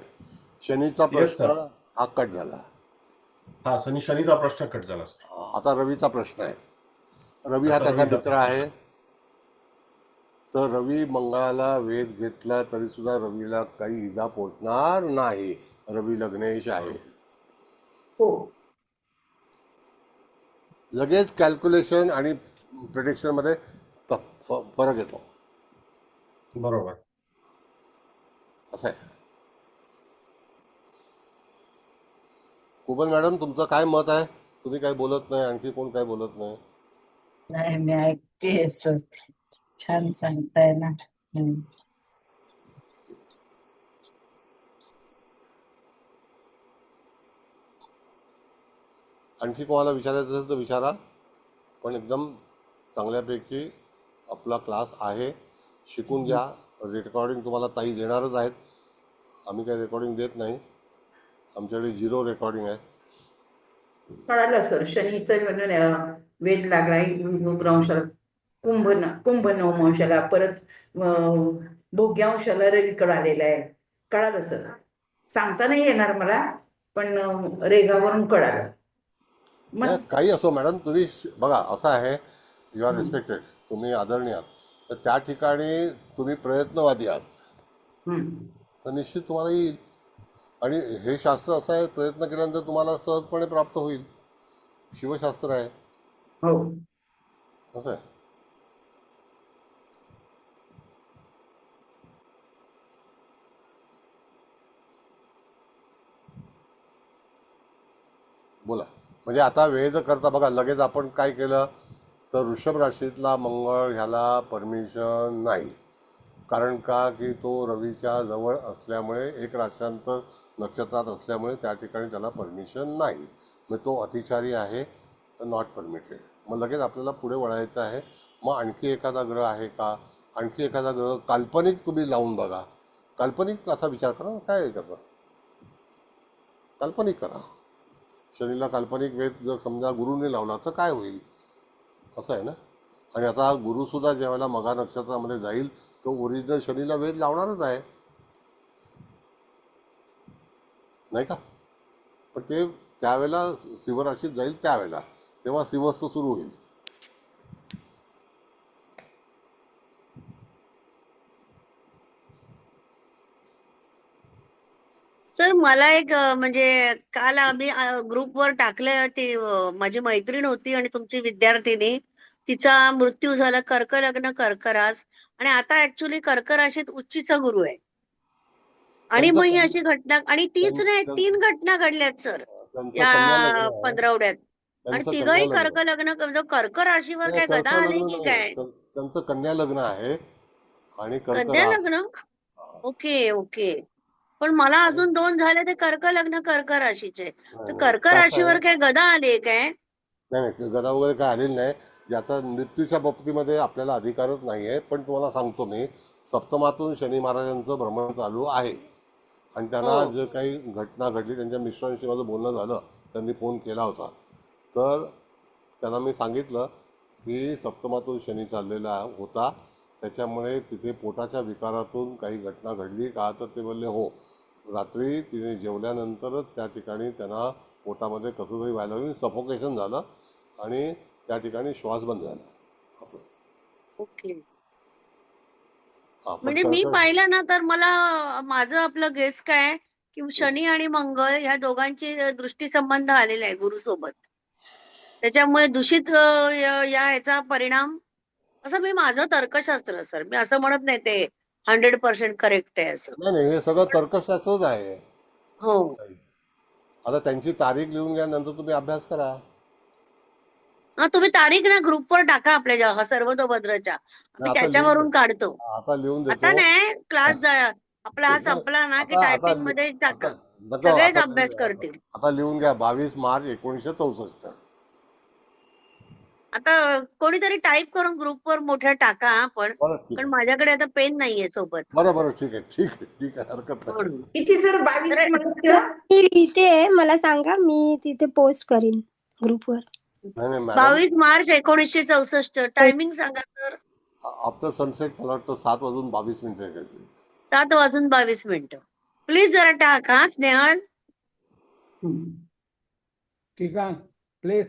[SPEAKER 1] शनीचा
[SPEAKER 6] Yes,
[SPEAKER 1] प्रश्न
[SPEAKER 6] sir.
[SPEAKER 1] हा कट झाला.
[SPEAKER 6] हा, शनीचा प्रश्न कट झाला सर.
[SPEAKER 1] आता रवीचा प्रश्न आहे. रवी हा
[SPEAKER 6] आता
[SPEAKER 1] त्याचा
[SPEAKER 6] रवीचा
[SPEAKER 1] मित्र आहे. तर रवी मंगळाला वेध घेतला तरी सुद्धा रवीला काही इजा पोचणार नाही. रवी लग्नेश आहे.
[SPEAKER 3] हो.
[SPEAKER 1] लगेच कॅल्क्युलेशन आणि प्रिडिक्शन मध्ये फरक येतो.
[SPEAKER 6] बरोबर.
[SPEAKER 1] असं आहे. कुबल मॅडम, तुमचं काय मत आहे? तुम्ही काय बोलत नाही, आणखी कोण काय बोलत नाही?
[SPEAKER 8] नाही, मी ऐकते सर. छान सांगताय ना.
[SPEAKER 1] आणखी कोणाला विचारायचं असेल तर विचारा. पण एकदम चांगल्यापैकी आपला क्लास आहे. शिकून घ्या. रेकॉर्डिंग तुम्हाला ताई देणारच आहेत. आम्ही काही रेकॉर्डिंग देत नाही. आमच्याकडे 0 रेकॉर्डिंग आहे.
[SPEAKER 3] कळालं सर. शनीचा वेध लागलाय उग्रांशाला, कुंभ नवमांशाला, परत भोग्यांशाला रवीकडे आलेला आहे. कळालं सर. सांगता नाही येणार मला, पण रेघावरून कळालं.
[SPEAKER 1] नाही, काही असो मॅडम, तुम्ही बघा असं आहे, यू आर रिस्पेक्टेड, तुम्ही आदरणीय आहात. तर त्या ठिकाणी तुम्ही प्रयत्नवादी आहात तर निश्चित तुम्हाला येईल. आणि हे शास्त्र असं आहे, प्रयत्न केल्यानंतर तुम्हाला सहजपणे प्राप्त होईल. शिवशास्त्र आहे.
[SPEAKER 3] हो.
[SPEAKER 1] असं आहे. बोला. म्हणजे आता वेध करता बघा, लगेच आपण काय केलं तर वृषभ राशीतला मंगळ ह्याला परमिशन नाही. कारण का की तो रवीच्या जवळ असल्यामुळे, एक राशांतर नक्षत्रात असल्यामुळे त्या ठिकाणी त्याला परमिशन नाही. मग तो अतिचारी आहे, तर नॉट परमिटेड. मग लगेच आपल्याला पुढे वळायचं आहे. मग आणखी एखादा ग्रह आहे का, आणखी एखादा ग्रह काल्पनिक तुम्ही लावून बघा. काल्पनिक असा विचार करा ना, काय करता, काल्पनिक करा. शनीला काल्पनिक वेध जर समजा गुरुने लावला तर काय होईल, असं आहे ना. आणि आता गुरुसुद्धा ज्यावेळेला मघा नक्षत्रामध्ये जाईल तो ओरिजिनल शनीला वेध लावणारच आहे, नाही का. पण ते त्यावेळेला शिवराशीत जाईल त्यावेळेला, तेव्हा शिवस्त सुरू होईल.
[SPEAKER 2] सर मला एक म्हणजे काल आम्ही ग्रुपवर टाकलं ते माझी मैत्रीण होती आणि तुमची विद्यार्थिनी, तिचा मृत्यू झाला. कर्क लग्न, कर्क रास, आणि आता ऍक्च्युली कर्क राशीत उच्चीचा गुरु आहे. आणि मग ही अशी घटना, आणि तीच नाही 3 घटना घडल्यात सर
[SPEAKER 1] त्यांचं
[SPEAKER 2] या
[SPEAKER 1] कन्या लग्न आहे.
[SPEAKER 2] पंधरवड्यात. आणि
[SPEAKER 1] त्यांचं कन्या
[SPEAKER 2] तिघही
[SPEAKER 1] लग्न
[SPEAKER 2] कर्क लग्न म्हणजे कर्क राशीवर
[SPEAKER 1] नाही,
[SPEAKER 2] काय गदा
[SPEAKER 1] कर्क
[SPEAKER 2] आले
[SPEAKER 1] लग्न
[SPEAKER 2] की
[SPEAKER 1] नाही,
[SPEAKER 2] काय?
[SPEAKER 1] त्यांचं कन्या लग्न आहे आणि कर्क
[SPEAKER 2] कन्या
[SPEAKER 1] रास.
[SPEAKER 2] लग्न? Okay okay. पण मला अजून 2 झाले ते कर्क लग्न कर्क राशीचे. तर कर्क
[SPEAKER 1] कसं आहे,
[SPEAKER 2] राशीवर काय गदा आली काय?
[SPEAKER 1] नाही नाही गदा वगैरे काय आलेली नाही. ज्याचा मृत्यूच्या बाबतीमध्ये आपल्याला अधिकारच नाही आहे. पण तुम्हाला सांगतो मी, सप्तमातून शनी महाराजांचं भ्रमण चालू आहे आणि त्यांना
[SPEAKER 2] हो.
[SPEAKER 1] जे काही घटना घडली, त्यांच्या मिस्टरांशी माझं बोलणं झालं, त्यांनी फोन केला होता. तर त्यांना मी सांगितलं की सप्तमातून शनी चाललेला होता, त्याच्यामुळे तिथे पोटाच्या विकारातून काही घटना घडली का? तर ते बोलले हो, रात्री तिने जेवल्यानंतरच त्या ठिकाणी त्यांना पोटामध्ये कसं तरी व्हायला लागलं, सफोकेशन झालं आणि त्या ठिकाणी श्वास बंद झाला असं.
[SPEAKER 2] ओके.
[SPEAKER 1] हा, पण
[SPEAKER 2] म्हणजे मी
[SPEAKER 1] कर्क
[SPEAKER 2] पाहिलं ना तर मला माझं आपलं गेस काय की शनी आणि मंगळ ह्या दोघांची दृष्टी संबंध आलेला आहे गुरुसोबत. त्याच्यामुळे दूषित या ह्याचा परिणाम असं मी माझं तर्कशास्त्र सर, मी असं म्हणत नाही ते 100% करेक्ट आहे असं.
[SPEAKER 1] नाही नाही, हे सगळं तर्कशास्त्रच आहे.
[SPEAKER 2] हो.
[SPEAKER 1] आता त्यांची तारीख लिहून घ्या, नंतर तुम्ही अभ्यास करा.
[SPEAKER 2] हा तुम्ही तारीख ना ग्रुपवर टाका आपल्या सर्वतोभद्रच्या, आम्ही
[SPEAKER 1] आता लिहून
[SPEAKER 2] त्याच्यावरून काढतो.
[SPEAKER 1] आता लिहून
[SPEAKER 2] आता
[SPEAKER 1] देतो.
[SPEAKER 2] नाही क्लास आपला हा संपला ना की
[SPEAKER 1] आता आता
[SPEAKER 2] टायपिंग मध्ये
[SPEAKER 1] आता
[SPEAKER 2] टाका,
[SPEAKER 1] नको,
[SPEAKER 2] सगळेच
[SPEAKER 1] आता
[SPEAKER 2] अभ्यास करतील.
[SPEAKER 1] आता लिहून घ्या 22 मार्च 1964.
[SPEAKER 2] आता कोणीतरी टाईप करून ग्रुपवर मोठ्या टाका पण
[SPEAKER 1] बरं ठीक
[SPEAKER 2] कारण
[SPEAKER 1] आहे,
[SPEAKER 2] माझ्याकडे आता पेन नाहीये सोबत
[SPEAKER 1] बरं बरं ठीक आहे ठीक आहे ठीक आहे, हरकत नाही.
[SPEAKER 2] म्हणून.
[SPEAKER 3] किती सर 22
[SPEAKER 2] तर
[SPEAKER 3] मार्च?
[SPEAKER 5] मी लिहिते, मला सांगा, मी तिथे पोस्ट करीन ग्रुपवर.
[SPEAKER 1] नाही नाही मॅडम,
[SPEAKER 2] 22 मार्च 1964 टायमिंग सांगा तर.
[SPEAKER 1] आफ्टर सनसेट मला वाटतं 7:22 आहे काहीतरी.
[SPEAKER 2] 7:22 प्लीज जरा टाका स्नेहल.
[SPEAKER 7] ठीक आहे प्लीज.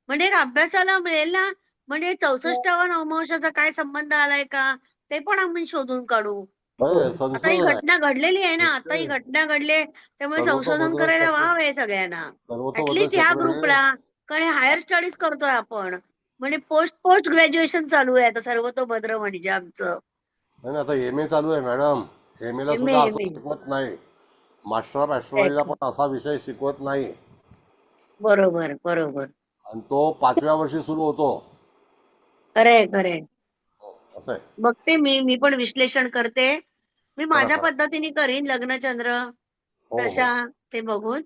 [SPEAKER 2] म्हणजे एक अभ्यासाला मिळेल ना, म्हणजे 64वा नवमांशाचा काय संबंध आलाय का ते पण आम्ही शोधून काढू.
[SPEAKER 1] बरं,
[SPEAKER 2] आता ही
[SPEAKER 1] संशोधन आहे.
[SPEAKER 2] घटना घडलेली आहे ना, आता ही घटना घडली त्यामुळे संशोधन करायला वाव आहे सगळ्यांना. ऍटलिस्ट ह्या ग्रुपला, कारण हायर स्टडीज करतोय आपण, म्हणजे पोस्ट ग्रॅज्युएशन चालू आहे आता सर्वतोभद्र म्हणजे आमचं.
[SPEAKER 1] नाही आता एम ए चालू आहे मॅडम. एम ला सुद्धा असं शिकवत नाही. मास्टर ऑफ ऍस्ट्रॉलॉजीला पण असा विषय शिकवत नाही
[SPEAKER 2] बरोबर बरोबर.
[SPEAKER 1] आणि तो 5व्या वर्षी सुरू होतो.
[SPEAKER 2] खरंय खरंय.
[SPEAKER 1] असं आहे.
[SPEAKER 2] बघते मी पण विश्लेषण करते. मी माझ्या
[SPEAKER 1] करा.
[SPEAKER 2] पद्धतीने करीन लग्नचंद्र
[SPEAKER 1] हो,
[SPEAKER 2] दशा ते बघून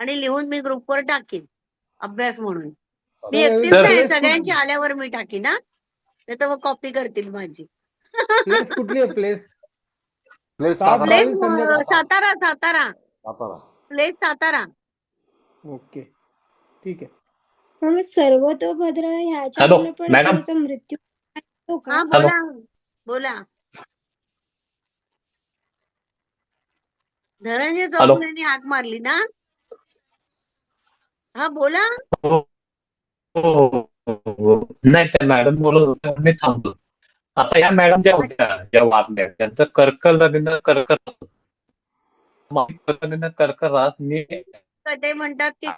[SPEAKER 2] आणि लिहून मी ग्रुपवर टाकीन अभ्यास म्हणून. मी
[SPEAKER 7] तर
[SPEAKER 2] एकटीच
[SPEAKER 7] प्लेस
[SPEAKER 2] नाही,
[SPEAKER 7] कुठली-
[SPEAKER 2] सगळ्यांची आल्यावर मी टाकीन ना, नाही तर मग कॉपी करतील माझी.
[SPEAKER 7] प्लेस कुठली आहे प्लेस?
[SPEAKER 1] प्लेस
[SPEAKER 7] 7:22 संध्याकाळी.
[SPEAKER 2] सातारा सातारा
[SPEAKER 1] सातारा.
[SPEAKER 2] प्लेस सातारा.
[SPEAKER 7] ओके ठीक आहे.
[SPEAKER 5] मग सर्वतोभद्र ह्याच्याकडनं पण
[SPEAKER 9] मॅडम.
[SPEAKER 5] एखाद्याचा मृत्यू होतो का?
[SPEAKER 2] हा बोला बोला. धनंजय चौगुलेंनी हाक मारली ना. हा बोला.
[SPEAKER 9] नाही त्या मॅडम बोलत होत्या मी थांबलो. आता या मॅडम ज्या होत्या ज्या वारल्या त्यांचं कर्क लग्न कर्क रास मी
[SPEAKER 2] ते म्हणतात की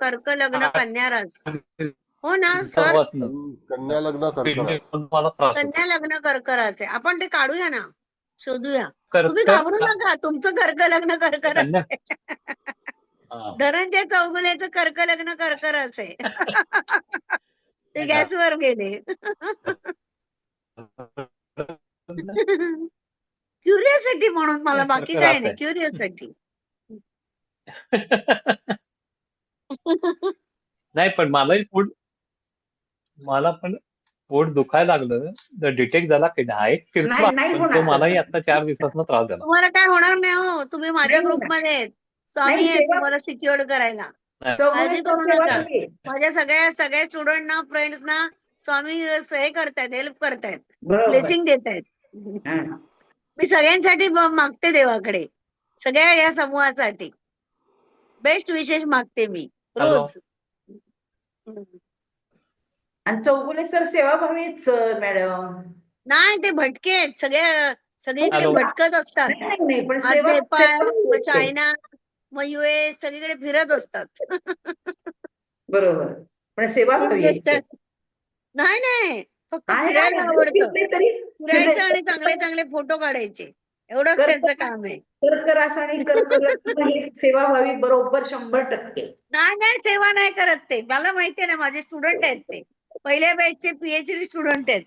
[SPEAKER 2] कर्क लग्न कन्या रास. हो ना सर,
[SPEAKER 1] कन्या लग्न कर्क रास.
[SPEAKER 9] मला त्रास होतो.
[SPEAKER 2] कन्या लग्न कर्क रास आहे. आपण ते काढूया ना, शोधूया. तुम्ही
[SPEAKER 9] कर्क
[SPEAKER 2] घाबरू नका, तुमचं कर्क लग्न कर्क रास
[SPEAKER 9] कन्या-
[SPEAKER 2] आहे.
[SPEAKER 9] हा.
[SPEAKER 2] धनंजय चौगुलेचं कर्क लग्न कर्क रास आहे. ते गॅसवर गेले. क्युरियोसिटी म्हणून मला, बाकी
[SPEAKER 9] कर्क
[SPEAKER 2] काय
[SPEAKER 9] रास
[SPEAKER 2] नाही,
[SPEAKER 9] आहे.
[SPEAKER 2] क्युरियोसिटी.
[SPEAKER 9] नाही पण मला पण पोट दुखायला लागलं तर डिटेक्ट झाला की नाही एक किरकोळ
[SPEAKER 3] नाही
[SPEAKER 9] पण
[SPEAKER 3] होणार
[SPEAKER 9] तो
[SPEAKER 3] सर.
[SPEAKER 9] मलाही आता 4 दिवसांपासून त्रास झाला.
[SPEAKER 2] तुम्हाला काय होणार नाही हो, तुम्ही माझ्या
[SPEAKER 3] नाही होणार.
[SPEAKER 2] ग्रुपमध्ये आहेत, स्वामी
[SPEAKER 3] नाही,
[SPEAKER 2] आहेत
[SPEAKER 3] सेवा-
[SPEAKER 2] तुम्हाला सिक्युअर्ड करायला.
[SPEAKER 3] चौगुले
[SPEAKER 2] काळजी
[SPEAKER 3] सर
[SPEAKER 2] करू
[SPEAKER 3] सेवा
[SPEAKER 2] नका.
[SPEAKER 3] हवी आहे.
[SPEAKER 2] माझ्या सगळ्या स्टुडंटना, फ्रेंड्सना स्वामी हे करतायत, हेल्प करतायत,
[SPEAKER 3] बरोबर.
[SPEAKER 2] ब्लेसिंग देत आहेत.
[SPEAKER 3] हा.
[SPEAKER 2] मी सगळ्यांसाठी मागते देवाकडे, सगळ्या या समूहासाठी बेस्ट विशेष मागते मी रोज.
[SPEAKER 3] आणि चौगुले सर सेवाभावी आहेत सर मॅडम.
[SPEAKER 2] नाही ते भटके आहेत, सगळीकडे
[SPEAKER 9] हॅलो.
[SPEAKER 2] भटकत असतात.
[SPEAKER 3] नाही पण
[SPEAKER 2] आज
[SPEAKER 3] सेवा
[SPEAKER 2] नेपाळ,
[SPEAKER 3] सेवाभावी
[SPEAKER 2] मग
[SPEAKER 3] आहेत ते.
[SPEAKER 2] चायना, मग US सगळीकडे फिरत असतात.
[SPEAKER 3] बरोबर, पण सेवाभावी आहेत ते.
[SPEAKER 2] नाही फक्त
[SPEAKER 3] आहे,
[SPEAKER 2] फिरायला
[SPEAKER 3] आहे.
[SPEAKER 2] आवडतं.
[SPEAKER 3] फिरले तरी
[SPEAKER 2] फिरायचं आणि चांगले चांगले फोटो काढायचे. एवढंच त्यांचं काम आहे.
[SPEAKER 3] कर्करास आणि कर्करत्न ही सेवा व्हावी बरोबर 100%.
[SPEAKER 2] नाही सेवा नाही करत ते. मला माहितीये ना, माझे स्टुडंट आहेत ते. पहिल्या बॅचचे PhD स्टुडंट आहेत.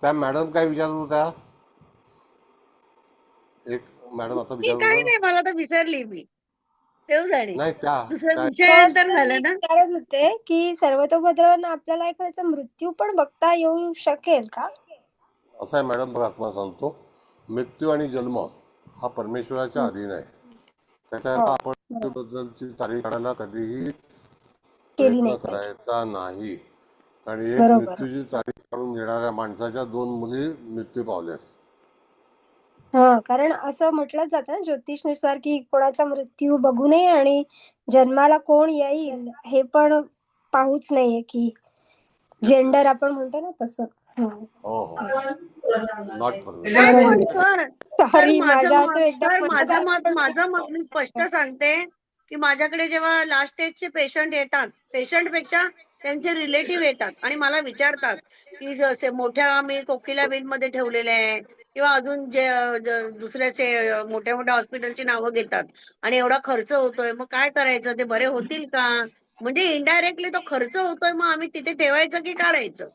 [SPEAKER 1] त्या मॅडम काय विचारत होत्या? एक मॅडम आता
[SPEAKER 2] मी
[SPEAKER 1] विचारत
[SPEAKER 2] काही
[SPEAKER 1] होत्या.
[SPEAKER 2] नाही, मला तर विसरली मी. देव जाणे.
[SPEAKER 1] नाही त्या
[SPEAKER 2] दुसरं
[SPEAKER 1] त्या-
[SPEAKER 2] विषयानंतर
[SPEAKER 5] सर, मी
[SPEAKER 2] झालं ना.
[SPEAKER 5] विचारत होते की सर्वतोपद्रवानं आपल्याला एखाद्याचा मृत्यू पण बघता येऊ शकेल का?
[SPEAKER 1] असं आहे मॅडम, बघा तुम्हाला सांगतो, मृत्यू आणि जन्म हा परमेश्वराच्या अधीन आहे. त्याच्याकरता आपण मृत्यूबद्दलची तारीख काढायला कधीही
[SPEAKER 5] केली
[SPEAKER 1] प्रयत्न
[SPEAKER 5] नाही पाहिजे.
[SPEAKER 1] करायचा नाही. आणि एक
[SPEAKER 5] बरोबर.
[SPEAKER 1] मृत्यूची तारीख काढून देणाऱ्या माणसाच्या 2 मुली मृत्यू पावल्या.
[SPEAKER 5] कारण असं म्हटलं जातं ना ज्योतिषनुसार की कोणाचा मृत्यू बघू नये आणि जन्माला कोण येईल हे पण पाहूच नाहीये की जेंडर आपण म्हणतो ना तसं.
[SPEAKER 1] हो हो, नॉट परमिटेड.
[SPEAKER 2] नाही पण
[SPEAKER 5] बरोबर.
[SPEAKER 2] सर
[SPEAKER 5] सॉरी,
[SPEAKER 2] माझं
[SPEAKER 5] माझ्या
[SPEAKER 2] मत
[SPEAKER 5] असं एकदम
[SPEAKER 2] सर
[SPEAKER 5] मनात
[SPEAKER 2] माझं मत मी स्पष्ट सांगते की माझ्याकडे जेव्हा लास्ट स्टेजचे पेशंट येतात, पेशंट पेक्षा त्यांचे रिलेटिव्ह येतात आणि मला विचारतात की जसे मोठ्या आम्ही कोकिलाबेनमध्ये ठेवलेले आहे किंवा अजून जे दुसऱ्याचे मोठ्या मोठ्या हॉस्पिटलची नावं घेतात आणि एवढा खर्च होतोय, मग काय करायचं, ते बरे होतील का? म्हणजे इनडायरेक्टली तो खर्च होतोय, मग आम्ही तिथे ठेवायचं की काढायचं,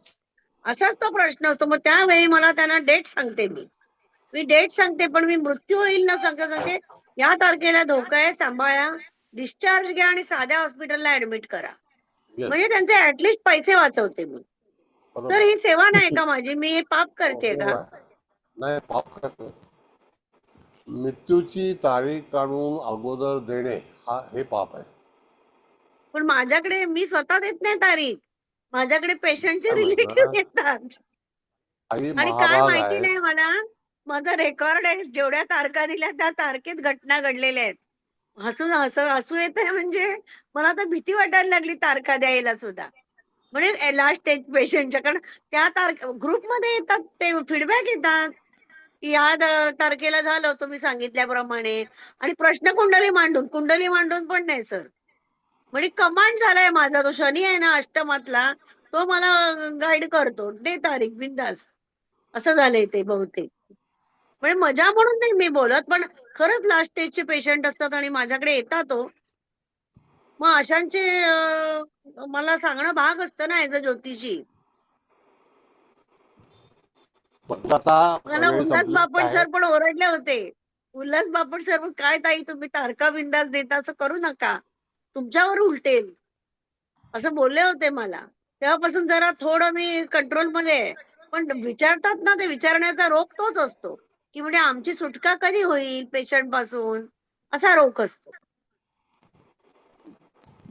[SPEAKER 2] असाच तो प्रश्न असतो. मग त्यावेळी मला त्यांना डेट सांगते, मी डेट सांगते, पण मी मृत्यू होईल ना सांगते या तारखेला धोका आहे, सांभाळा, डिस्चार्ज घ्या आणि साध्या हॉस्पिटलला ऍडमिट करा.
[SPEAKER 1] Yes,
[SPEAKER 2] म्हणजे त्यांचे ऍटलिस्ट पैसे वाचवते मी.
[SPEAKER 1] बरोबर
[SPEAKER 2] तर
[SPEAKER 1] आहे.
[SPEAKER 2] ही सेवा नाही का माझी? मी हे पाप करते
[SPEAKER 1] हो,
[SPEAKER 2] का?
[SPEAKER 1] आहे. नाही, पाप करत नाही. मृत्यूची तारीख काढून अगोदर देणे हे पाप आहे.
[SPEAKER 2] पण माझ्याकडे मी स्वतः देत नाही तारीख, माझ्याकडे पेशंटचे
[SPEAKER 1] काय
[SPEAKER 2] रिलेटिव्ह
[SPEAKER 1] म्हणणार?
[SPEAKER 2] येतात.
[SPEAKER 1] काही
[SPEAKER 2] आणि काय
[SPEAKER 1] महाभाग
[SPEAKER 2] माहिती
[SPEAKER 1] आहे.
[SPEAKER 2] नाही मला, माझं रेकॉर्ड आहे, जेवढ्या तारखा दिल्या त्या तारखेत घटना घडलेल्या आहेत. हसू येत आहे, म्हणजे मला तर भीती वाटायला लागली तारखा द्यायला सुद्धा. म्हणजे लास्ट स्टेज पेशंटच्या, कारण त्या ग्रुपमध्ये येतात, ते फीडबॅक येतात की या तारखेला झालं तुम्ही सांगितल्याप्रमाणे, आणि प्रश्न कुंडली मांडून पण नाही सर. म्हणजे कमांड झालाय माझा, तो शनी आहे ना अष्टमातला, तो मला गाईड करतो, दे तारीख बिंदास, असं झालंय ते बहुतेक. म्हणजे मजा म्हणून नाही मी बोलत, पण खरंच लास्ट स्टेजचे पेशंट असतात आणि माझ्याकडे येतात तो, मग अशांचे मला सांगणं भाग असतं ना ऍज अ ज्योतिषी.
[SPEAKER 1] पण आता
[SPEAKER 2] मला
[SPEAKER 1] वेळ
[SPEAKER 2] उल्हास
[SPEAKER 1] संपलेली
[SPEAKER 2] बापट
[SPEAKER 1] आहे.
[SPEAKER 2] सर पण ओरडले होते. उल्हास बापट सर पण, काय ताई तुम्ही तारखा बिंदास देता, असं करू नका, तुमच्यावर उलटेल, असं बोलले होते मला. तेव्हापासून जरा थोडं मी कंट्रोलमध्ये आहे. पण विचारतात ना, ते विचारण्याचा रोग तोच असतो की म्हणजे आमची सुटका कधी होईल पेशंट पासून, असा रोग असतो.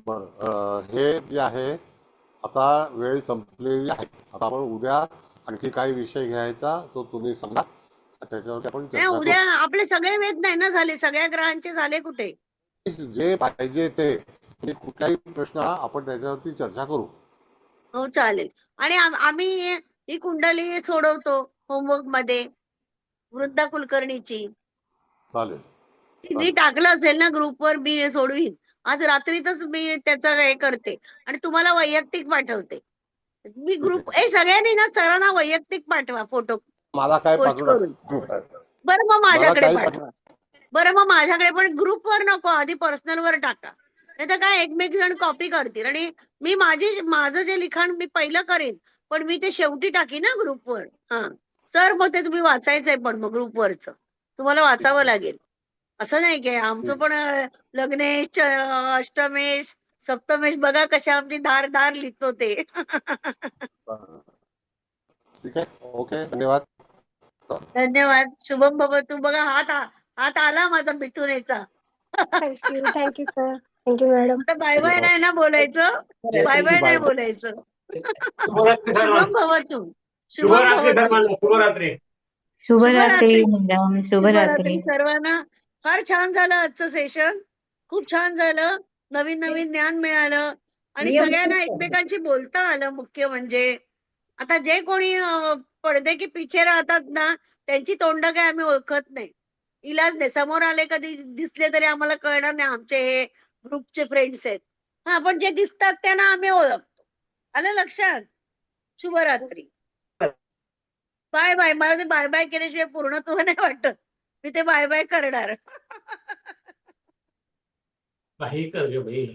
[SPEAKER 1] बरं, हे जे आहे आता वेळ संपलेली आहे. आता आपण उद्या आणखी काही विषय घ्यायचा तो तुम्ही सांगा, त्याच्यावरती आपण
[SPEAKER 2] नाही,
[SPEAKER 1] चर्चा
[SPEAKER 2] उद्या आपले सगळे वेद नाही ना झाले, सगळ्या ग्रहांचे झाले कुठे.
[SPEAKER 1] करू. जे पाहिजे ते म्हणजे कुठलाही प्रश्न आपण त्याच्यावरती चर्चा करू.
[SPEAKER 2] हो चालेल. आणि आम्ही ही कुंडली सोडवतो होमवर्क मध्ये, वृंदा कुलकर्णीची.
[SPEAKER 1] चालेल.
[SPEAKER 2] मी टाकलं असेल ना ग्रुपवर, मी हे सोडवीन आज रात्रीतच, मी त्याचं हे करते आणि तुम्हाला वैयक्तिक पाठवते. मी ग्रुप सगळ्यांनी ना सरांना वैयक्तिक पाठवा फोटो
[SPEAKER 1] मला काय
[SPEAKER 2] पोस्ट
[SPEAKER 1] पाठवू
[SPEAKER 2] करून.
[SPEAKER 1] नका.
[SPEAKER 2] बरं मग माझ्याकडे
[SPEAKER 1] काही
[SPEAKER 2] पाठवा. बरं मग माझ्याकडे पण ग्रुपवर नको, आधी पर्सनलवर टाका, नाही तर काय एकमेक जण कॉपी करतील आणि मी माझं जे लिखाण मी पहिलं करेन, पण मी ते शेवटी टाकीन ना ग्रुपवर. हा सर, मग ते तुम्ही वाचायचंय, पण मग ग्रुपवरच तुम्हाला वाचावं लागेल. असं नाही की आमचं पण लग्नेश, अष्टमेश, सप्तमेश बघा कशा आमची धार धार लिहितो ते.
[SPEAKER 1] ठीक आहे, ओके, धन्यवाद.
[SPEAKER 2] धन्यवाद. शुभम भवतु. बघा हात आला माझा मिथुनेचा.
[SPEAKER 5] Thank you sir, thank you madam.
[SPEAKER 2] आता बाय बाय नाही ना बोलायचं, बाय बाय नाही बोलायचं.
[SPEAKER 9] शुभरात्री
[SPEAKER 2] शुभम
[SPEAKER 9] सर्वांना.
[SPEAKER 2] भवतु.
[SPEAKER 9] शुभरात्री सर्वांना. शुभरात्री.
[SPEAKER 8] शुभरात्री मॅडम,
[SPEAKER 2] शुभरात्री सर्वांना. फार छान झालं आजचं सेशन, खूप छान झालं, नवीन नवीन ज्ञान मिळालं आणि
[SPEAKER 3] नियम
[SPEAKER 2] सगळ्यांना
[SPEAKER 3] खूप आहे.
[SPEAKER 2] एकमेकांशी बोलता आलं. मुख्य म्हणजे आता जे कोणी पडदे की पिछे राहतात ना, त्यांची तोंड काय आम्ही ओळखत नाही, इलाज नाही, समोर आले कधी दिसले तरी आम्हाला कळणार नाही आमचे हे ग्रुपचे फ्रेंड्स आहेत. हा, पण जे दिसतात त्यांना आम्ही ओळखतो. आलं लक्षात? शुभरात्री. Bye bye. मला ते बाय बाय केल्याशिवाय पूर्णत्व नाही वाटत. मी ते बाय बाय करणार.
[SPEAKER 9] काही कर ग भाई.